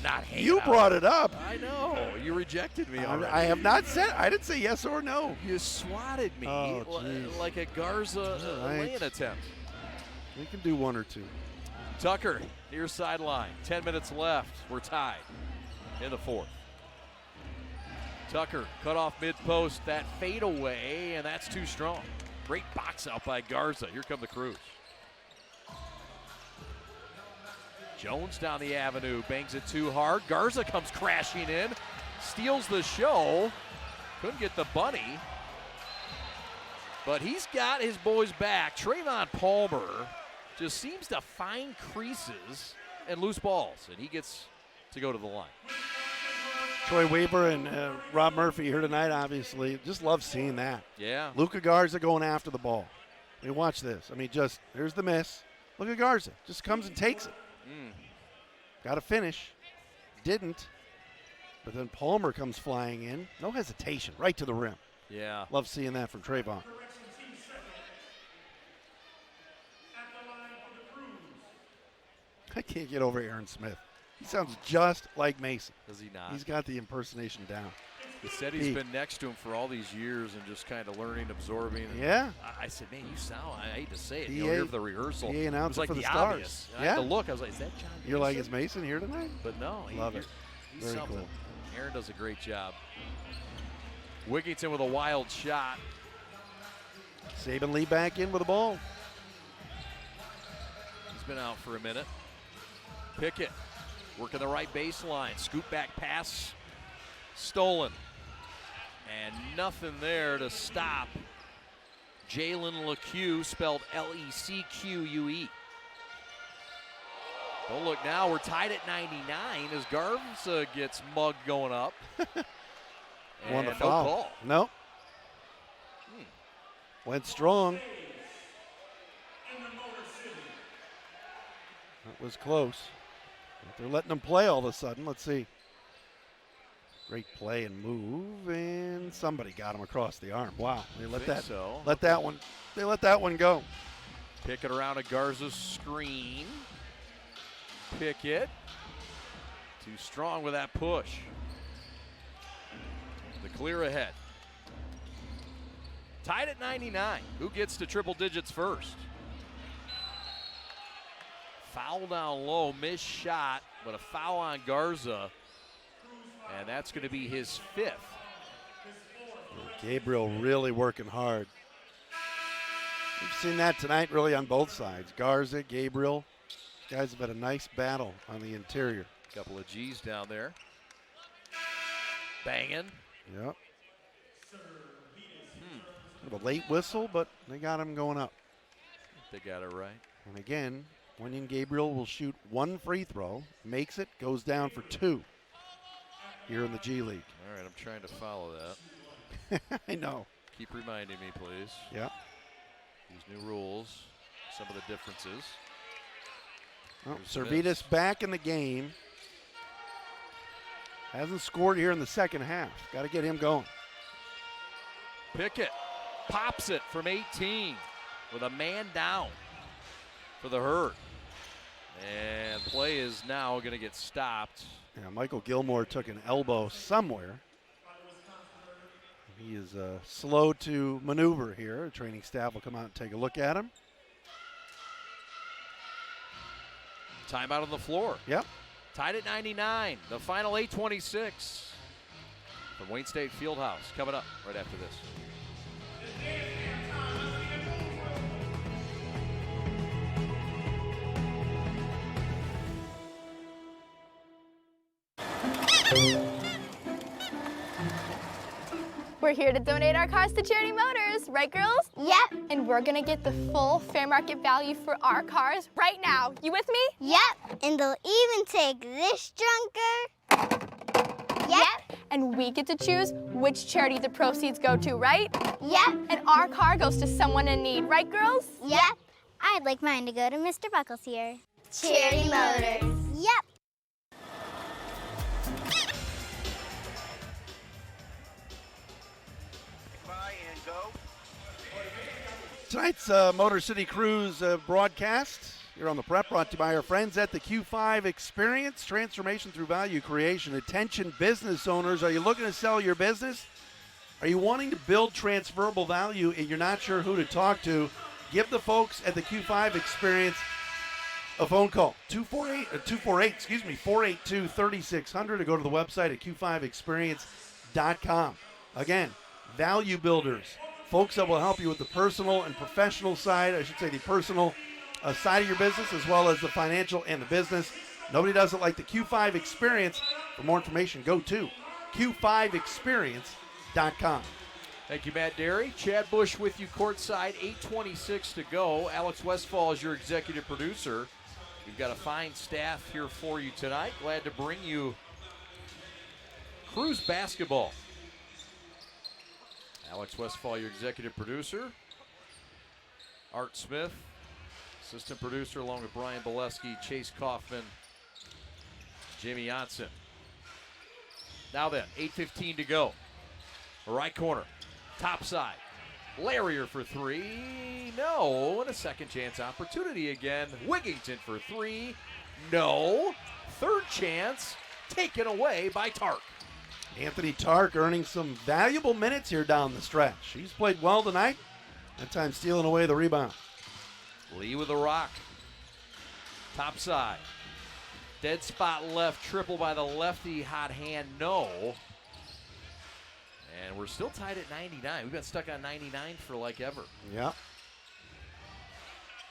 A: not hanging
B: You
A: out.
B: Brought it up.
A: I know. You rejected me already.
B: I have not said. I didn't say yes or no.
A: You swatted me like a Garza laying attempt.
B: We can do one or two.
A: Tucker, near sideline. 10 minutes left. We're tied in the fourth. Tucker cut off mid-post. That fade away, and that's too strong. Great box out by Garza. Here come the Crews. Jones down the avenue, bangs it too hard. Garza comes crashing in, steals the show. Couldn't get the bunny. But he's got his boys back. Trayvon Palmer just seems to find creases and loose balls, and he gets to go to the line.
B: Troy Weaver and Rob Murphy here tonight, obviously. Just love seeing that.
A: Yeah.
B: Luka Garza going after the ball. I mean, watch this. I mean, just, here's the miss. Look at Garza. Just comes and takes it. Got to finish. Didn't. But then Palmer comes flying in. No hesitation. Right to the rim.
A: Yeah.
B: Love seeing that from Trayvon. I can't get over Aaron Smith. He sounds just like Mason.
A: Does he not?
B: He's got the impersonation down.
A: He said he's been next to him for all these years and just kind of learning, absorbing. And
B: yeah.
A: I said, man, you sound, I hate to say it, here for the rehearsal.
B: He announced
A: it was like
B: for the
A: obvious.
B: Stars.
A: I had to look, I was like, is that John Mason?
B: You're like, is Mason here tonight?
A: But no.
B: Love it.
A: He's
B: Very
A: something.
B: cool.
A: Aaron does a great job. Wigington with a wild shot.
B: Saban Lee back in with the ball.
A: He's been out for a minute. Pickett working the right baseline. Scoop back pass. Stolen. And nothing there to stop Jalen LeCue, spelled L-E-C-Q-U-E. Don't look now, we're tied at 99 as Garza gets mugged going up.
B: Won the
A: no
B: foul.
A: call.
B: Nope. Went strong. That was close. But they're letting them play all of a sudden. Let's see. Great play and move, and somebody got him across the arm. Wow, they let that one go.
A: Pickett around a Garza screen. Pickett too strong with that push. The clear ahead. Tied at 99. Who gets to triple digits first? Foul down low, missed shot, but a foul on Garza. And that's going to be his 5th.
B: Gabriel really working hard. We've seen that tonight really on both sides. Garza, Gabriel. These guys have had a nice battle on the interior.
A: Couple of G's down there. Banging.
B: Yep. Kind of a late whistle, but they got him going up.
A: They got it right.
B: And again, Wenyan Gabriel will shoot 1 free throw, makes it, goes down for 2 here in the G League.
A: All right, I'm trying to follow that.
B: I know.
A: Keep reminding me, please.
B: Yeah.
A: These new rules, some of the differences.
B: Well, Servetus back in the game. Hasn't scored here in the second half. Got to get him going.
A: Pickett pops it from 18 with a man down for the Herd. And play is now going to get stopped.
B: Yeah, Michael Gilmore took an elbow somewhere. He is slow to maneuver here. The training staff will come out and take a look at him.
A: Timeout on the floor.
B: Yep.
A: Tied at 99. The final 8:26 from Wayne State Fieldhouse. Coming up right after this.
F: We're here to donate our cars to Charity Motors, right girls?
E: Yep.
F: And we're gonna get the full fair market value for our cars right now. You with me?
E: Yep. And they'll even take this junker. Yep.
F: And we get to choose which charity the proceeds go to, right?
E: Yep.
F: And our car goes to someone in need, right girls?
E: Yep. I'd like mine to go to Mr. Buckles here. Charity Motors. Yep.
B: Tonight's Motor City Cruise broadcast here on the Prep, brought to you by our friends at the Q5 Experience. Transformation through value creation. Attention business owners, are you looking to sell your business? Are you wanting to build transferable value and you're not sure who to talk to? Give the folks at the Q5 Experience a phone call. 482-3600, or go to the website at q5experience.com. Again, value builders. Folks that will help you with the personal and professional side, I should say the personal side of your business, as well as the financial and the business. Nobody does it like the Q5 Experience. For more information, go to q5experience.com.
A: Thank you, Matt Derry. Chad Bush with you courtside, 8:26 to go. Alex Westfall is your executive producer. We've got a fine staff here for you tonight. Glad to bring you Cruise basketball. Alex Westfall, your executive producer. Art Smith, assistant producer, along with Brian Bolesky, Chase Kaufman, Jamie Janssen. Now then, 8:15 to go. Right corner, top side. Larrier for 3. No. And a second chance opportunity again. Wigington for 3. No. Third chance taken away by Tark.
B: Anthony Tark earning some valuable minutes here down the stretch. He's played well tonight. That time stealing away the rebound.
A: Lee with a rock. Top side. Dead spot left. Triple by the lefty. Hot hand. No. And we're still tied at 99. We've been stuck on 99 for like ever.
B: Yeah.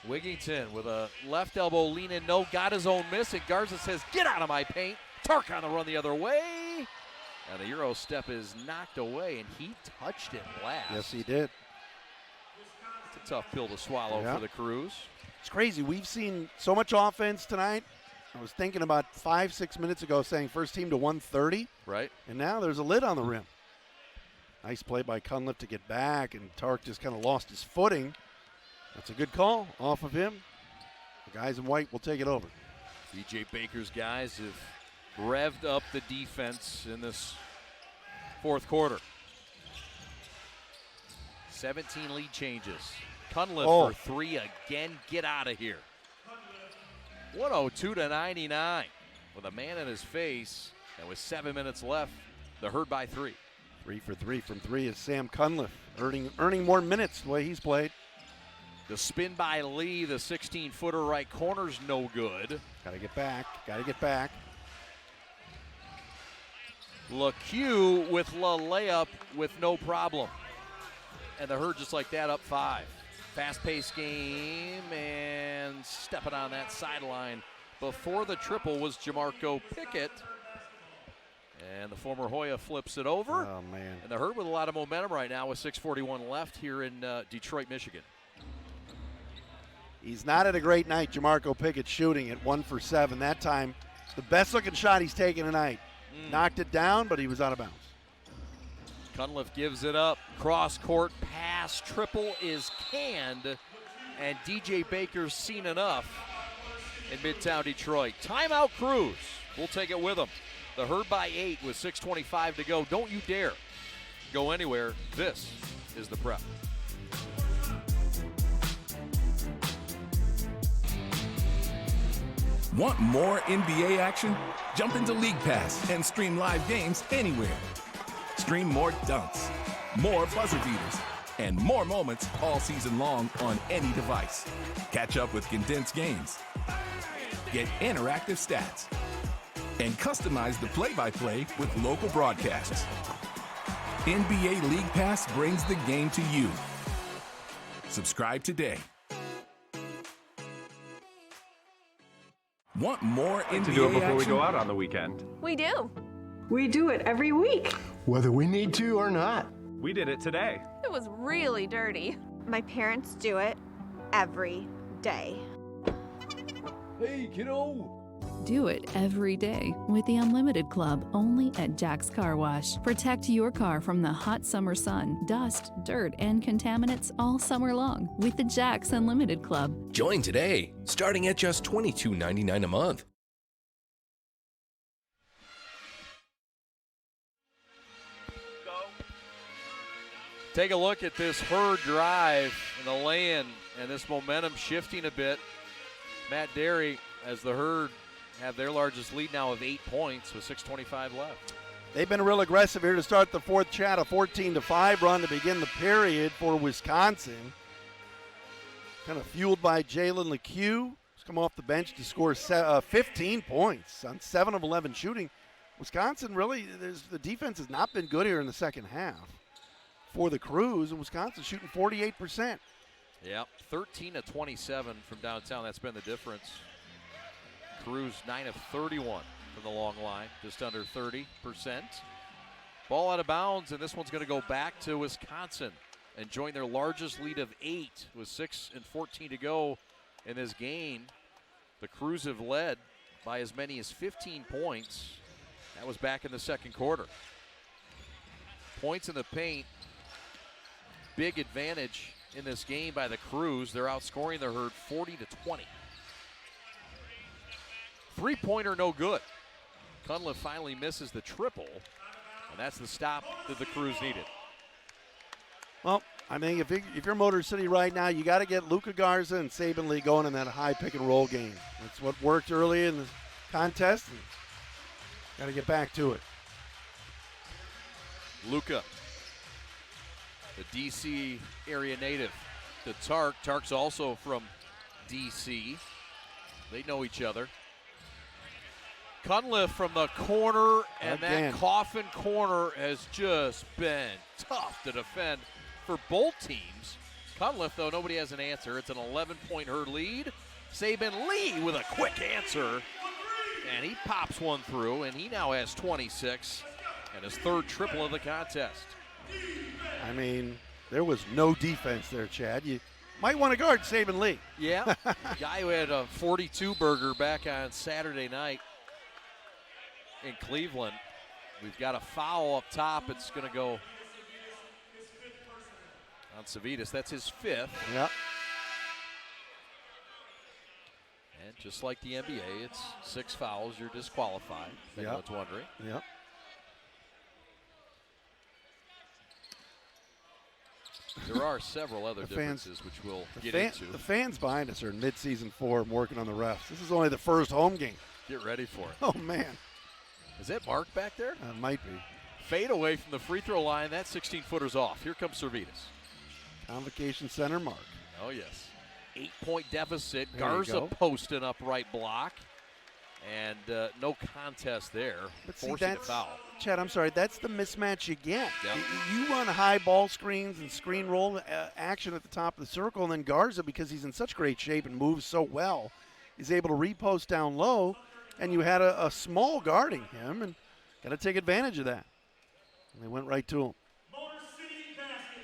A: Wigington with a left elbow lean in. No. Got his own miss. And Garza says, get out of my paint. Tark on the run the other way. And the Euro step is knocked away, and he touched it last.
B: Yes, he did.
A: It's a tough pill to swallow for the Crews.
B: It's crazy. We've seen so much offense tonight. I was thinking about 5-6 minutes ago saying first team to 130.
A: Right.
B: And now there's a lid on the rim. Nice play by Cunliffe to get back, and Tark just kind of lost his footing. That's a good call off of him. The guys in white will take it over.
A: BJ Baker's guys have revved up the defense in this fourth quarter. 17 lead changes. Cunliffe for 3 again. Get out of here. 102 to 99 with a man in his face, and with 7 minutes left, the Herd by 3.
B: 3 for 3 from 3 is Sam Cunliffe, earning more minutes the way he's played.
A: The spin by Lee, the 16-footer right corner's no good.
B: Got to get back.
A: LeCue with La layup with no problem. And the Herd just like that up 5. Fast-paced game and stepping on that sideline. Before the triple was Jamarco Pickett. And the former Hoya flips it over.
B: Oh, man.
A: And the Herd with a lot of momentum right now with 6:41 left here in Detroit, Michigan.
B: He's not had a great night, Jamarco Pickett shooting at 1 for 7. That time, the best-looking shot he's taken tonight. Knocked it down, but he was out of bounds.
A: Cunliffe gives it up. Cross-court pass. Triple is canned. And DJ Baker's seen enough in Midtown Detroit. Timeout Crews. We'll take it with them. The Herd by 8 with 6:25 to go. Don't you dare go anywhere. This is the Prep.
C: Want more NBA action? Jump into League Pass and stream live games anywhere. Stream more dunks, more buzzer beaters, and more moments all season long on any device. Catch up with condensed games. Get interactive stats. And customize the play-by-play with local broadcasts. NBA League Pass brings the game to you. Subscribe today. Want more NBA
I: to do it before
C: action?
I: we go out on the weekend.
J: We do.
K: We do it every week.
L: Whether we need to or not.
I: We did it today.
J: It was really dirty.
M: My parents do it every day.
A: Hey, kiddo.
N: Do it every day with the Unlimited Club only at Jack's Car Wash. Protect your car from the hot summer sun, dust, dirt, and contaminants all summer long with the Jack's Unlimited Club.
O: Join today, starting at just $22.99 a month.
A: Take a look at this Herd drive and the lay-in and this momentum shifting a bit. Matt Derry, as the Herd have their largest lead now of 8 points with 6:25 left.
B: They've been real aggressive here to start the fourth chat. A 14-5 run to begin the period for Wisconsin. Kind of fueled by Jalen LeCue. He's come off the bench to score 15 points on 7 of 11 shooting. Wisconsin really, the defense has not been good here in the second half for the Crews, and Wisconsin shooting 48%.
A: Yep, 13 of 27 from downtown. That's been the difference. Crews 9 of 31 from the long line, just under 30%. Ball out of bounds, and this one's going to go back to Wisconsin and join their largest lead of 8 with 6:14 to go in this game. The Crews have led by as many as 15 points. That was back in the second quarter. Points in the paint, big advantage in this game by the Crews. They're outscoring the Herd 40-20. Three-pointer no good. Cunliffe finally misses the triple, and that's the stop that the Crews needed.
B: Well, I mean, if you're Motor City right now, you got to get Luka Garza and Saban Lee going in that high pick-and-roll game. That's what worked early in the contest, and got to get back to it.
A: Luka, the D.C. area native, to Tark. Tark's also from D.C. They know each other. Cunliffe from the corner, and
B: again.
A: that coffin corner has just been tough to defend for both teams. Cunliffe, though, nobody has an answer. It's an 11-point Herd lead. Saban Lee with a quick answer, and he pops one through, and he now has 26 and his third triple of the contest.
B: I mean, there was no defense there, Chad. You might want to guard Saban Lee.
A: Yeah, guy who had a 42 burger back on Saturday night in Cleveland. We've got a foul up top. It's going to go on Civitas. That's his 5th.
B: Yep.
A: And just like the NBA, it's 6 fouls. You're disqualified. If anyone's wondering.
B: Yep.
A: There are several other differences which we'll get into.
B: The fans behind us are in mid-season form working on the refs. This is only the first home game.
A: Get ready for it.
B: Oh, man.
A: Is that Mark back there?
B: Might be.
A: Fade away from the free throw line. That 16-footer's off. Here comes Servetus.
B: Convocation center mark.
A: Oh, yes. 8-point deficit.
B: There you
A: Garza
B: go.
A: posting up right block. And no contest there.
B: But see,
A: forcing a
B: that's,
A: foul.
B: Chad, I'm sorry, that's the mismatch you get.
A: Yep.
B: You run high ball screens and screen roll action at the top of the circle, and then Garza, because he's in such great shape and moves so well, is able to repost down low, and you had a small guarding him, and got to take advantage of that. And they went right to him.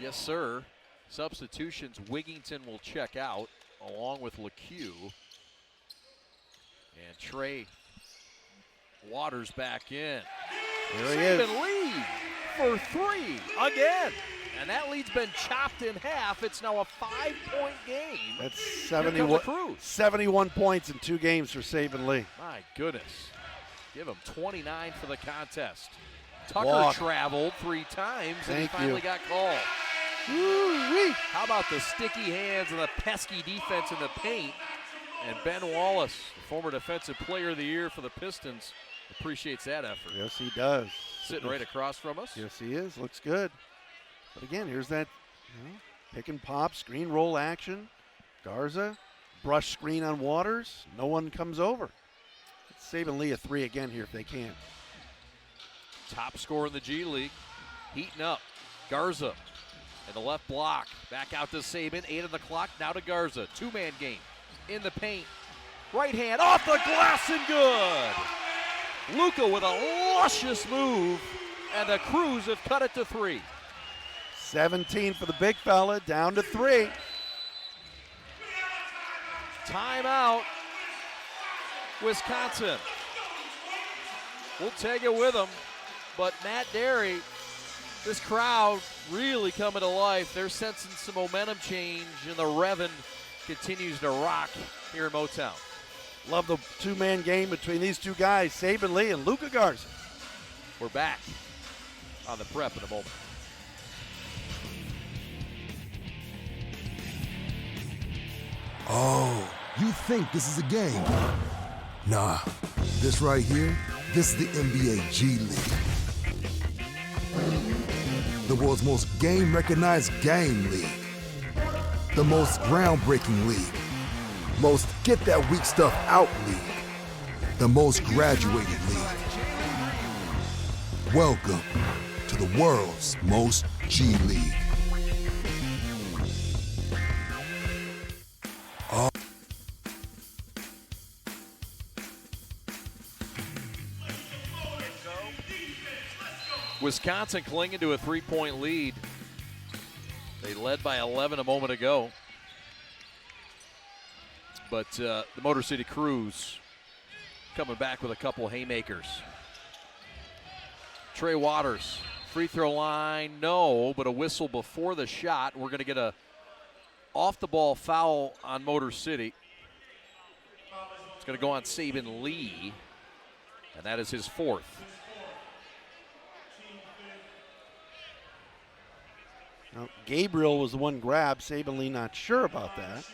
A: Yes, sir. Substitutions. Wigington will check out along with LeCue. And Trey Waters back in.
B: There he is.
A: Saban lead for 3 again. And that lead's been chopped in half. It's now a 5-point game.
B: That's
A: Here comes the Crews.
B: 71 points in 2 games for Saban Lee.
A: My goodness. Give him 29 for the contest. Tucker
B: Walk.
A: traveled 3 times, and he
B: Thank
A: finally
B: you.
A: got called.
B: Woo-wee.
A: How about the sticky hands and the pesky defense in the paint? And Ben Wallace, former Defensive Player of the Year for the Pistons, appreciates that effort.
B: Yes, he does.
A: Sitting right across from us.
B: Yes, he is. Looks good. But again, here's that pick and pop, screen roll action. Garza, brush screen on Waters. No one comes over. It's Saban Lee a 3 again here if they can.
A: Top scorer in the G League, heating up. Garza in the left block. Back out to Saban. 8 on the clock. Now to Garza. 2-man game. In the paint. Right hand off the glass and good. Luka with a luscious move. And the Crews have cut it to 3.
B: 17 for the big fella, down to 3.
A: Timeout. Wisconsin. We'll take it with them. But Matt Derry, this crowd really coming to life. They're sensing some momentum change, and the Reverend continues to rock here in Motown.
B: Love the 2-man game between these 2 guys, Saban Lee and Luka Garza.
A: We're back on the prep in a moment.
P: Oh, you think this is a game? Nah, this right here, this is the NBA G League. The world's most game-recognized game league. The most groundbreaking league. Most get-that-weak-stuff-out league. The most graduated league. Welcome to the world's most G League. Oh.
A: Wisconsin clinging to a 3-point lead. They led by 11 a moment ago. But the Motor City Crews coming back with a couple haymakers. Trey Waters, free throw line, no, but a whistle before the shot. We're going to get a off-the-ball foul on Motor City. It's going to go on Saban Lee, and that is his 4th.
B: Now, Gabriel was the one grabbed. Saban Lee not sure about that.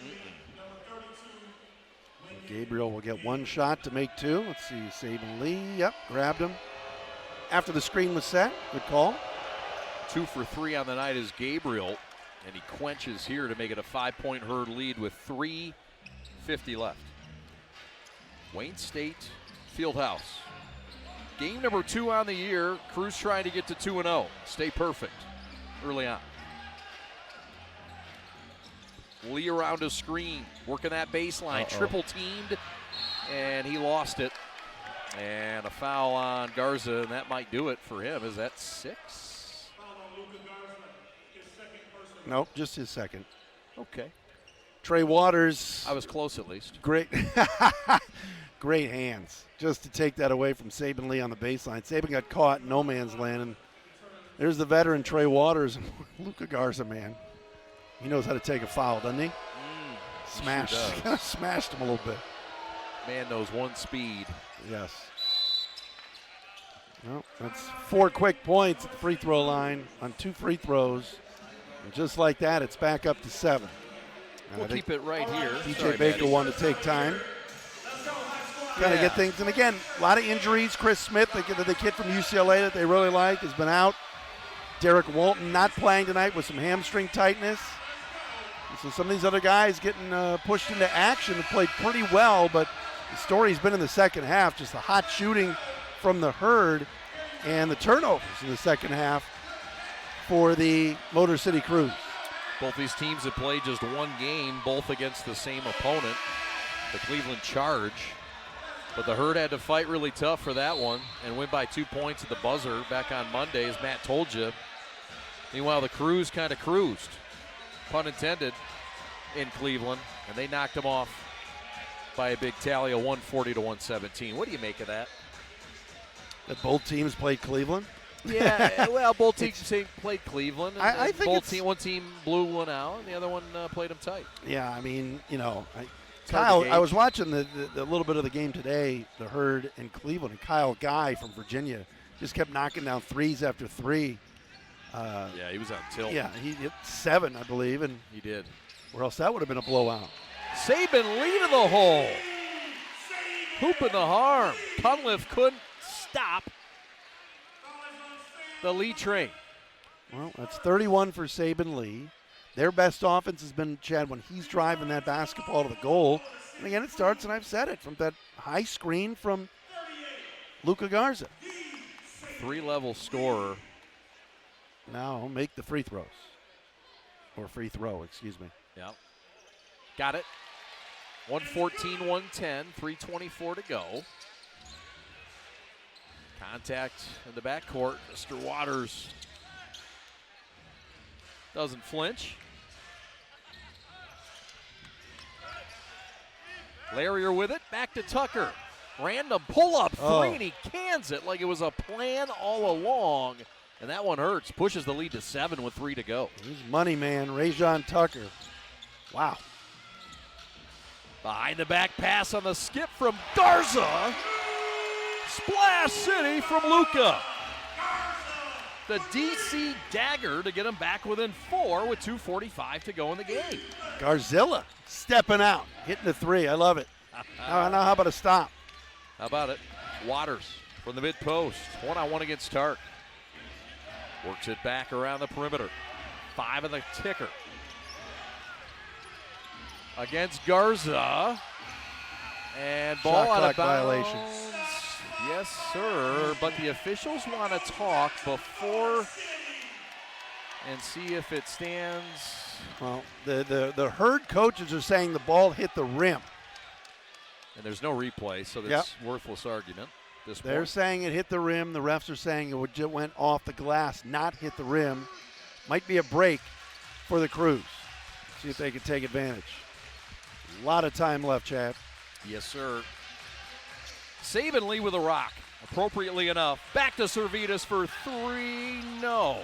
B: Gabriel will get 1 shot to make 2. Let's see, Saban Lee, yep, grabbed him. After the screen was set, good call.
A: 2 for 3 on the night is Gabriel, and he quenches here to make it a 5-point herd lead with 3:50 left. Wayne State Fieldhouse. Game number 2 on the year. Crews trying to get to 2-0. Stay perfect early on. Lee around a screen, working that baseline, triple teamed, and he lost it. And a foul on Garza, and that might do it for him. Is that 6?
B: Nope, just his 2nd.
A: Okay.
B: Trey Waters.
A: I was close at least.
B: Great, great hands just to take that away from Saban Lee on the baseline. Saban got caught in no man's land, and there's the veteran Trey Waters. Luka Garza, man. He knows how to take a foul, doesn't he? Smashed,
A: sure
B: kind of smashed him a little bit.
A: Man knows one speed.
B: Yes. Well, that's 4 quick points at the free throw line on 2 free throws. And just like that, it's back up to 7.
A: We'll keep it right here.
B: DJ Baker wanted to take time. kind of get things. And again, a lot of injuries. Chris Smith, the kid from UCLA that they really like, has been out. Derek Walton not playing tonight with some hamstring tightness. And so some of these other guys getting pushed into action have played pretty well, but the story's been in the second half, just the hot shooting from the Herd and the turnovers in the second half for the Motor City Cruise.
A: Both these teams have played just one game, both against the same opponent, the Cleveland Charge. But the Herd had to fight really tough for that one and win by 2 points at the buzzer back on Monday, as Matt told you. Meanwhile, the Cruise kind of cruised, pun intended, in Cleveland, and they knocked them off by a big tally of 140 to 117. What do you make of that?
B: That both teams played Cleveland?
A: Yeah, well, both teams played Cleveland. And
B: I think
A: one team blew one out, and the other one played them tight.
B: Yeah, I mean, Kyle, I was watching the little bit of the game today, the Herd in Cleveland, and Kyle Guy from Virginia just kept knocking down threes after three.
A: Yeah, he was on tilt.
B: Yeah, he hit 7, I believe. And
A: he did.
B: Or else that would have been a blowout.
A: Saban Lee to the hole. Hoop in the harm. Cunliffe couldn't stop the Lee train.
B: Well, that's 31 for Saban Lee. Their best offense has been, Chad, when he's driving that basketball to the goal. And again, it starts, and I've said it, from that high screen from Luka Garza.
A: 3-level scorer.
B: Now make the free throws. Or free throw, excuse me.
A: Yep. Got it. 114, 110, 3:24 to go. Contact in the backcourt. Mr. Waters doesn't flinch. Larrier with it. Back to Tucker. Random pull-up three, and he cans it like it was a plan all along. And that one hurts. Pushes the lead to 7 with 3 to go.
B: He's money man, Rajon Tucker. Wow.
A: Behind the back pass on the skip from Garza. Splash City from Luka. The DC dagger to get him back within 4 with 2:45 to go in the game.
B: Garzilla stepping out, hitting the 3. I love it. Now how about a stop?
A: How about it? Waters from the mid-post. 1-on-1 against Tark. Works it back around the perimeter. 5 in the ticker. Against Garza. And ball
B: Shot
A: out of
B: clock
A: bounds.
B: violation.
A: Yes, sir. But the officials want to talk before and see if it stands.
B: Well, the Herd coaches are saying the ball hit the rim.
A: And there's no replay, so that's worthless argument.
B: They're saying it hit the rim. The refs are saying it went off the glass, not hit the rim. Might be a break for the Cruise. See if they can take advantage. A lot of time left, Chad.
A: Yes, sir. Saban Lee with a rock. Appropriately enough. Back to Servetus for 3. No.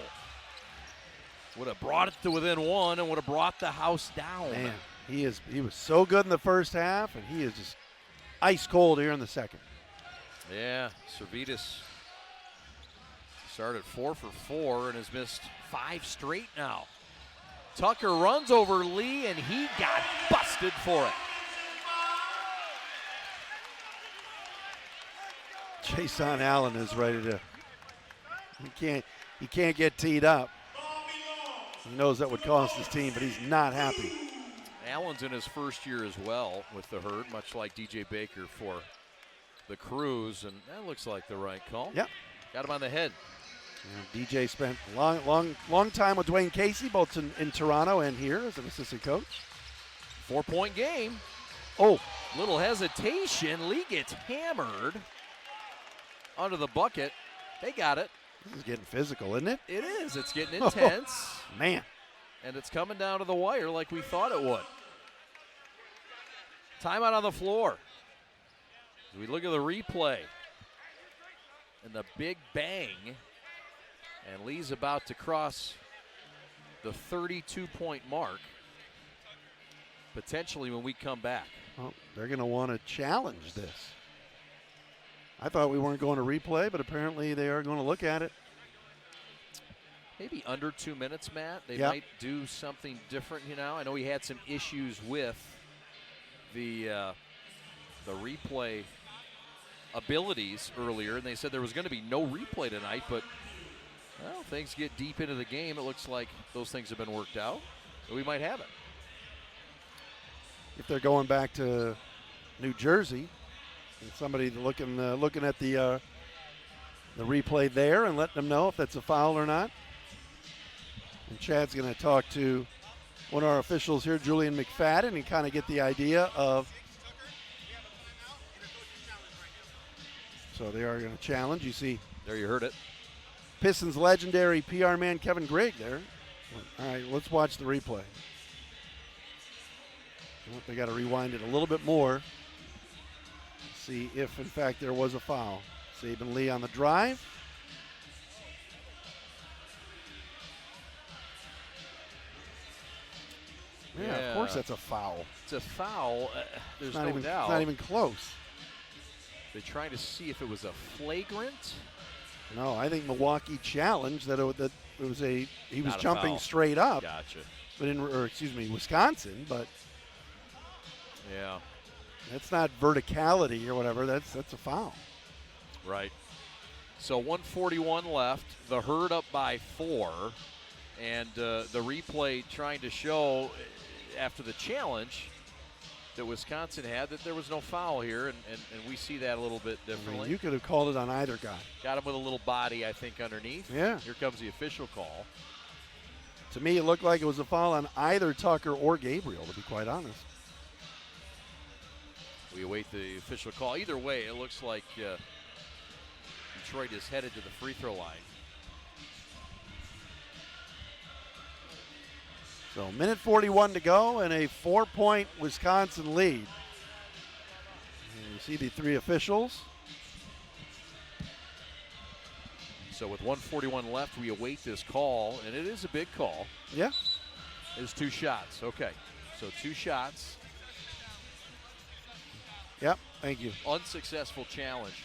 A: Would have brought it to within 1 and would have brought the house down.
B: Man, he was so good in the first half, and he is just ice cold here in the second.
A: Yeah, Servetus started 4 for 4 and has missed 5 straight now. Tucker runs over Lee, and he got busted for it.
B: Jason Allen is ready to. He can't get teed up. He knows that would cost his team, but he's not happy.
A: Allen's in his first year as well with the Herd, much like DJ Baker for the Cruise, and that looks like the right call.
B: Yep.
A: Got him on the head.
B: Yeah, DJ spent a long time with Dwayne Casey, both in Toronto and here as an assistant coach.
A: 4-point game.
B: Oh.
A: Little hesitation. Lee gets hammered under the bucket. They got it.
B: This is getting physical, isn't it?
A: It is. It's getting intense.
B: Oh, man.
A: And it's coming down to the wire like we thought it would. Timeout on the floor. As we look at the replay. And the big bang. And Lee's about to cross the 32-point mark. Potentially when we come back.
B: Well, they're going to want to challenge this. I thought we weren't going to replay, but apparently they are going to look at it.
A: Maybe under 2 minutes, Matt. They might do something different, you know. I know he had some issues with the replay abilities earlier, and they said there was going to be no replay tonight, but well, things get deep into the game. It looks like those things have been worked out, so we might have it.
B: If they're going back to New Jersey, and somebody looking at the replay there and letting them know if that's a foul or not. And Chad's going to talk to one of our officials here, Julian McFadden, and kind of get the idea of. So they are going to challenge. You see.
A: There, you heard it.
B: Pistons legendary PR man Kevin Grigg there. All right, let's watch the replay. They got to rewind it a little bit more. See if, in fact, there was a foul. Saban Lee on the drive. Yeah, of course that's a foul.
A: It's a foul. There's no doubt.
B: It's not even close.
A: They're trying to see if it was a flagrant.
B: No, I think Milwaukee challenged that he was jumping
A: foul.
B: Straight up.
A: Gotcha.
B: But Wisconsin, but
A: yeah,
B: that's not verticality or whatever. That's a foul.
A: Right. So 1:41 left. The Herd up by 4, and the replay trying to show after the challenge that Wisconsin had that there was no foul here, and we see that a little bit differently.
B: I mean, you could have called it on either guy.
A: Got him with a little body, I think, underneath.
B: Yeah.
A: Here comes the official call.
B: To me, it looked like it was a foul on either Tucker or Gabriel, to be quite honest.
A: We await the official call. Either way, it looks like Detroit is headed to the free throw line.
B: So, minute 41 to go and a 4-point Wisconsin lead. And you see the three officials.
A: So with 1:41 left, we await this call, and it is a big call.
B: Yeah.
A: It's 2 shots. Okay. So 2 shots.
B: Yep, thank you.
A: Unsuccessful challenge.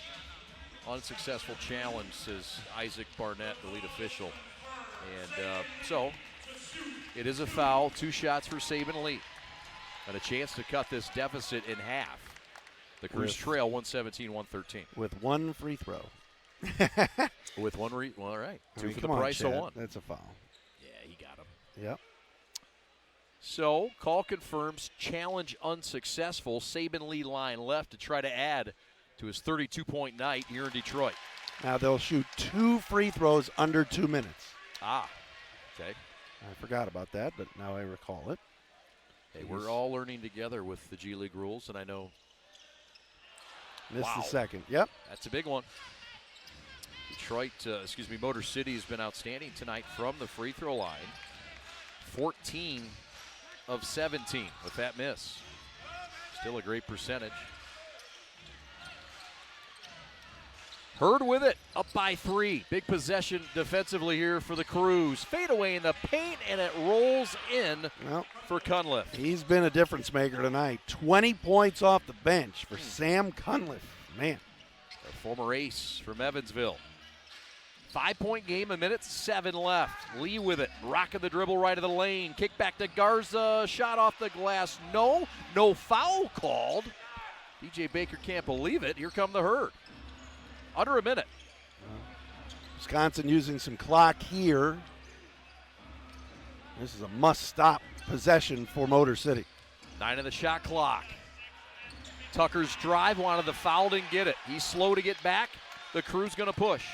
A: Unsuccessful challenge, says Isaac Barnett, the lead official. And so it is a foul. 2 shots for Saban Lee. And a chance to cut this deficit in half. The Cruise trail 117-113.
B: With 1 free throw.
A: With 1 well, all right. 2 for the
B: come
A: price
B: on,
A: of
B: Chad.
A: 1.
B: That's a foul.
A: Yeah, he got him.
B: Yep.
A: So, call confirms challenge unsuccessful. Saban Lee line left to try to add to his 32-point night here in Detroit.
B: Now they'll shoot 2 free throws under 2 minutes.
A: Ah, okay.
B: I forgot about that, but now I recall it.
A: Hey, we're all learning together with the G League rules, and I know.
B: Missed the second. Yep.
A: That's a big one. Detroit, Motor City has been outstanding tonight from the free throw line. 14 of 17 with that miss. Still a great percentage. Herd with it, up by 3. Big possession defensively here for the Crews. Fade away in the paint, and it rolls in for Cunliffe.
B: He's been a difference maker tonight. 20 points off the bench for Sam Cunliffe. Man.
A: A former ace from Evansville. 5-point game, 1:07 left. Lee with it, rocking the dribble right of the lane. Kick back to Garza, shot off the glass. No foul called. DJ Baker can't believe it. Here come the Herd. Under a minute.
B: Wisconsin using some clock here. This is a must-stop possession for Motor City.
A: 9 of the shot clock. Tucker's drive, wanted the foul, didn't get it. He's slow to get back. The Crew's going to push.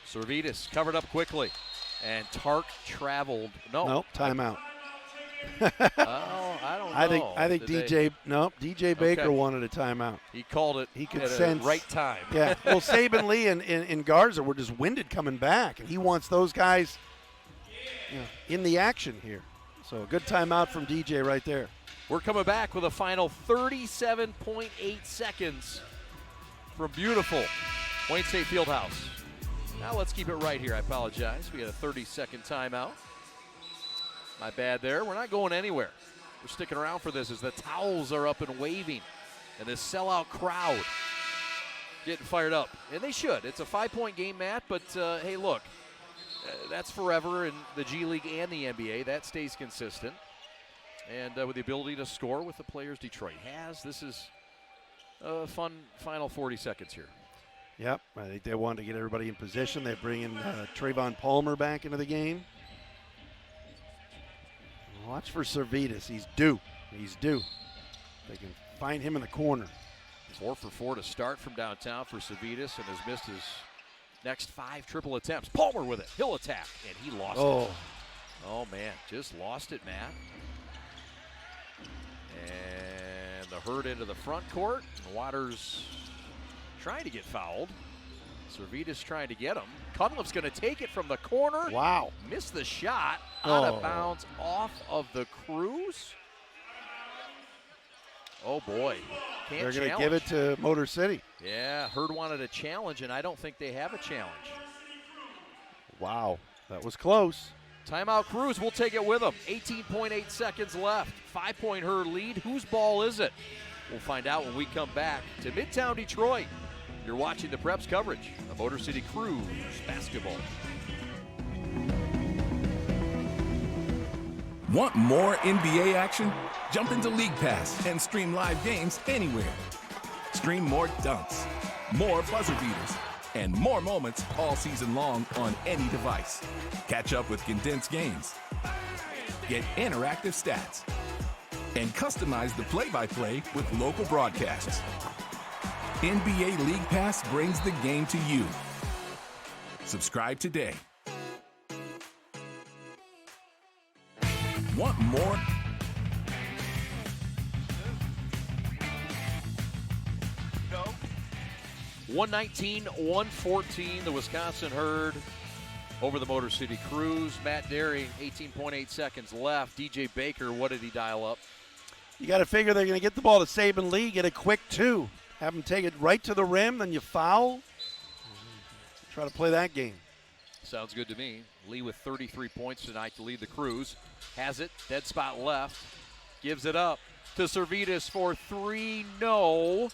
A: Servetus covered up quickly. And Tark traveled.
B: Nope, timeout.
A: I don't know.
B: I think DJ Baker wanted a timeout.
A: He called it.
B: He could
A: at
B: sense
A: the right time.
B: Yeah. Well, Saban Lee and Garza were just winded coming back, and he wants those guys in the action here. So a good timeout from DJ right there.
A: We're coming back with a final 37.8 seconds from beautiful Wayne State Fieldhouse. Now let's keep it right here. I apologize. We had a 30-second timeout. My bad there. We're not going anywhere. We're sticking around for this as the towels are up and waving. And this sellout crowd getting fired up. And they should. It's a 5-point game, Matt. But, hey, look, that's forever in the G League and the NBA. That stays consistent. And with the ability to score with the players Detroit has, this is fun final 40 seconds here.
B: Yep, I think they wanted to get everybody in position. They bring in Trayvon Palmer back into the game. Watch for Servetus. He's due. He's due. They can find him in the corner.
A: 4 for 4 to start from downtown for Servetus, and has missed his next 5 triple attempts. Palmer with it. He'll attack, and he lost it. Oh, man, just lost it, Matt. And the Herd into the front court. And Waters trying to get fouled. Servetus trying to get him. Cunliffe's going to take it from the corner.
B: Wow.
A: Missed the shot. Out of bounds off of the Cruise. Oh, boy.
B: They're going to give it to Motor City.
A: Yeah, Herd wanted a challenge, and I don't think they have a challenge.
B: Wow, that was close.
A: Timeout Cruise, we'll take it with them. 18.8 seconds left. 5-point Herd lead. Whose ball is it? We'll find out when we come back to Midtown Detroit. You're watching the Preps coverage of Motor City Cruise basketball.
C: Want more NBA action? Jump into League Pass and stream live games anywhere. Stream more dunks, more buzzer beaters, and more moments all season long on any device. Catch up with condensed games. Get interactive stats. And customize the play-by-play with local broadcasts. NBA League Pass brings the game to you. Subscribe today. Want more?
A: No. 119-114, the Wisconsin Herd over the Motor City Cruise. Matt Derry, 18.8 seconds left. DJ Baker, what did he dial up?
B: You got to figure they're going to get the ball to Saban Lee, get a quick 2. Have him take it right to the rim, then you foul. Try to play that game.
A: Sounds good to me. Lee with 33 points tonight to lead the Cruise. Has it, dead spot left. Gives it up to Servetus for 3, no.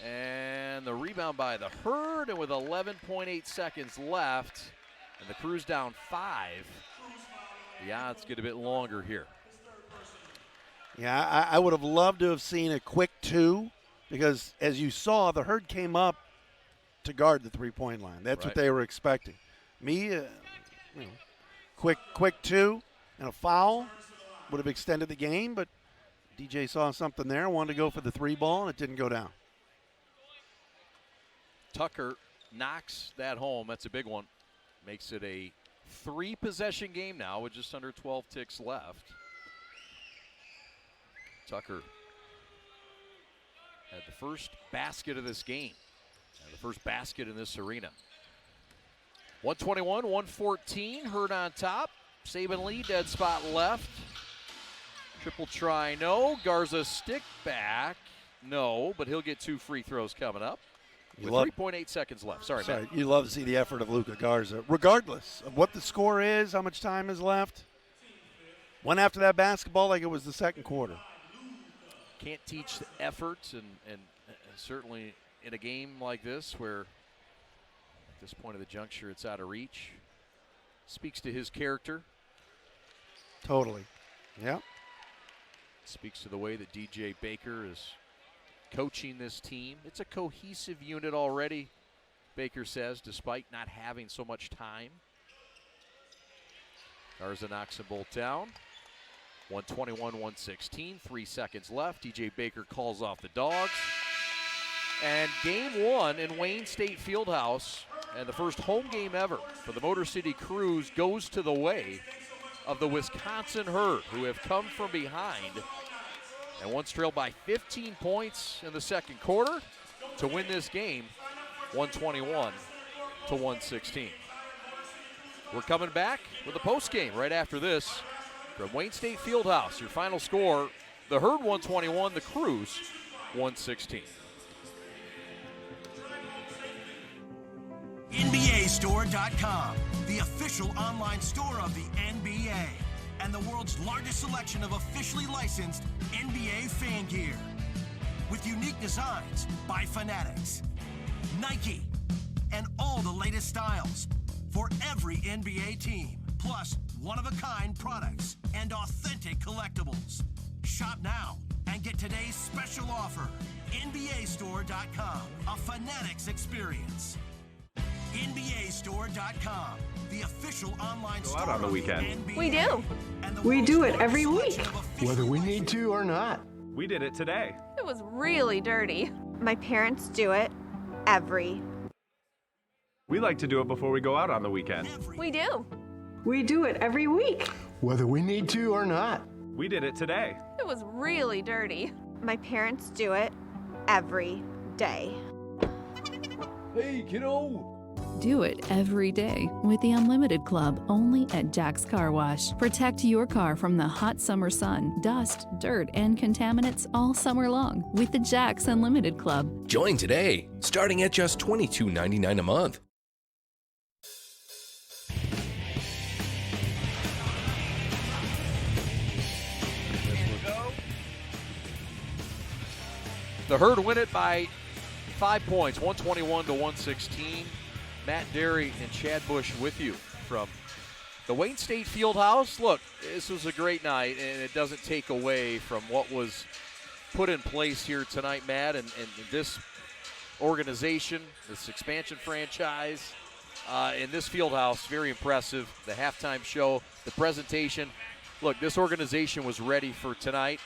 A: And the rebound by the Herd, and with 11.8 seconds left, and the Cruise down 5, the odds get a bit longer here.
B: Yeah, I would have loved to have seen a quick 2, because as you saw, the Herd came up to guard the three-point line. That's what they were expecting. Quick 2 and a foul would have extended the game, but DJ saw something there, wanted to go for the 3 ball, and it didn't go down.
A: Tucker knocks that home. That's a big one. Makes it a 3-possession game now with just under 12 ticks left. Tucker had the first basket of this game, and the first basket in this arena. 121-114, Herd on top. Saban Lee, dead spot left. Triple try, no. Garza stick back, no, but he'll get 2 free throws coming up. With 3.8 seconds left. Sorry, Matt.
B: You love to see the effort of Luka Garza, regardless of what the score is, how much time is left. Went after that basketball like it was the second quarter.
A: Can't teach the effort, and certainly in a game like this where at this point of the juncture it's out of reach. Speaks to his character.
B: Totally. Yeah.
A: Speaks to the way that DJ Baker is coaching this team. It's a cohesive unit already, Baker says, despite not having so much time. Garza knocks them both down. 121-116, 3 seconds left. DJ Baker calls off the Dogs. And game 1 in Wayne State Fieldhouse, and the first home game ever for the Motor City Cruise, goes to the way of the Wisconsin Herd, who have come from behind and once trailed by 15 points in the second quarter to win this game 121-116. We're coming back with a post game right after this from Wayne State Fieldhouse. Your final score, the Herd 121, the Cruise 116.
H: NBAstore.com, the official online store of the NBA, and the world's largest selection of officially licensed NBA fan gear. With unique designs by Fanatics, Nike, and all the latest styles for every NBA team, plus one-of-a-kind products and authentic collectibles. Shop now and get today's special offer. NBAstore.com, a Fanatics experience. NBAstore.com, the official online store
I: out on the
H: of
I: weekend.
H: NBA.
F: We do.
H: And the
K: We
H: world's
K: do it
H: largest
K: every week.
H: selection of official
L: Whether we need to or not.
I: We did it today.
J: It was really dirty.
M: My parents do it every.
I: We like to do it before we go out on the weekend.
J: We do.
K: We do it every week.
L: Whether we need to or not.
I: We did it today.
J: It was really dirty.
M: My parents do it every day.
A: Hey, kiddo.
N: Do it every day with the Unlimited Club only at Jack's Car Wash. Protect your car from the hot summer sun, dust, dirt, and contaminants all summer long with the Jack's Unlimited Club.
O: Join today, starting at just $22.99 a month.
A: The Herd win it by 5 points, 121 to 116. Matt Derry and Chad Bush with you from the Wayne State Fieldhouse. Look, this was a great night, and it doesn't take away from what was put in place here tonight, Matt, and this organization, this expansion franchise, in this Fieldhouse, very impressive. The halftime show, the presentation. Look, this organization was ready for tonight.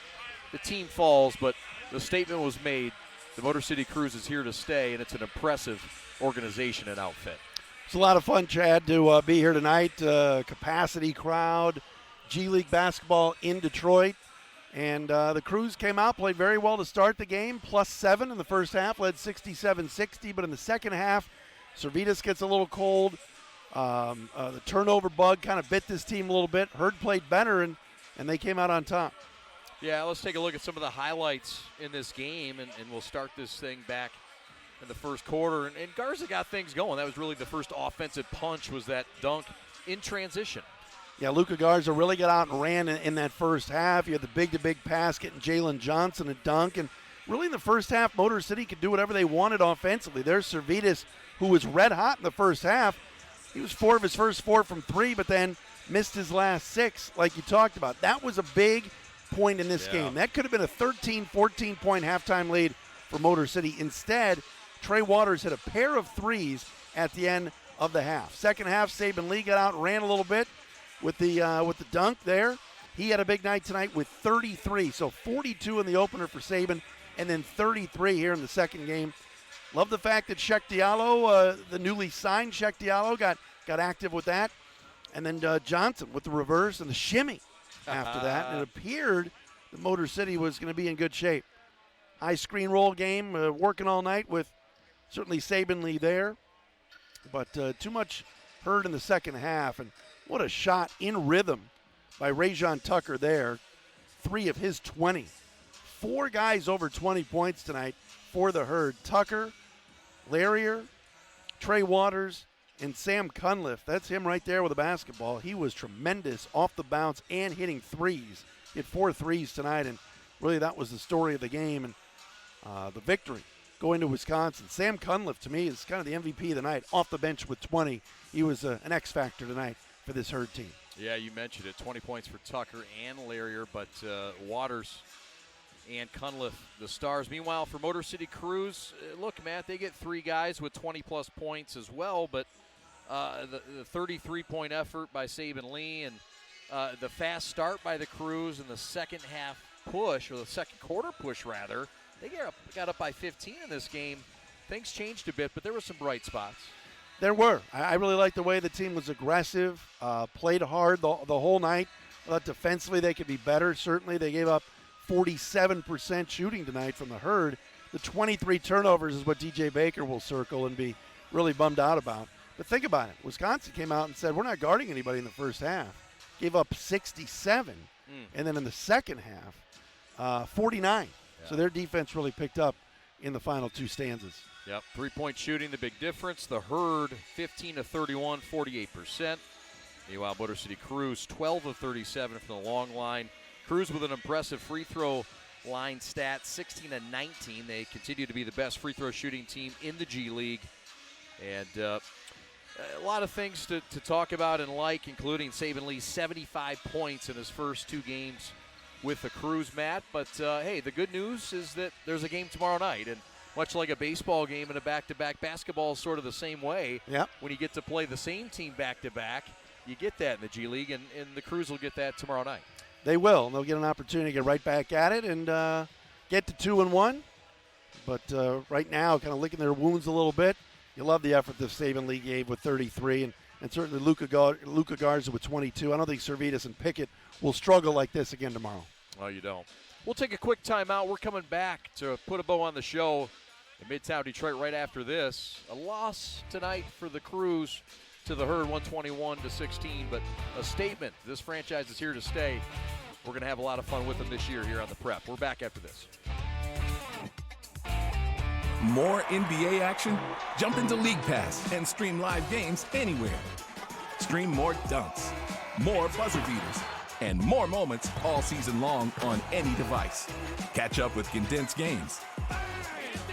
A: The team falls, but the statement was made. The Motor City Cruise is here to stay, and it's an impressive organization and outfit.
B: It's a lot of fun, Chad, to be here tonight. Capacity crowd, G League basketball in Detroit. And the Cruise came out, played very well to start the game, +7 in the first half, led 67-60. But in the second half, Servetus gets a little cold. The turnover bug kind of bit this team a little bit. Herd played better, and they came out on top.
A: Yeah, let's take a look at some of the highlights in this game, and we'll start this thing back in the first quarter. And Garza got things going. That was really the first offensive punch, was that dunk in transition.
B: Yeah, Luka Garza really got out and ran in that first half. You had the big-to-big pass getting Jalen Johnson a dunk. And really in the first half, Motor City could do whatever they wanted offensively. There's Servetus, who was red hot in the first half. He was 4 of his first 4 from 3, but then missed his last 6, like you talked about. That was a big point in this game. That could have been a 13, 14-point halftime lead for Motor City. Instead, Trey Waters hit a pair of threes at the end of the half. Second half, Saban Lee got out and ran a little bit with the dunk there. He had a big night tonight with 33. So 42 in the opener for Saban, and then 33 here in the second game. Love the fact that Sheck Diallo, the newly signed Sheck Diallo, got active with that. And then Johnson with the reverse and the shimmy after that. And it appeared that Motor City was going to be in good shape. High screen roll game, working all night with certainly Saban Lee there. But too much Herd in the second half. And what a shot in rhythm by Rajon Tucker there. 3 of his 20. 4 guys over 20 points tonight for the Herd. Tucker, Larrier, Trey Waters, and Sam Cunliffe. That's him right there with the basketball. He was tremendous off the bounce and hitting threes. He had 4 threes tonight, and really that was the story of the game and the victory going to Wisconsin. Sam Cunliffe, to me, is kind of the MVP of the night, off the bench with 20. He was an X factor tonight for this Herd team.
A: Yeah, you mentioned it. 20 points for Tucker and Larrier, but Waters and Cunliffe, the stars. Meanwhile, for Motor City Cruise, look, Matt, they get 3 guys with 20-plus points as well, but the 33-point effort by Saban Lee and the fast start by the Cruise and the second half push, or the second quarter push, rather, they got up by 15 in this game. Things changed a bit, but there were some bright spots.
B: There were. I really liked the way the team was aggressive, played hard the whole night. I thought defensively they could be better. Certainly they gave up 47% shooting tonight from the Herd. The 23 turnovers is what DJ Baker will circle and be really bummed out about. But think about it. Wisconsin came out and said, we're not guarding anybody in the first half. Gave up 67. And then in the second half, 49. Yeah. So their defense really picked up in the final 2 stanzas.
A: Yep, 3-point shooting, the big difference. The Herd, 15 of 31, 48%. Meanwhile, Motor City Cruise, 12 of 37 from the long line. Cruise with an impressive free throw line stat, 16 of 19. They continue to be the best free throw shooting team in the G League. And a lot of things to talk about and like, including Saban Lee, 75 points in his first 2 games with the Crews, Matt. But, hey, the good news is that there's a game tomorrow night. And much like a baseball game and a back-to-back, basketball is sort of the same way.
B: Yep.
A: When you get to play the same team back-to-back, you get that in the G League, and the Crews will get that tomorrow night.
B: They will. They'll get an opportunity to get right back at it and get to 2-1. But right now, kind of licking their wounds a little bit. You love the effort that Saban Lee gave with 33, and certainly Luka Garza with 22. I don't think Servetus and Pickett will struggle like this again tomorrow.
A: No, you don't. We'll take a quick timeout. We're coming back to put a bow on the show in Midtown Detroit right after this. A loss tonight for the Crews to the Herd, 121-16, but a statement. This franchise is here to stay. We're going to have a lot of fun with them this year here on the Prep. We're back after this.
C: More NBA action? Jump into League Pass and stream live games anywhere. Stream more dunks, more buzzer beaters, and more moments all season long on any device. Catch up with condensed games.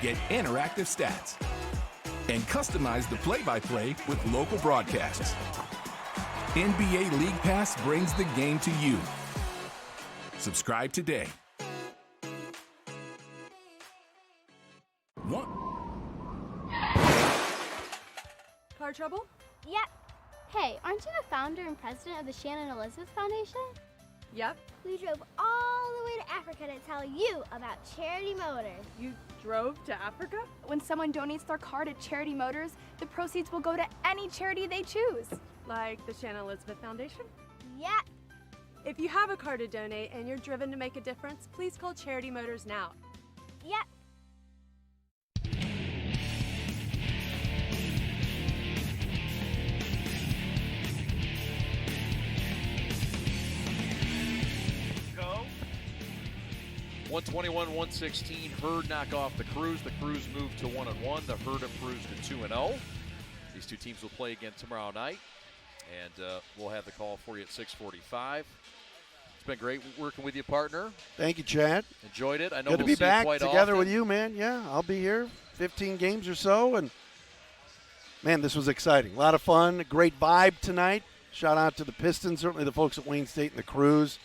C: Get interactive stats. And customize the play-by-play with local broadcasts. NBA League Pass brings the game to you. Subscribe today. What?
D: Car trouble?
E: Yep. Hey, aren't you the founder and president of the Shannon Elizabeth Foundation?
D: Yep.
E: We drove all the way to Africa to tell you about Charity Motors.
D: You drove to Africa?
F: When someone donates their car to Charity Motors, the proceeds will go to any charity they choose.
D: Like the Shannon Elizabeth Foundation?
E: Yep.
D: If you have a car to donate and you're driven to make a difference, please call Charity Motors now.
E: Yep.
A: Go. 121-116. Herd knock off the Crews. The Crews move to 1-1. The Herd improves to 2-0. These two teams will play again tomorrow night, and we'll have the call for you at 6:45. It's been great working with you, partner.
B: Thank you, Chad.
A: Enjoyed it. I know
B: Good to
A: we'll
B: be
A: see you
B: back
A: quite
B: together
A: often.
B: with you, man. Yeah, I'll be here 15 games or so, and man, this was exciting. A lot of fun, a great vibe tonight. Shout out to the Pistons, certainly the folks at Wayne State and the Crews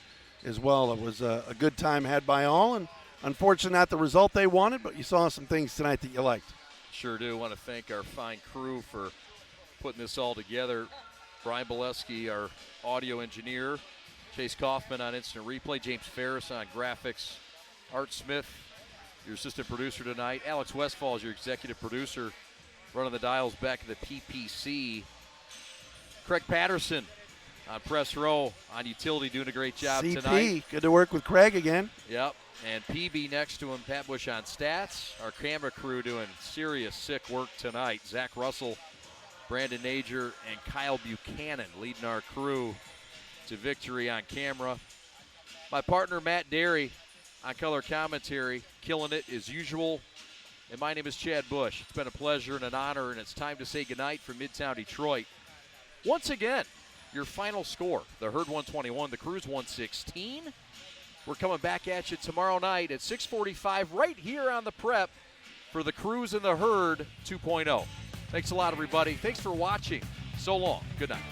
B: as well. It was a good time had by all, and unfortunately not the result they wanted, but you saw some things tonight that you liked.
A: Sure do. Want to thank our fine crew for putting this all together. Brian Bolesky, our audio engineer. Chase Kaufman on instant replay. James Ferris on graphics. Art Smith, your assistant producer tonight. Alex Westfall is your executive producer, running the dials back at the PPC. Craig Patterson on press row, on utility, doing a great job
B: CP,
A: tonight.
B: good to work with Craig again.
A: Yep, and PB next to him, Pat Bush on stats. Our camera crew doing serious, sick work tonight. Zach Russell, Brandon Nager, and Kyle Buchanan leading our crew to victory on camera. My partner, Matt Derry, on color commentary, killing it as usual. And my name is Chad Bush. It's been a pleasure and an honor, and it's time to say goodnight from Midtown Detroit. Once again, your final score, the Herd 121, the Crews 116. We're coming back at you tomorrow night at 6:45 right here on the Prep for the Crews and the Herd 2.0. Thanks a lot, everybody. Thanks for watching. So long. Good night.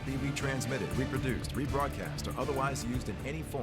S: Be retransmitted, reproduced, rebroadcast, or otherwise used in any form